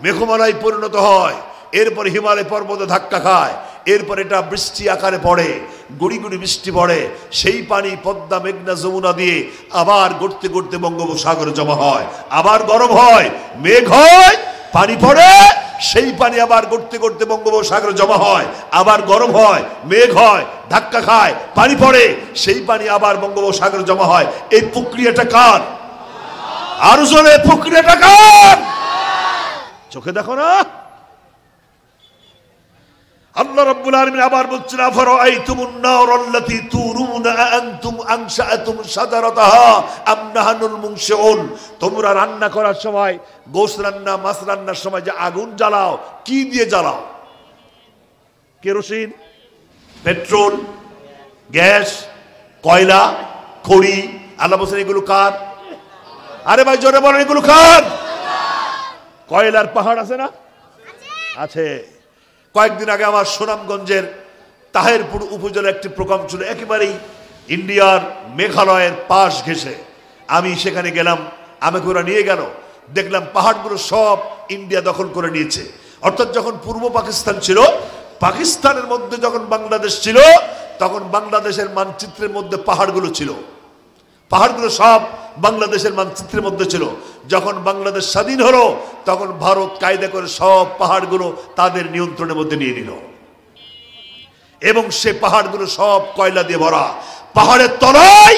মেঘমালায় পরিণত হয়, এরপরে হিমালয় পর্বতে ধাক্কা খায়, এরপর এটা বৃষ্টি আকারে পড়ে, গুড়ি গুড়ি বৃষ্টি পড়ে। সেই পানি পদ্মা, মেঘনা, যমুনা দিয়ে আবার গড়তে গড়তে বঙ্গোপসাগরে জমা হয়, আবার গরম হয়, মেঘ হয়, পানি পড়ে, সেই পানি আবার গড়তে গড়তে বঙ্গোপসাগরে জমা হয়, আবার গরম হয়, মেঘ হয়, ধাক্কা খায়, পানি পড়ে, সেই পানি আবার বঙ্গোপসাগরে জমা হয়। এই প্রক্রিয়াটা কার? আর জোরে, প্রক্রিয়াটা কার? চোখে দেখো না? আল্লাহ রাব্বুল আলামিন আবার বলছেন আফরাআইতুমুন নারাল্লাতী তুরুনা আনতুম আনশাআতুম শাজারাতাহা আম নাহনুল মুনশিউন। তোমরা রান্না করার সময়, গোশত রান্না, মাছ রান্নার সময় যে আগুন জ্বালাও, কি দিয়ে জ্বালাও? কেরোসিন, পেট্রোল, গ্যাস, কয়লা, খড়ি। আল্লাহ বলছেন এগুলো কার? আরে ভাই জোরে বলেন, এগুলো কার? কয়লার পাহাড় আছে না? আছে। কয়েকদিন আগে আমার সুনামগঞ্জের তাহেরপুর উপজেলা একটি প্রোগ্রাম ছিল, একেবারেই ইন্ডিয়ার মেঘালয়ের পাশ ঘেঁষে। আমি সেখানে গেলাম, আমাকে ওরা নিয়ে গেল, দেখলাম পাহাড়গুলো সব ইন্ডিয়া দখল করে নিয়েছে। অর্থাৎ যখন পূর্ব পাকিস্তান ছিল, পাকিস্তানের মধ্যে যখন বাংলাদেশ ছিল, তখন বাংলাদেশের মানচিত্রের মধ্যে পাহাড়গুলো ছিল, পাহাড়গুলো সব বাংলাদেশের মানচিত্রের মধ্যে ছিল। যখন বাংলাদেশ স্বাধীন হলো, তখন ভারত কায়দা করে সব পাহাড়গুলো তাদের নিয়ন্ত্রণের মধ্যে নিয়ে নিল, এবং সে পাহাড়গুলো সব কয়লা দিয়ে ভরা। পাহাড়ের তলায়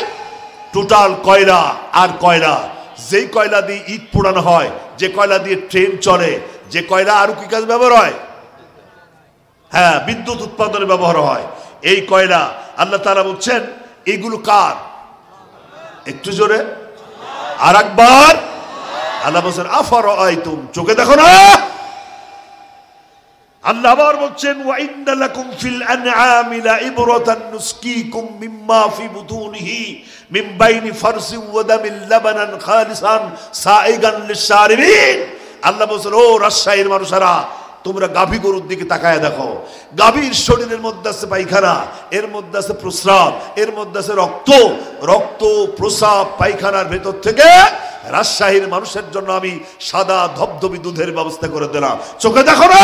টোটাল কয়লা আর কয়লা। যেই কয়লা দিয়ে ইট পোড়ানো হয়, যে কয়লা দিয়ে ট্রেন চলে, যে কয়লা আরো কি কাজ ব্যবহার হয়? হ্যাঁ, বিদ্যুৎ উৎপাদনে ব্যবহার হয় এই কয়লা। আল্লাহ তাআলা বলছেন এইগুলো কার? একটু জোরে আর একবার। আল্লাহ বলছেন আফরাআইতুম, চোখে দেখো না? আল্লাহ আবার বলছেন ওয়া ইন্না লাকুম ফিল আনআমি লাইবরাতান নুসকিকুম মিম্মা ফি বুতুনিহি মিন বাইনি ফারসিন ওয়া দামিল লাবানান খালিসান সাইগান লিশারিবিন। আল্লাহ বলছেন ও রাজশাহীর মানুষেরা, তোমরা গাভী গরুর দিকে তাকায় দেখো। গাভীর শরীরের মধ্যে আছে পায়খানা, এর মধ্যে আছে প্রস্রাব, এর মধ্যে আছে রক্ত। রক্ত, প্রস্রাব, পায়খানার ভেতর থেকে রাজশাহীর মানুষের জন্য আমি সাদা ধবধবি দুধের ব্যবস্থা করে দিলাম। চোখে দেখো না?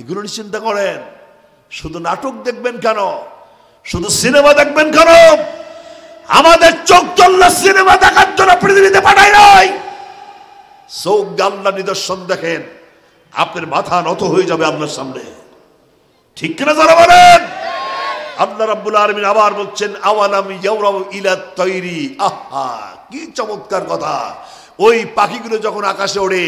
এগুলো চিন্তা করেন। শুধু নাটক দেখবেন কেন? শুধু সিনেমা দেখবেন কেন? আমাদের চোখ চললে সিনেমা দেখার জন্য পৃথিবীতে পাঠাই নাই। চোখ আল্লাহ নিদর্শন দেখেন, আপনার মাথা নত হয়ে যাবে আল্লাহর সামনে। ঠিক কিনা যারা বলেন? আল্লাহ রাব্বুল আলামিন আবার বলছেন আওয়ালাম ইয়ারাউ ইলা তাইরি। আহা, কি চমৎকার কথা! ওই পাখিগুলো যখন আকাশে ওড়ে,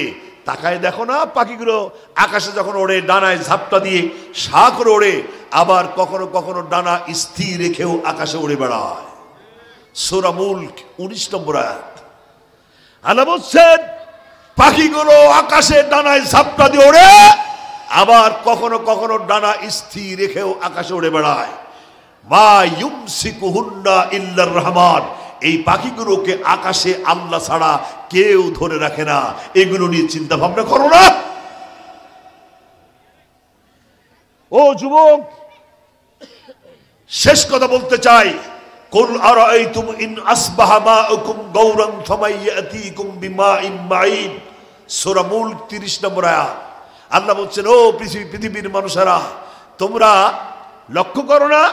তাকায় দেখো না, পাখিগুলো আকাশে যখন ওড়ে ডানায় ঝাপটা দিয়ে সা করে ওড়ে, আবার কখনো কখনো ডানা স্থির রেখেও আকাশে উড়ে বেড়ায়। সূরা মুলক 19 নম্বর আয়াত। আল্লাহ বলছেন পাখিগুলো আকাশে ডানায় ঝাপটা দিয়ে ওড়ে, আবার কখনো কখনো ডানা স্থির রেখেও আকাশে উড়ে বেড়ায়। মা ইউমসিকুহুন্না ইল্লার রহমান। এই পাখিগুলোকে আকাশে আল্লাহ ছাড়া কেউ ধরে রাখে না। এগুলো নিয়ে চিন্তা ভাবনা করো না। ও যুবক, শেষ কথা বলতে চাই, কুল আরাআইতুম ইন আসবাহা মাউকুম গাওরান ফামাইয়াতিকুম বিমাইন মাইন। সূরা মুলক 30 নম্বর আয়াত। আল্লাহ বলছেন, ও পৃথিবীর মানুষেরা, তোমরা লক্ষ্য করো না,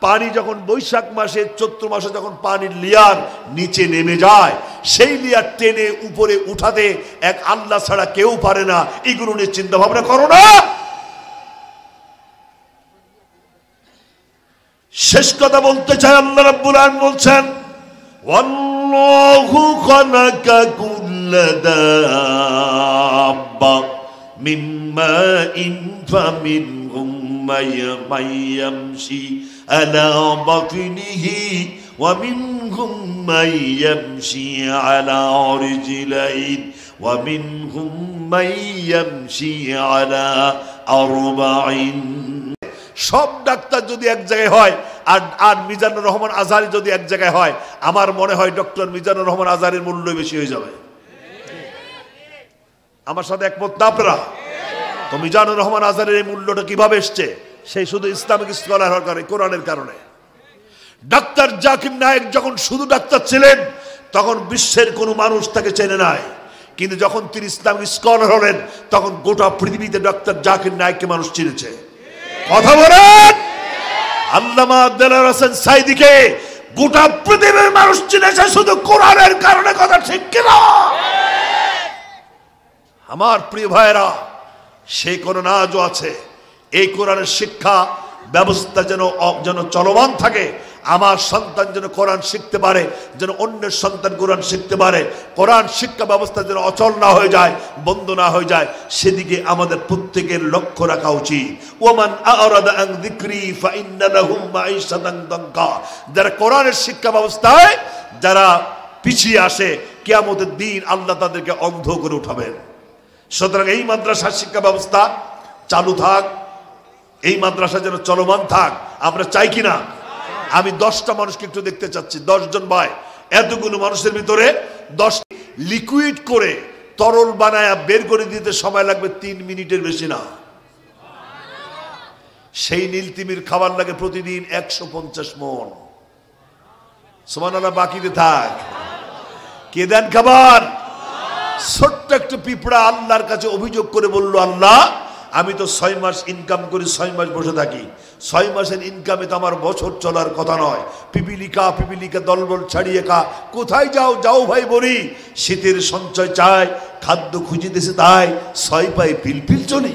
পানি যখন বৈশাখ মাসে চৈত্র মাসে যখন পানির লেয়ার নিচে নেমে যায়, সেই লেয়ার টেনে উপরে উঠাতে এক আল্লাহ ছাড়া কেউ পারে না। এগুলো নিয়ে চিন্তা ভাবনা করো না। শেষ কথা বলতে চাই, আল্লাহ রাব্বুল আলামিন বলছেন ওয়াল্লাহু খালাকা কুল্লা দাব্বা মিম্মা ইন ফামিনহুম মাইয়ামশি আলা বাতিনিহি ওয়া মিনহুম মাইয়ামশি আলা রিজলাইন ওয়া মিনহুম মাইয়ামশি আলা আরবাইন। সব ডাক্তার যদি এক জায়গায় হয় আর মিজানুর রহমান আজহারি যদি এক জায়গায় হয়, আমার মনে হয় ডক্টর মিজানুর রহমান আজহারির মূল্য বেশি হয়ে যাবে। আমার সাথে একমত না আপনারা? তো মিজানুর রহমান আজহারির এই মূল্যটা কিভাবে এসছে? সেই শুধু ইসলামিক স্কলার হওয়ার কারণে, কোরআনের কারণে। ডাক্তার জাকির নায়েক যখন শুধু ডাক্তার ছিলেন, তখন বিশ্বের কোনো মানুষ তাকে চেনে নাই। কিন্তু যখন তিনি ইসলামিক স্কলার হলেন, তখন গোটা পৃথিবীতে ডাক্তার জাকির নায়েককে মানুষ চিনেছে। কথা বলেন। আল্লামা দেলাওয়ার হোসেন সাইদিকে গোটা পৃথিবীর মানুষ চিনেছে শুধু কোরআনের কারণে। কথা ঠিক কিনা? আমার প্রিয় ভাইরা, সেই কোরআন আজও আছে। এই কোরআনের শিক্ষা ব্যবস্থা যেন চলমান থাকে। আমার সন্তান যেন কোরআন শিখতে পারে, যেন অন্যের সন্তান কোরআন শিখতে পারে। কোরআন শিক্ষা ব্যবস্থা যেন অচল না হয়ে যায়, বন্ধ না হয়ে যায়, সেদিকে আমাদের প্রত্যেকের লক্ষ্য রাখা উচিত। ওমান আরাদা আন যিকরি ফাইন্না লাহুম মাঈশাতান দানকা। যারা কোরআনের শিক্ষা ব্যবস্থায় যারা পিছিয়ে আসে, কিয়ামতের দিন আল্লাহ তাদেরকে অন্ধ করে উঠাবেন। সুতরাং এই মাদ্রাসার শিক্ষা ব্যবস্থা চালু থাক, এই মাদ্রাসা যেন চলমান থাক। আমরা চাই কিনা? আমি 10টা মানুষকে একটু দেখতে চাচ্ছি। 10 জন ভাই, এতগুলো মানুষের ভিতরে 10 লিকুইড করে তরল বানায়া বের করে দিতে সময় লাগবে 3 মিনিটের বেশি না। সেই নীলতিমির খাবার লাগে প্রতিদিন 150 মণ। সুবহানাল্লাহ। বাকিতে থাক, কে দেন খাবার? ছোট্ট একটা পিঁপড়া আল্লাহর কাছে অভিযোগ করে বলল, আল্লাহ আমি তো 6 মাস ইনকাম করি, 6 মাস বসে থাকি। 6 মাসের ইনকামে তো আমার বছর চলার কথা নয়। পিপিলিকা দলবল ছাড়িয়ে খা। কোথায় যাও ভাই বলি। শীতের সঞ্চয় চাই, খাদ্য খুঁজিতেছে তাই 6 পায়ে পিলপিল চলি।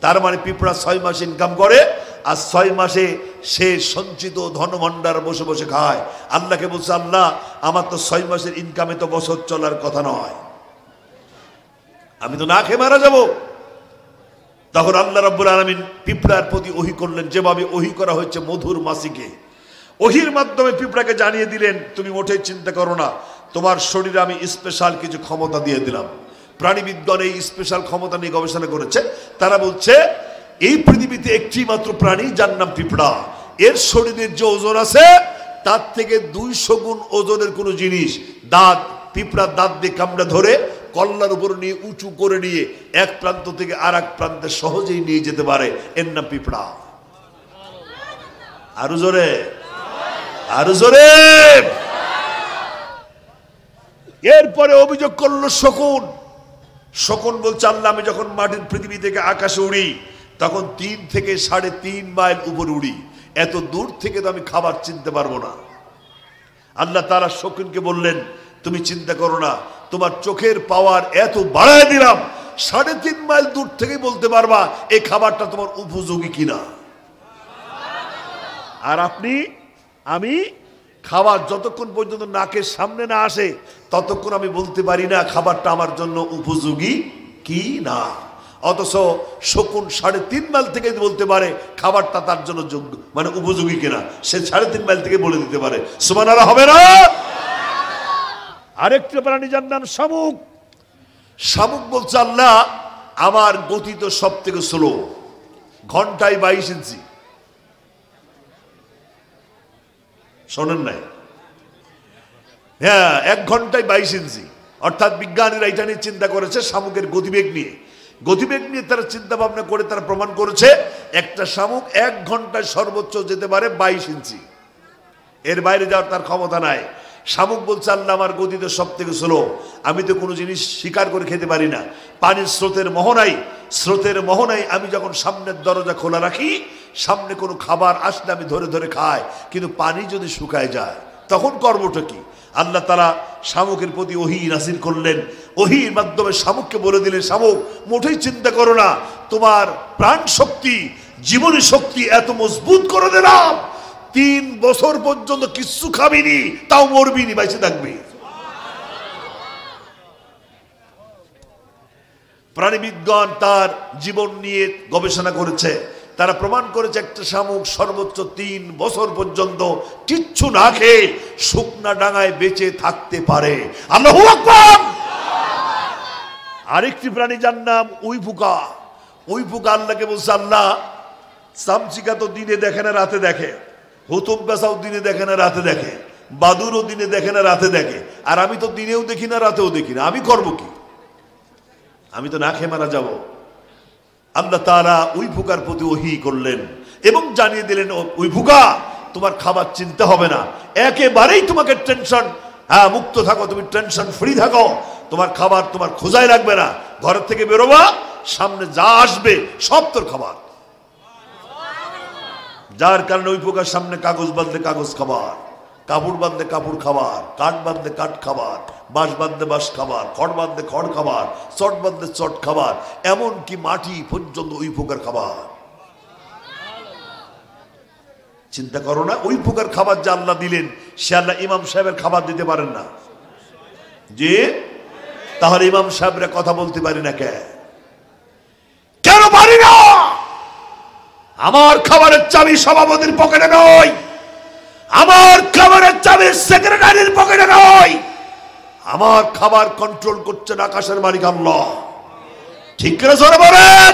তার মানে পিঁপড়া 6 মাস ইনকাম করে, আর 6 মাসে সে সঞ্চিত ধনভাণ্ডার বসে বসে খায়। আল্লাহকে বলছে, আল্লাহ আমার তো 6 মাসের ইনকামে তো বছর চলার কথা নয়, আমি তো না খেয়ে মারা যাব। তখন আল্লাহ রাব্বুল আলামিন পিঁপড়ার প্রতি ওহী করলেন, যেভাবে ওহী করা হয়েছে মধুর মাসিকে। ওহীর মাধ্যমে পিঁপড়াকে জানিয়ে দিলেন, তুমি মোটেই চিন্তা করো না, তোমার শরীরে আমি স্পেশাল কিছু ক্ষমতা দিয়ে দিলাম। প্রাণীবিজ্ঞান এই স্পেশাল ক্ষমতা নিয়ে গবেষণা করেছে। তারা বলছে এই পৃথিবীতে একটি মাত্র প্রাণী যার নাম পিঁপড়া। এর শরীরের যে ওজন আছে তার থেকে 200 গুণ ওজনের কোনো জিনিস দাঁত, পিঁপড়ার দাঁত দিয়ে কামড়া ধরে কল্লার উপর নিয়ে উঁচু করে নিয়ে এক প্রান্ত থেকে আর এক প্রান্তে সহজেই নিয়ে যেতে পারে। এর নাম পিঁপড়া। আরো জোরে, আরো জোরে। এরপরে অভিযোগ করলো শকুন। শকুন বলছে, আল্লাহ আমি যখন মাটির পৃথিবী থেকে আকাশে উড়ি তখন 3 থেকে 3.5 মাইল উপরে উড়ি। এত দূর থেকে তো আমি খাবার চিনতে পারবো না। আল্লাহ তাআলা শকুনকে বললেন, তুমি চিন্তা করো না, তোমার চোখের পাওয়ার এত বাড়ায় দিলাম, 3.5 মাইল দূর থেকে বলতে পারবা এই খাবারটা তোমার উপযোগী কিনা। আর আমি খাবার যতক্ষণ পর্যন্ত নাকের সামনে না আসে ততক্ষণ আমি বলতে পারি না খাবারটা আমার জন্য উপযোগী কি না। অথচ শকুন 3.5 মাইল থেকে বলতে পারে খাবারটা তার জন্য যোগ্য মানে উপযোগী কিনা, সে 3.5 মাইল থেকে বলে দিতে পারে। সুবহানাল্লাহ হবে না? আরেকটা প্রাণী যার নাম শামুক। শামুক বলছে, আল্লাহ আমার গতি তো সব থেকে স্লো, ঘন্টায় 22 ইঞ্চি। শোনেন নাই? হ্যাঁ, 1 ঘন্টায় 22 ইঞ্চি। অর্থাৎ বিজ্ঞানীরা এটা নিয়ে চিন্তা করেছে, শামুকের গতিবেগ নিয়ে তারা চিন্তা ভাবনা করে তারা প্রমাণ করেছে একটা শামুক 1 ঘন্টায় সর্বোচ্চ যেতে পারে 22 ইঞ্চি, এর বাইরে যাওয়ার তার ক্ষমতা নাই। শামুক বলছে, আল্লাহ আমার গতি তো সব থেকে স্লো, আমি তো কোনো জিনিস শিকার করে খেতে পারি না। পানির স্রোতের মোহনায় আমি যখন সামনের দরজা খোলা রাখি, সামনে কোনো খাবার আসলে আমি ধরে ধরে খাই, কিন্তু পানি যদি শুকায় যায় তখন করবোটা কি? আল্লাহ তাআলা শামুকের প্রতি ওহী নাযিল করলেন। ওহীর মাধ্যমে শামুককে বলে দিলেন, শামুক মোটেই চিন্তা করো না, তোমার প্রাণ শক্তি, জীবনী শক্তি এত মজবুত করে দিলাম, 3 বছর পর্যন্ত কিচ্ছু খাবিনি, তাও মরবিনি, বেঁচে থাকবি। প্রাণীবিজ্ঞান তার জীবন নিয়ে গবেষণা করেছে, তারা প্রমাণ করেছে একটা শামুক সর্বোচ্চ 3 বছর পর্যন্ত কিচ্ছু না খেয়ে শুকনা ডাঙায় বেঁচে থাকতে পারে। আল্লাহু আকবার। আরেকটি প্রাণী যার নাম উইপোকা। আল্লাহকে বলছে, আল্লাহ চামচিকা তো দিনে দেখে না রাতে দেখে, হুতুম পেশাও দিনে দেখে না রাতে দেখে, বাদুরও দিনে দেখে না রাতে দেখে, আর আমি তো দিনেও দেখি না রাতেও দেখি না, আমি করবো কি? আমি তো না খেয়ে মারা যাব। আল্লাহ তাআলা উইপোকার প্রতি ওহী করলেন এবং জানিয়ে দিলেন, উইপোকা তোমার খাবার চিন্তা হবে না, একেবারেই তোমাকে টেনশন মুক্ত থাকো, তুমি টেনশন ফ্রি থাকো, তোমার খাবার তোমার খোঁজাই লাগবে না, ঘরের থেকে বেরোবা, সামনে যা আসবে সব তোর খাবার। যার কারণে উইপোকার সামনে কাগজ বাঁধলে কাগজ খাবার, কাপড় বাঁধলে কাপড় খাবার, কাঠ বাঁধলে কাঠ খাবার, বাঁশ বাঁধলে বাঁশ খাবার, খড় বাঁধলে খড় খাবার, চট বাঁধলে চট খাবার, এমনকি মাটি পর্যন্ত উইপোকার খাবার। চিন্তা করো না, উইপোকার খাবার যে আল্লাহ দিলেন, সে আল্লাহ ইমাম সাহেবের খাবার দিতে পারেন না? যে তাহলে ইমাম সাহেবরা কথা বলতে পারি না কেন পারি না? আমার খাবারের চাবি সভাপতির পকেটে নয়, আমার খাবারের চাবি সেক্রেটারির পকেটে নয়, আমার খাবার কন্ট্রোল করছেন আকাশের মালিক আল্লাহ। ঠিক করে জোরে বলেন।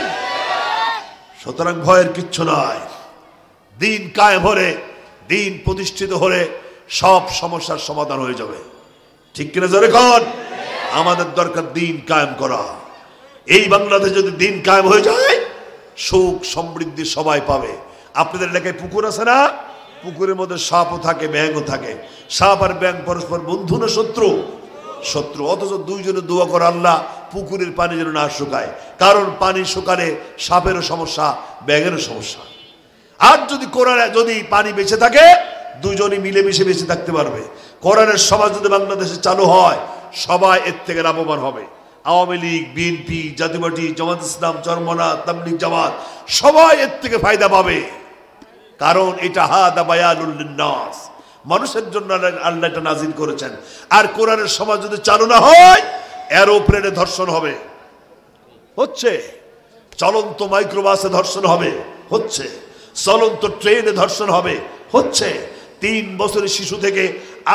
সুতরাং ভয়ের কিচ্ছু নাই। দিন কায়েম হলে, দিন প্রতিষ্ঠিত হলে সব সমস্যার সমাধান হয়ে যাবে। ঠিক কিনা জোরে কোন? আমাদের দরকার দিন কায়েম করা। এই বাংলাদেশে যদি দিন কায়েম হয়ে যায়, সুখ সমৃদ্ধি সবাই পাবে। আপনাদের এলাকায় পুকুর আছে না? পুকুরের মধ্যে সাপও থাকে, ব্যাঙও থাকে। সাপ আর ব্যাঙ পরস্পর বন্ধু না শত্রু? শত্রু। অথচ দুইজনে দোয়া করে, আল্লাহ পুকুরের পানি যেন না শুকায়, কারণ পানি শুকালে সাপেরও সমস্যা, ব্যাঙেরও সমস্যা। আর যদি পানি বেঁচে থাকে, দুজনই মিলেমিশে বেঁচে থাকতে পারবে। কোরআনের সমাজ যদি বাংলাদেশে চালু হয়, সবাই এর থেকে লাভবান হবে। আওয়ামী লীগ, বিএনপি, জাতীয় পার্টি, জামাত ইসলাম, চরমনায়, তাবলীগ জামাত সবাই এর থেকে ফায়দা পাবে। কারণ এটা হাদা বায়ানুল লিন্নাস, মানুষের জন্য আল্লাহ এটা নাজিল করেছেন। আর কোরআনের সমাজ যদি চালু না হয়, এরোপ্লেনে ধর্ষণ হবে, হচ্ছে। চলন্ত মাইক্রোবাসে ধর্ষণ হবে, হচ্ছে। চলন্ত ট্রেনে ধর্ষণ হবে, হচ্ছে। 3 বছরের শিশু থেকে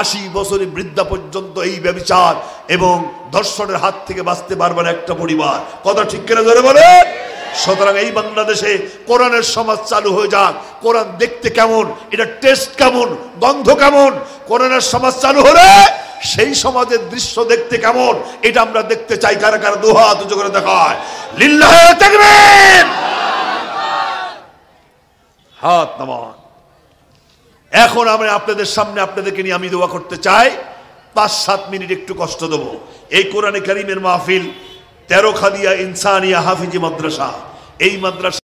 80 বছরের বৃদ্ধা পর্যন্ত এই ব্যভিচার এবং ধর্ষণের হাত থেকে বাঁচতে পারবে না একটা পরিবার। কথা ঠিক করে ধরে বলে। সুতরাং এই বাংলাদেশে কোরআনের সমাজ চালু হয়ে যাক। কোরআন দেখতে কেমন, এটা টেস্ট কেমন, গন্ধ কেমন, কোরআনের সমাজ চালু হলে সেই সমাজের দৃশ্য দেখতে কেমন, এটা আমরা দেখতে চাই। কারা কারা দুই হাত উঁচু করে দেখায় লিল্লাহি তাকবীর, হাত নামান। এখন আমি আপনাদের সামনে আপনাদেরকে নিয়ে আমি দোয়া করতে চাই। 5-7 মিনিট একটু কষ্ট দেব। এই কোরআনে কারীমের মাহফিল 13 খাদিয়া ইনসানিয়া হাফিজি মাদ্রাসা, এই মাদ্রাসা